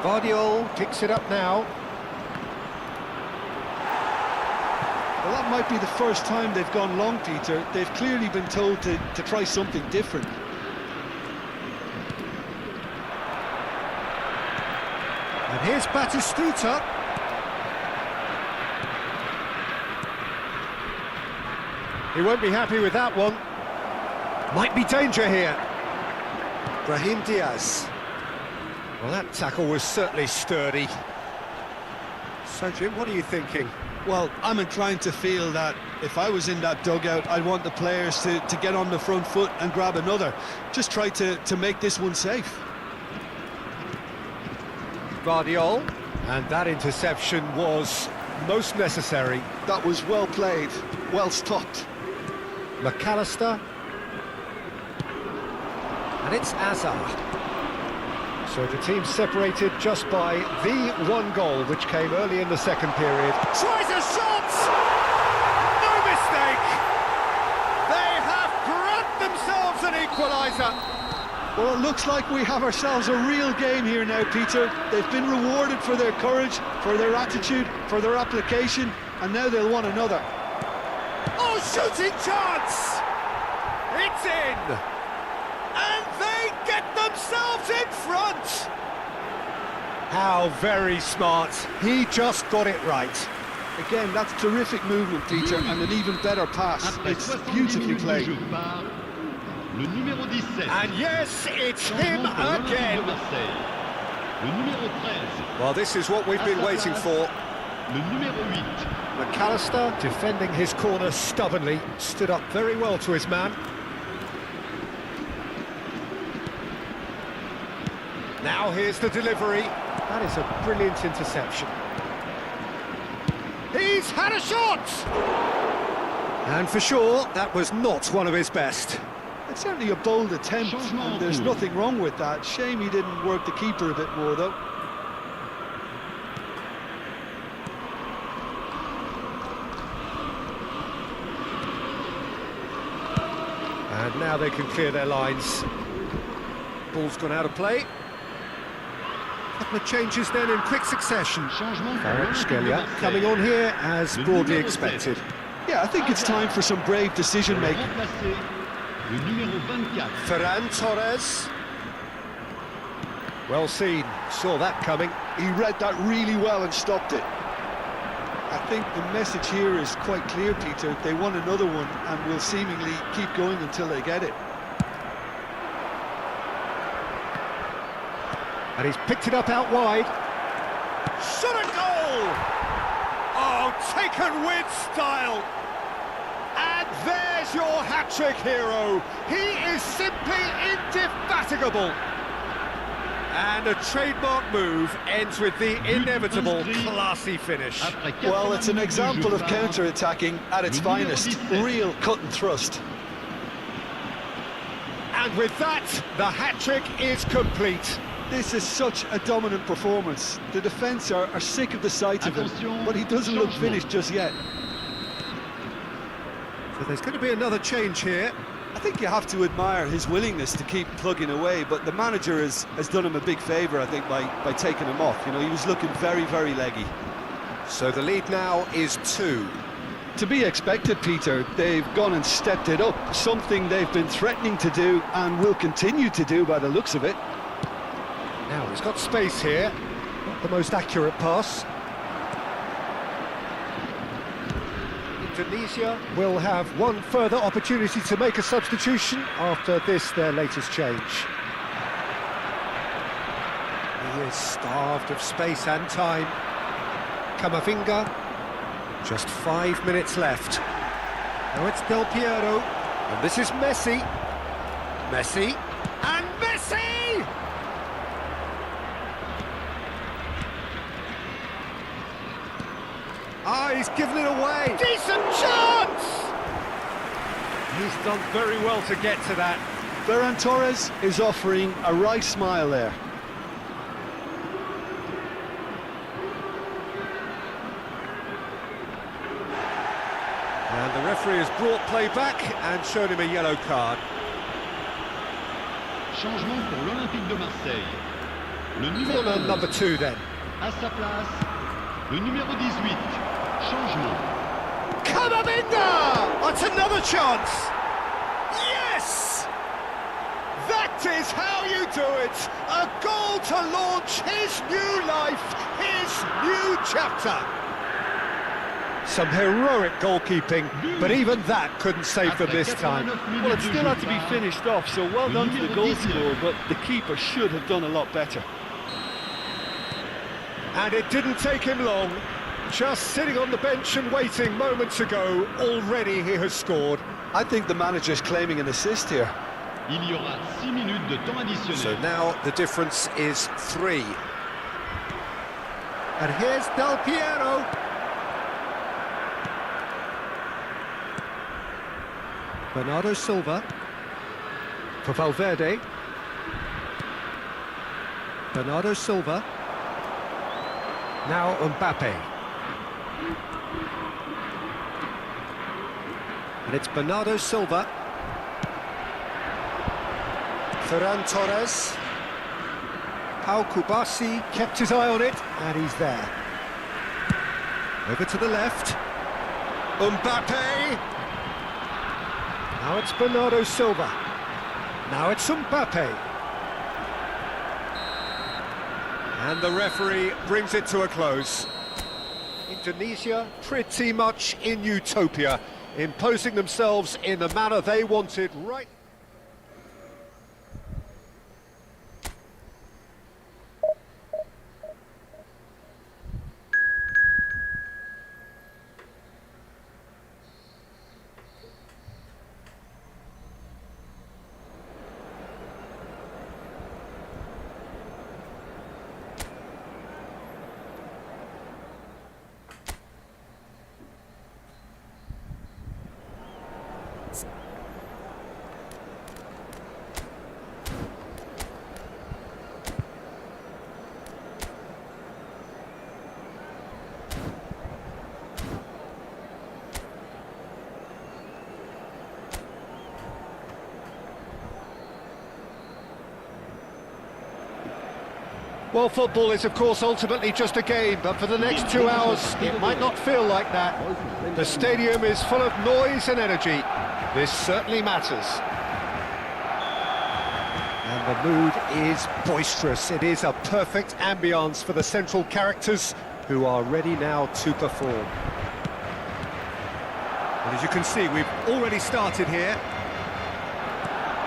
Guardiola picks it up now. Well, that might be the first time they've gone long, Peter. They've clearly been told to try something different. And here's Batistuta. He won't be happy with that one. Might be danger here. Brahim Diaz. Well, that tackle was certainly sturdy. So, Jim, what are you thinking? Well, I'm inclined to feel that if I was in that dugout, I'd want the players to get on the front foot and grab another. Just try to make this one safe. Guardiola. And that interception was most necessary. That was well played, well stopped. McAllister. And it's Azar. So the team separated just by the one goal, which came early in the second period. Tries a shot! No mistake! They have grabbed themselves an equaliser. Well, it looks like we have ourselves a real game here now, Peter. They've been rewarded for their courage, for their attitude, for their application, and now they'll want another. Oh, shooting chance! It's in! And they get themselves in front! How very smart. He just got it right. Again, that's terrific movement, Peter, and an even better pass. It's beautifully played. Le numéro 17. And yes, it's him again. Le numéro 13. Well, this is what we've been waiting for. Le numéro 8. McAllister, defending his corner stubbornly, stood up very well to his man. Now here's the delivery. That is a brilliant interception. He's had a shot! And for sure, that was not one of his best. It's certainly a bold attempt, and there's nothing wrong with that. Shame he didn't work the keeper a bit more, though. And now they can clear their lines. Ball's gone out of play. Couple of changes then in quick succession. Skelia coming on here as broadly expected. Yeah, I think it's time for some brave decision-making. Le numéro 24. Ferran Torres. Well seen, saw that coming. He read that really well and stopped it. I think the message here is quite clear, Peter. They want another one and will seemingly keep going until they get it. And he's picked it up out wide. Shot a goal! Oh, taken with style. And there's your hat-trick hero. He is simply indefatigable. And a trademark move ends with the inevitable classy finish. Well, it's an example of counter-attacking at its finest. Real cut and thrust. And with that, the hat-trick is complete. This is such a dominant performance. The defence are sick of the sight of him, but he doesn't look finished just yet. So there's going to be another change here. I think you have to admire his willingness to keep plugging away, but the manager has done him a big favour, I think, by taking him off. You know, he was looking very, very leggy. So the lead now is 2. To be expected, Peter. They've gone and stepped it up, something they've been threatening to do and will continue to do by the looks of it. Now he's got space here. Not the most accurate pass. Indonesia will have one further opportunity to make a substitution after this, their latest change. He is starved of space and time. Kamavinga, just 5 minutes left. Now it's Del Piero, and this is Messi. Messi, and Messi! Ah, he's given it away. Decent chance! He's done very well to get to that. Ferran Torres is offering a right smile there. And the referee has brought play back and shown him a yellow card. Changement pour l'Olympique de Marseille. Le numéro Corner number 2 then. à sa place, le numéro 18. Changement. Kamavinga! That's another chance! Yes! That is how you do it! A goal to launch his new life, his new chapter! Some heroic goalkeeping, but even that couldn't save them this time. Well, it still had to be finished off, so well done to the goal scorer, but the keeper should have done a lot better. And it didn't take him long. Just sitting on the bench and waiting moments ago, already he has scored. I think the manager's claiming an assist here. Il y aura 6 minutes de temps additionnel. So now the difference is 3. And here's Del Piero. Bernardo Silva for Valverde. Bernardo Silva. Now Mbappe. And it's Bernardo Silva. Ferran Torres. Pau Kubasi kept his eye on it, and he's there. Over to the left. Mbappe. Now it's Bernardo Silva. Now it's Mbappe. And the referee brings it to a close. Indonesia pretty much in utopia, imposing themselves in the manner they wanted right. Well, football is, of course, ultimately just a game, but for the next 2 hours, it might not feel like that. The stadium is full of noise and energy. This certainly matters. And the mood is boisterous. It is a perfect ambience for the central characters who are ready now to perform. And as you can see, we've already started here.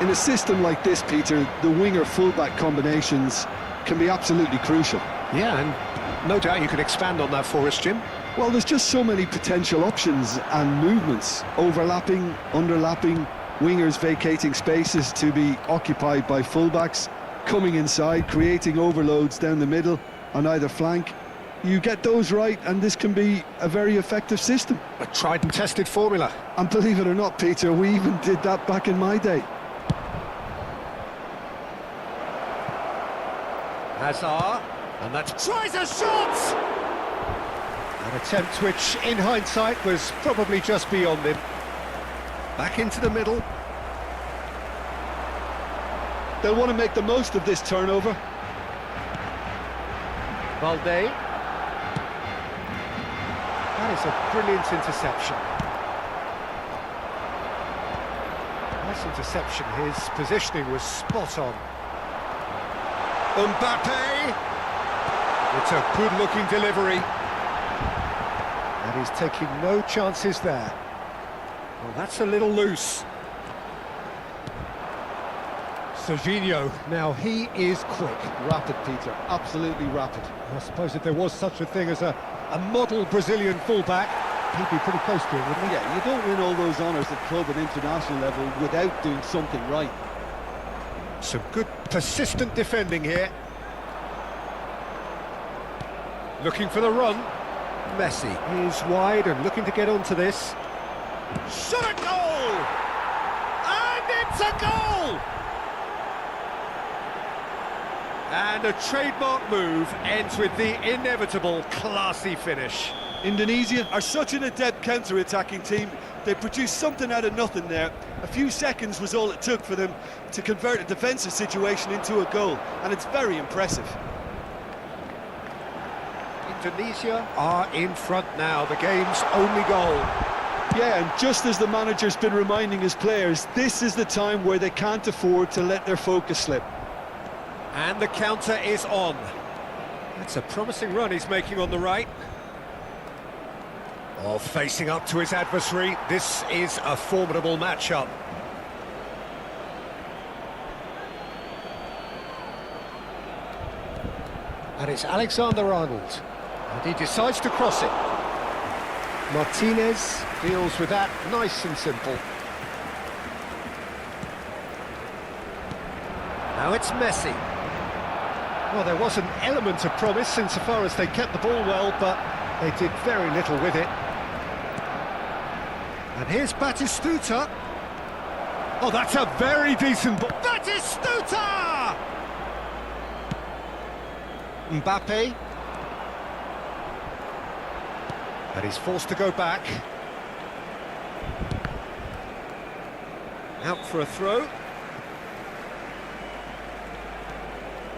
In a system like this, Peter, the winger-fullback combinations can be absolutely crucial. Yeah, and no doubt you can expand on that for us, Jim. Well, there's just so many potential options and movements, overlapping, underlapping, wingers vacating spaces to be occupied by fullbacks, coming inside, creating overloads down the middle on either flank. You get those right, and this can be a very effective system. A tried and tested formula. And believe it or not, Peter, we even did that back in my day. Hazard, and that tries a shot! An attempt which, in hindsight, was probably just beyond him. Back into the middle. They'll want to make the most of this turnover. Valde. That is a brilliant interception. Nice interception. His positioning was spot on. Mbappe! It's a good-looking delivery. And he's taking no chances there. Well, that's a little loose. Serginho, now he is quick. Rapid, Peter, absolutely rapid. I suppose if there was such a thing as a model Brazilian fullback, he'd be pretty close to it, wouldn't he? Yeah, you don't win all those honours at club and international level without doing something right. Some good persistent defending here. Looking for the run. Messi is wide and looking to get onto this. Shot a goal! And it's a goal! And a trademark move ends with the inevitable classy finish. Indonesia are such an adept counter-attacking team. They produced something out of nothing there. A few seconds was all it took for them to convert a defensive situation into a goal, and it's very impressive. Indonesia are in front now, the game's only goal. Yeah, and just as the manager's been reminding his players, this is the time where they can't afford to let their focus slip. And the counter is on. That's a promising run he's making on the right. Oh, facing up to his adversary, this is a formidable matchup. And it's Alexander-Arnold. And he decides to cross it. Martinez deals with that nice and simple. Now it's Messi. Well, there was an element of promise insofar as they kept the ball well, but they did very little with it. And here's Batistuta. Oh, that's a very decent ball. Batistuta! Mbappe. And he's forced to go back. Out for a throw.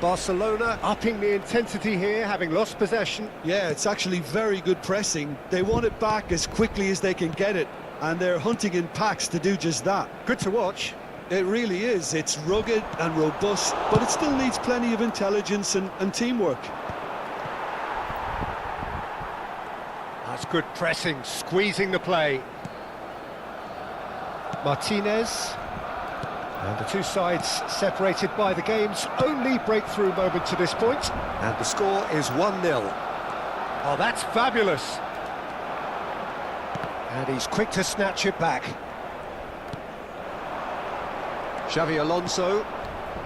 Barcelona upping the intensity here, having lost possession. Yeah, it's actually very good pressing. They want it back as quickly as they can get it, and they're hunting in packs to do just that. Good to watch. It really is. It's rugged and robust, but it still needs plenty of intelligence and teamwork. That's good pressing, squeezing the play. Martinez. And the two sides separated by the game's only breakthrough moment to this point. And the score is 1-0. Oh, that's fabulous. And he's quick to snatch it back. Xavi Alonso,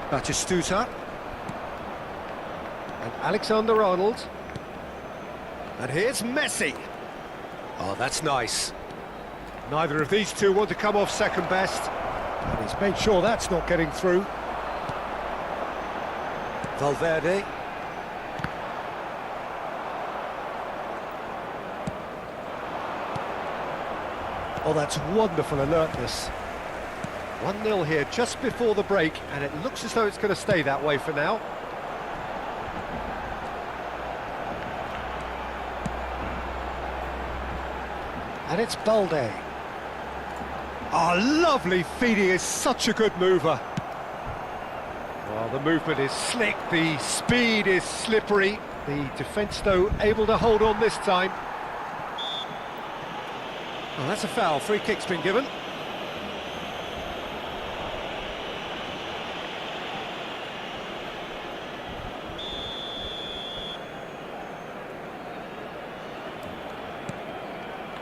Batistuta, and Alexander-Arnold. And here's Messi. Oh, that's nice. Neither of these two want to come off second best. And he's made sure that's not getting through. Valverde. Oh, that's wonderful alertness. 1-0 here just before the break, and it looks as though it's going to stay that way for now. And it's Balde. Oh, lovely feeding, is such a good mover. Well, the movement is slick, the speed is slippery. The defence, though, able to hold on this time. Well, that's a foul. Free kick's been given.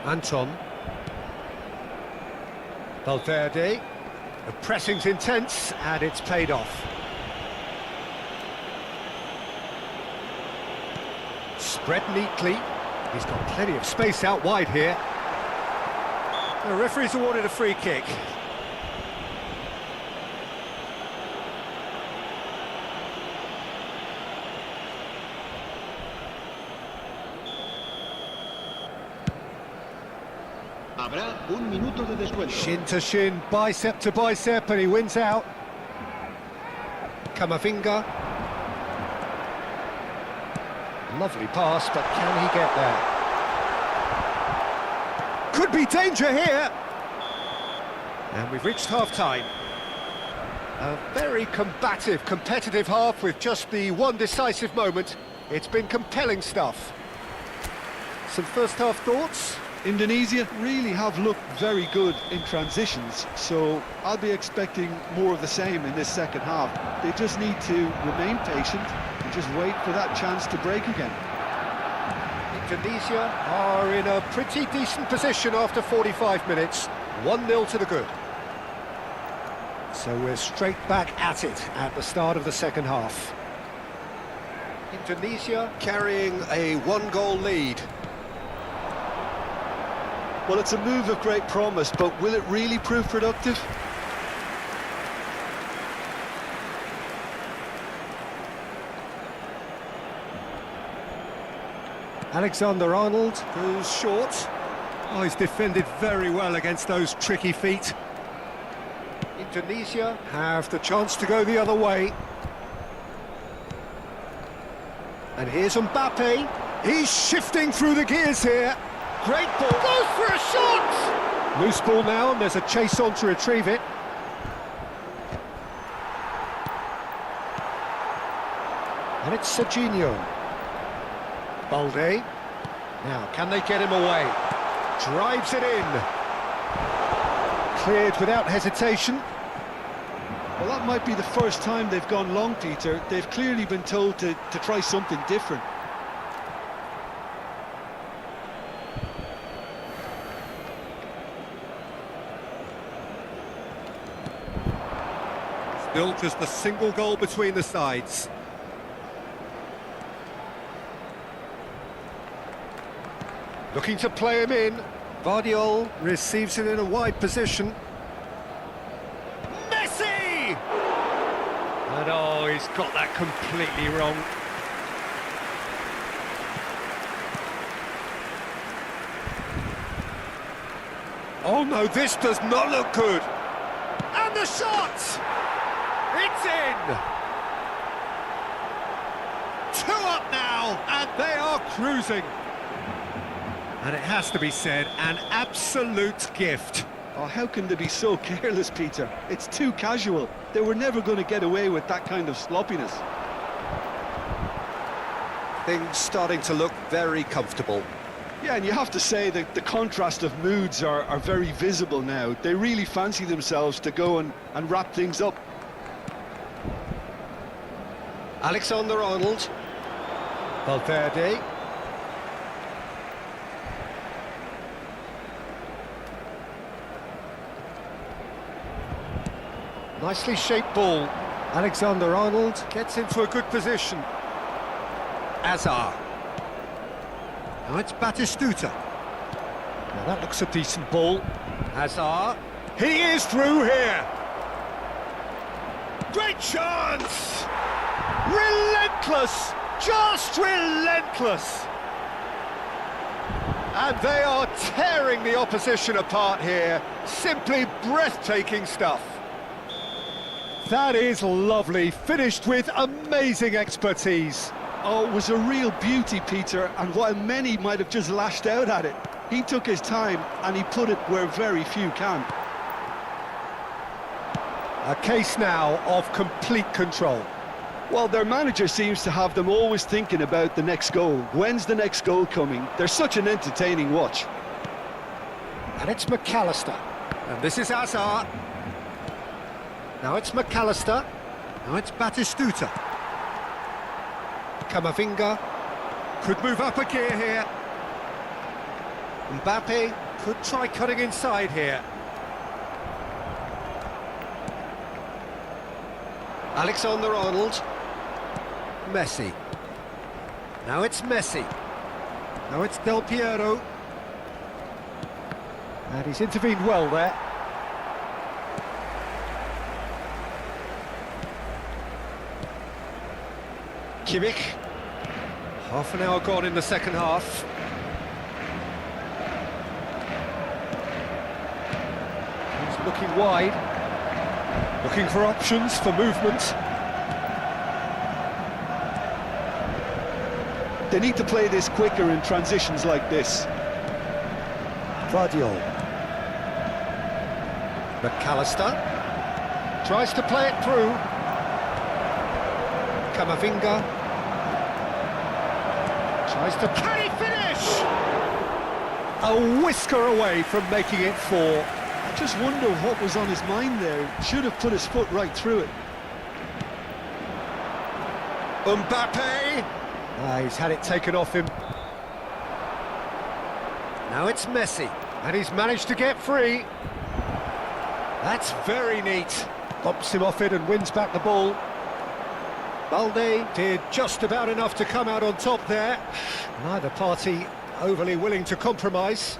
Anton. Valverde. The pressing's intense, and it's paid off. Spread neatly. He's got plenty of space out wide here. The referee's awarded a free kick. Habrá un minuto de descuento. Shin to shin, bicep to bicep, and he wins out. Camavinga. Lovely pass, but can he get there? Could be danger here. And we've reached half-time. A very combative, competitive half with just the one decisive moment. It's been compelling stuff. Some first-half thoughts? Indonesia really have looked very good in transitions, so I'll be expecting more of the same in this second half. They just need to remain patient and just wait for that chance to break again. Indonesia are in a pretty decent position after 45 minutes. 1-0 to the good. So we're straight back at it at the start of the second half. Indonesia carrying a one-goal lead. Well, it's a move of great promise, but will it really prove productive? Alexander-Arnold goes short. Oh, he's defended very well against those tricky feet. Indonesia have the chance to go the other way. And here's Mbappe. He's shifting through the gears here. Great ball. Goes for a shot! Loose ball now, and there's a chase on to retrieve it. And it's Serginho. Balde. Now, can they get him away? Drives it in. Cleared without hesitation. Well, that might be the first time they've gone long, Peter. They've clearly been told to try something different. Still just a single goal between the sides. Looking to play him in. Vardiol receives it in a wide position. Messi! And oh, he's got that completely wrong. Oh no, this does not look good. And the shot! It's in! 2 up now, and they are cruising. And it has to be said, an absolute gift. Oh, how can they be so careless, Peter? It's too casual. They were never going to get away with that kind of sloppiness. Things starting to look very comfortable. Yeah, and you have to say that the contrast of moods are very visible now. They really fancy themselves to go and wrap things up. Alexander-Arnold. Valverde. Nicely shaped ball. Alexander-Arnold gets into a good position. Azar. Now it's Batistuta. Now that looks a decent ball. Azar. He is through here. Great chance! Relentless! Just relentless! And they are tearing the opposition apart here. Simply breathtaking stuff. That is lovely, finished with amazing expertise. Oh, it was a real beauty, Peter, and while many might have just lashed out at it, he took his time and he put it where very few can. A case now of complete control. Well, their manager seems to have them always thinking about the next goal. When's the next goal coming? They're such an entertaining watch. And it's McAllister. And this is Hazard. Now it's McAllister. Now it's Batistuta. Camavinga could move up a gear here. Mbappe could try cutting inside here. Alexander-Arnold. Messi. Now it's Messi. Now it's Del Piero. And he's intervened well there. Kimmich. Half an hour gone in the second half. He's looking wide. Looking for options for movement. They need to play this quicker in transitions like this. Vardiol. McAllister tries to play it through. Camavinga tries to... Can he finish? A whisker away from making it 4. I just wonder what was on his mind there. Should have put his foot right through it. Mbappe. He's had it taken off him. Now it's Messi, and he's managed to get free. That's very neat. Bumps him off it and wins back the ball. Balde did just about enough to come out on top there. Neither party overly willing to compromise.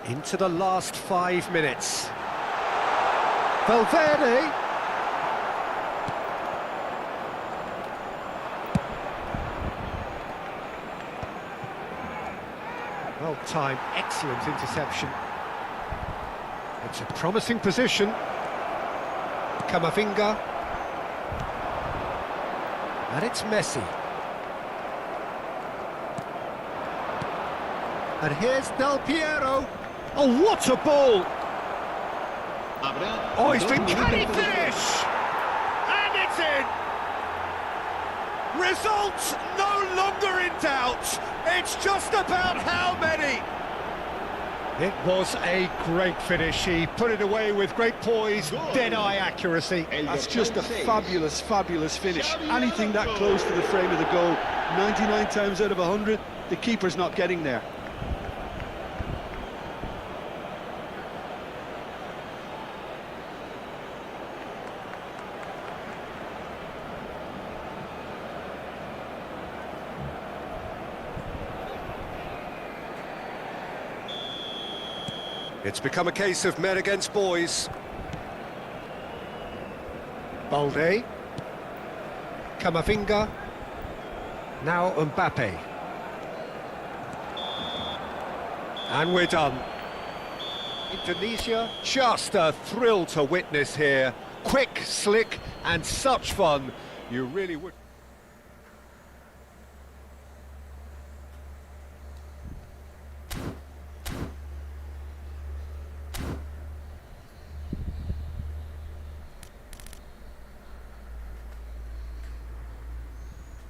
Into the last 5 minutes. Valverde. Well timed, excellent interception. It's a promising position. Camavinga. And it's Messi. And here's Del Piero. Oh, what a ball! Oh, he's been... Can he finish? And it's in! Results no longer in doubt. It's just about how many. It was a great finish. He put it away with great poise, dead-eye accuracy. That's just a fabulous, fabulous finish. Anything that close to the frame of the goal, 99 times out of 100, the keeper's not getting there. It's become a case of men against boys. Balde. Camavinga. Now Mbappe. And we're done. Indonesia, just a thrill to witness here. Quick, slick, and such fun. You really would...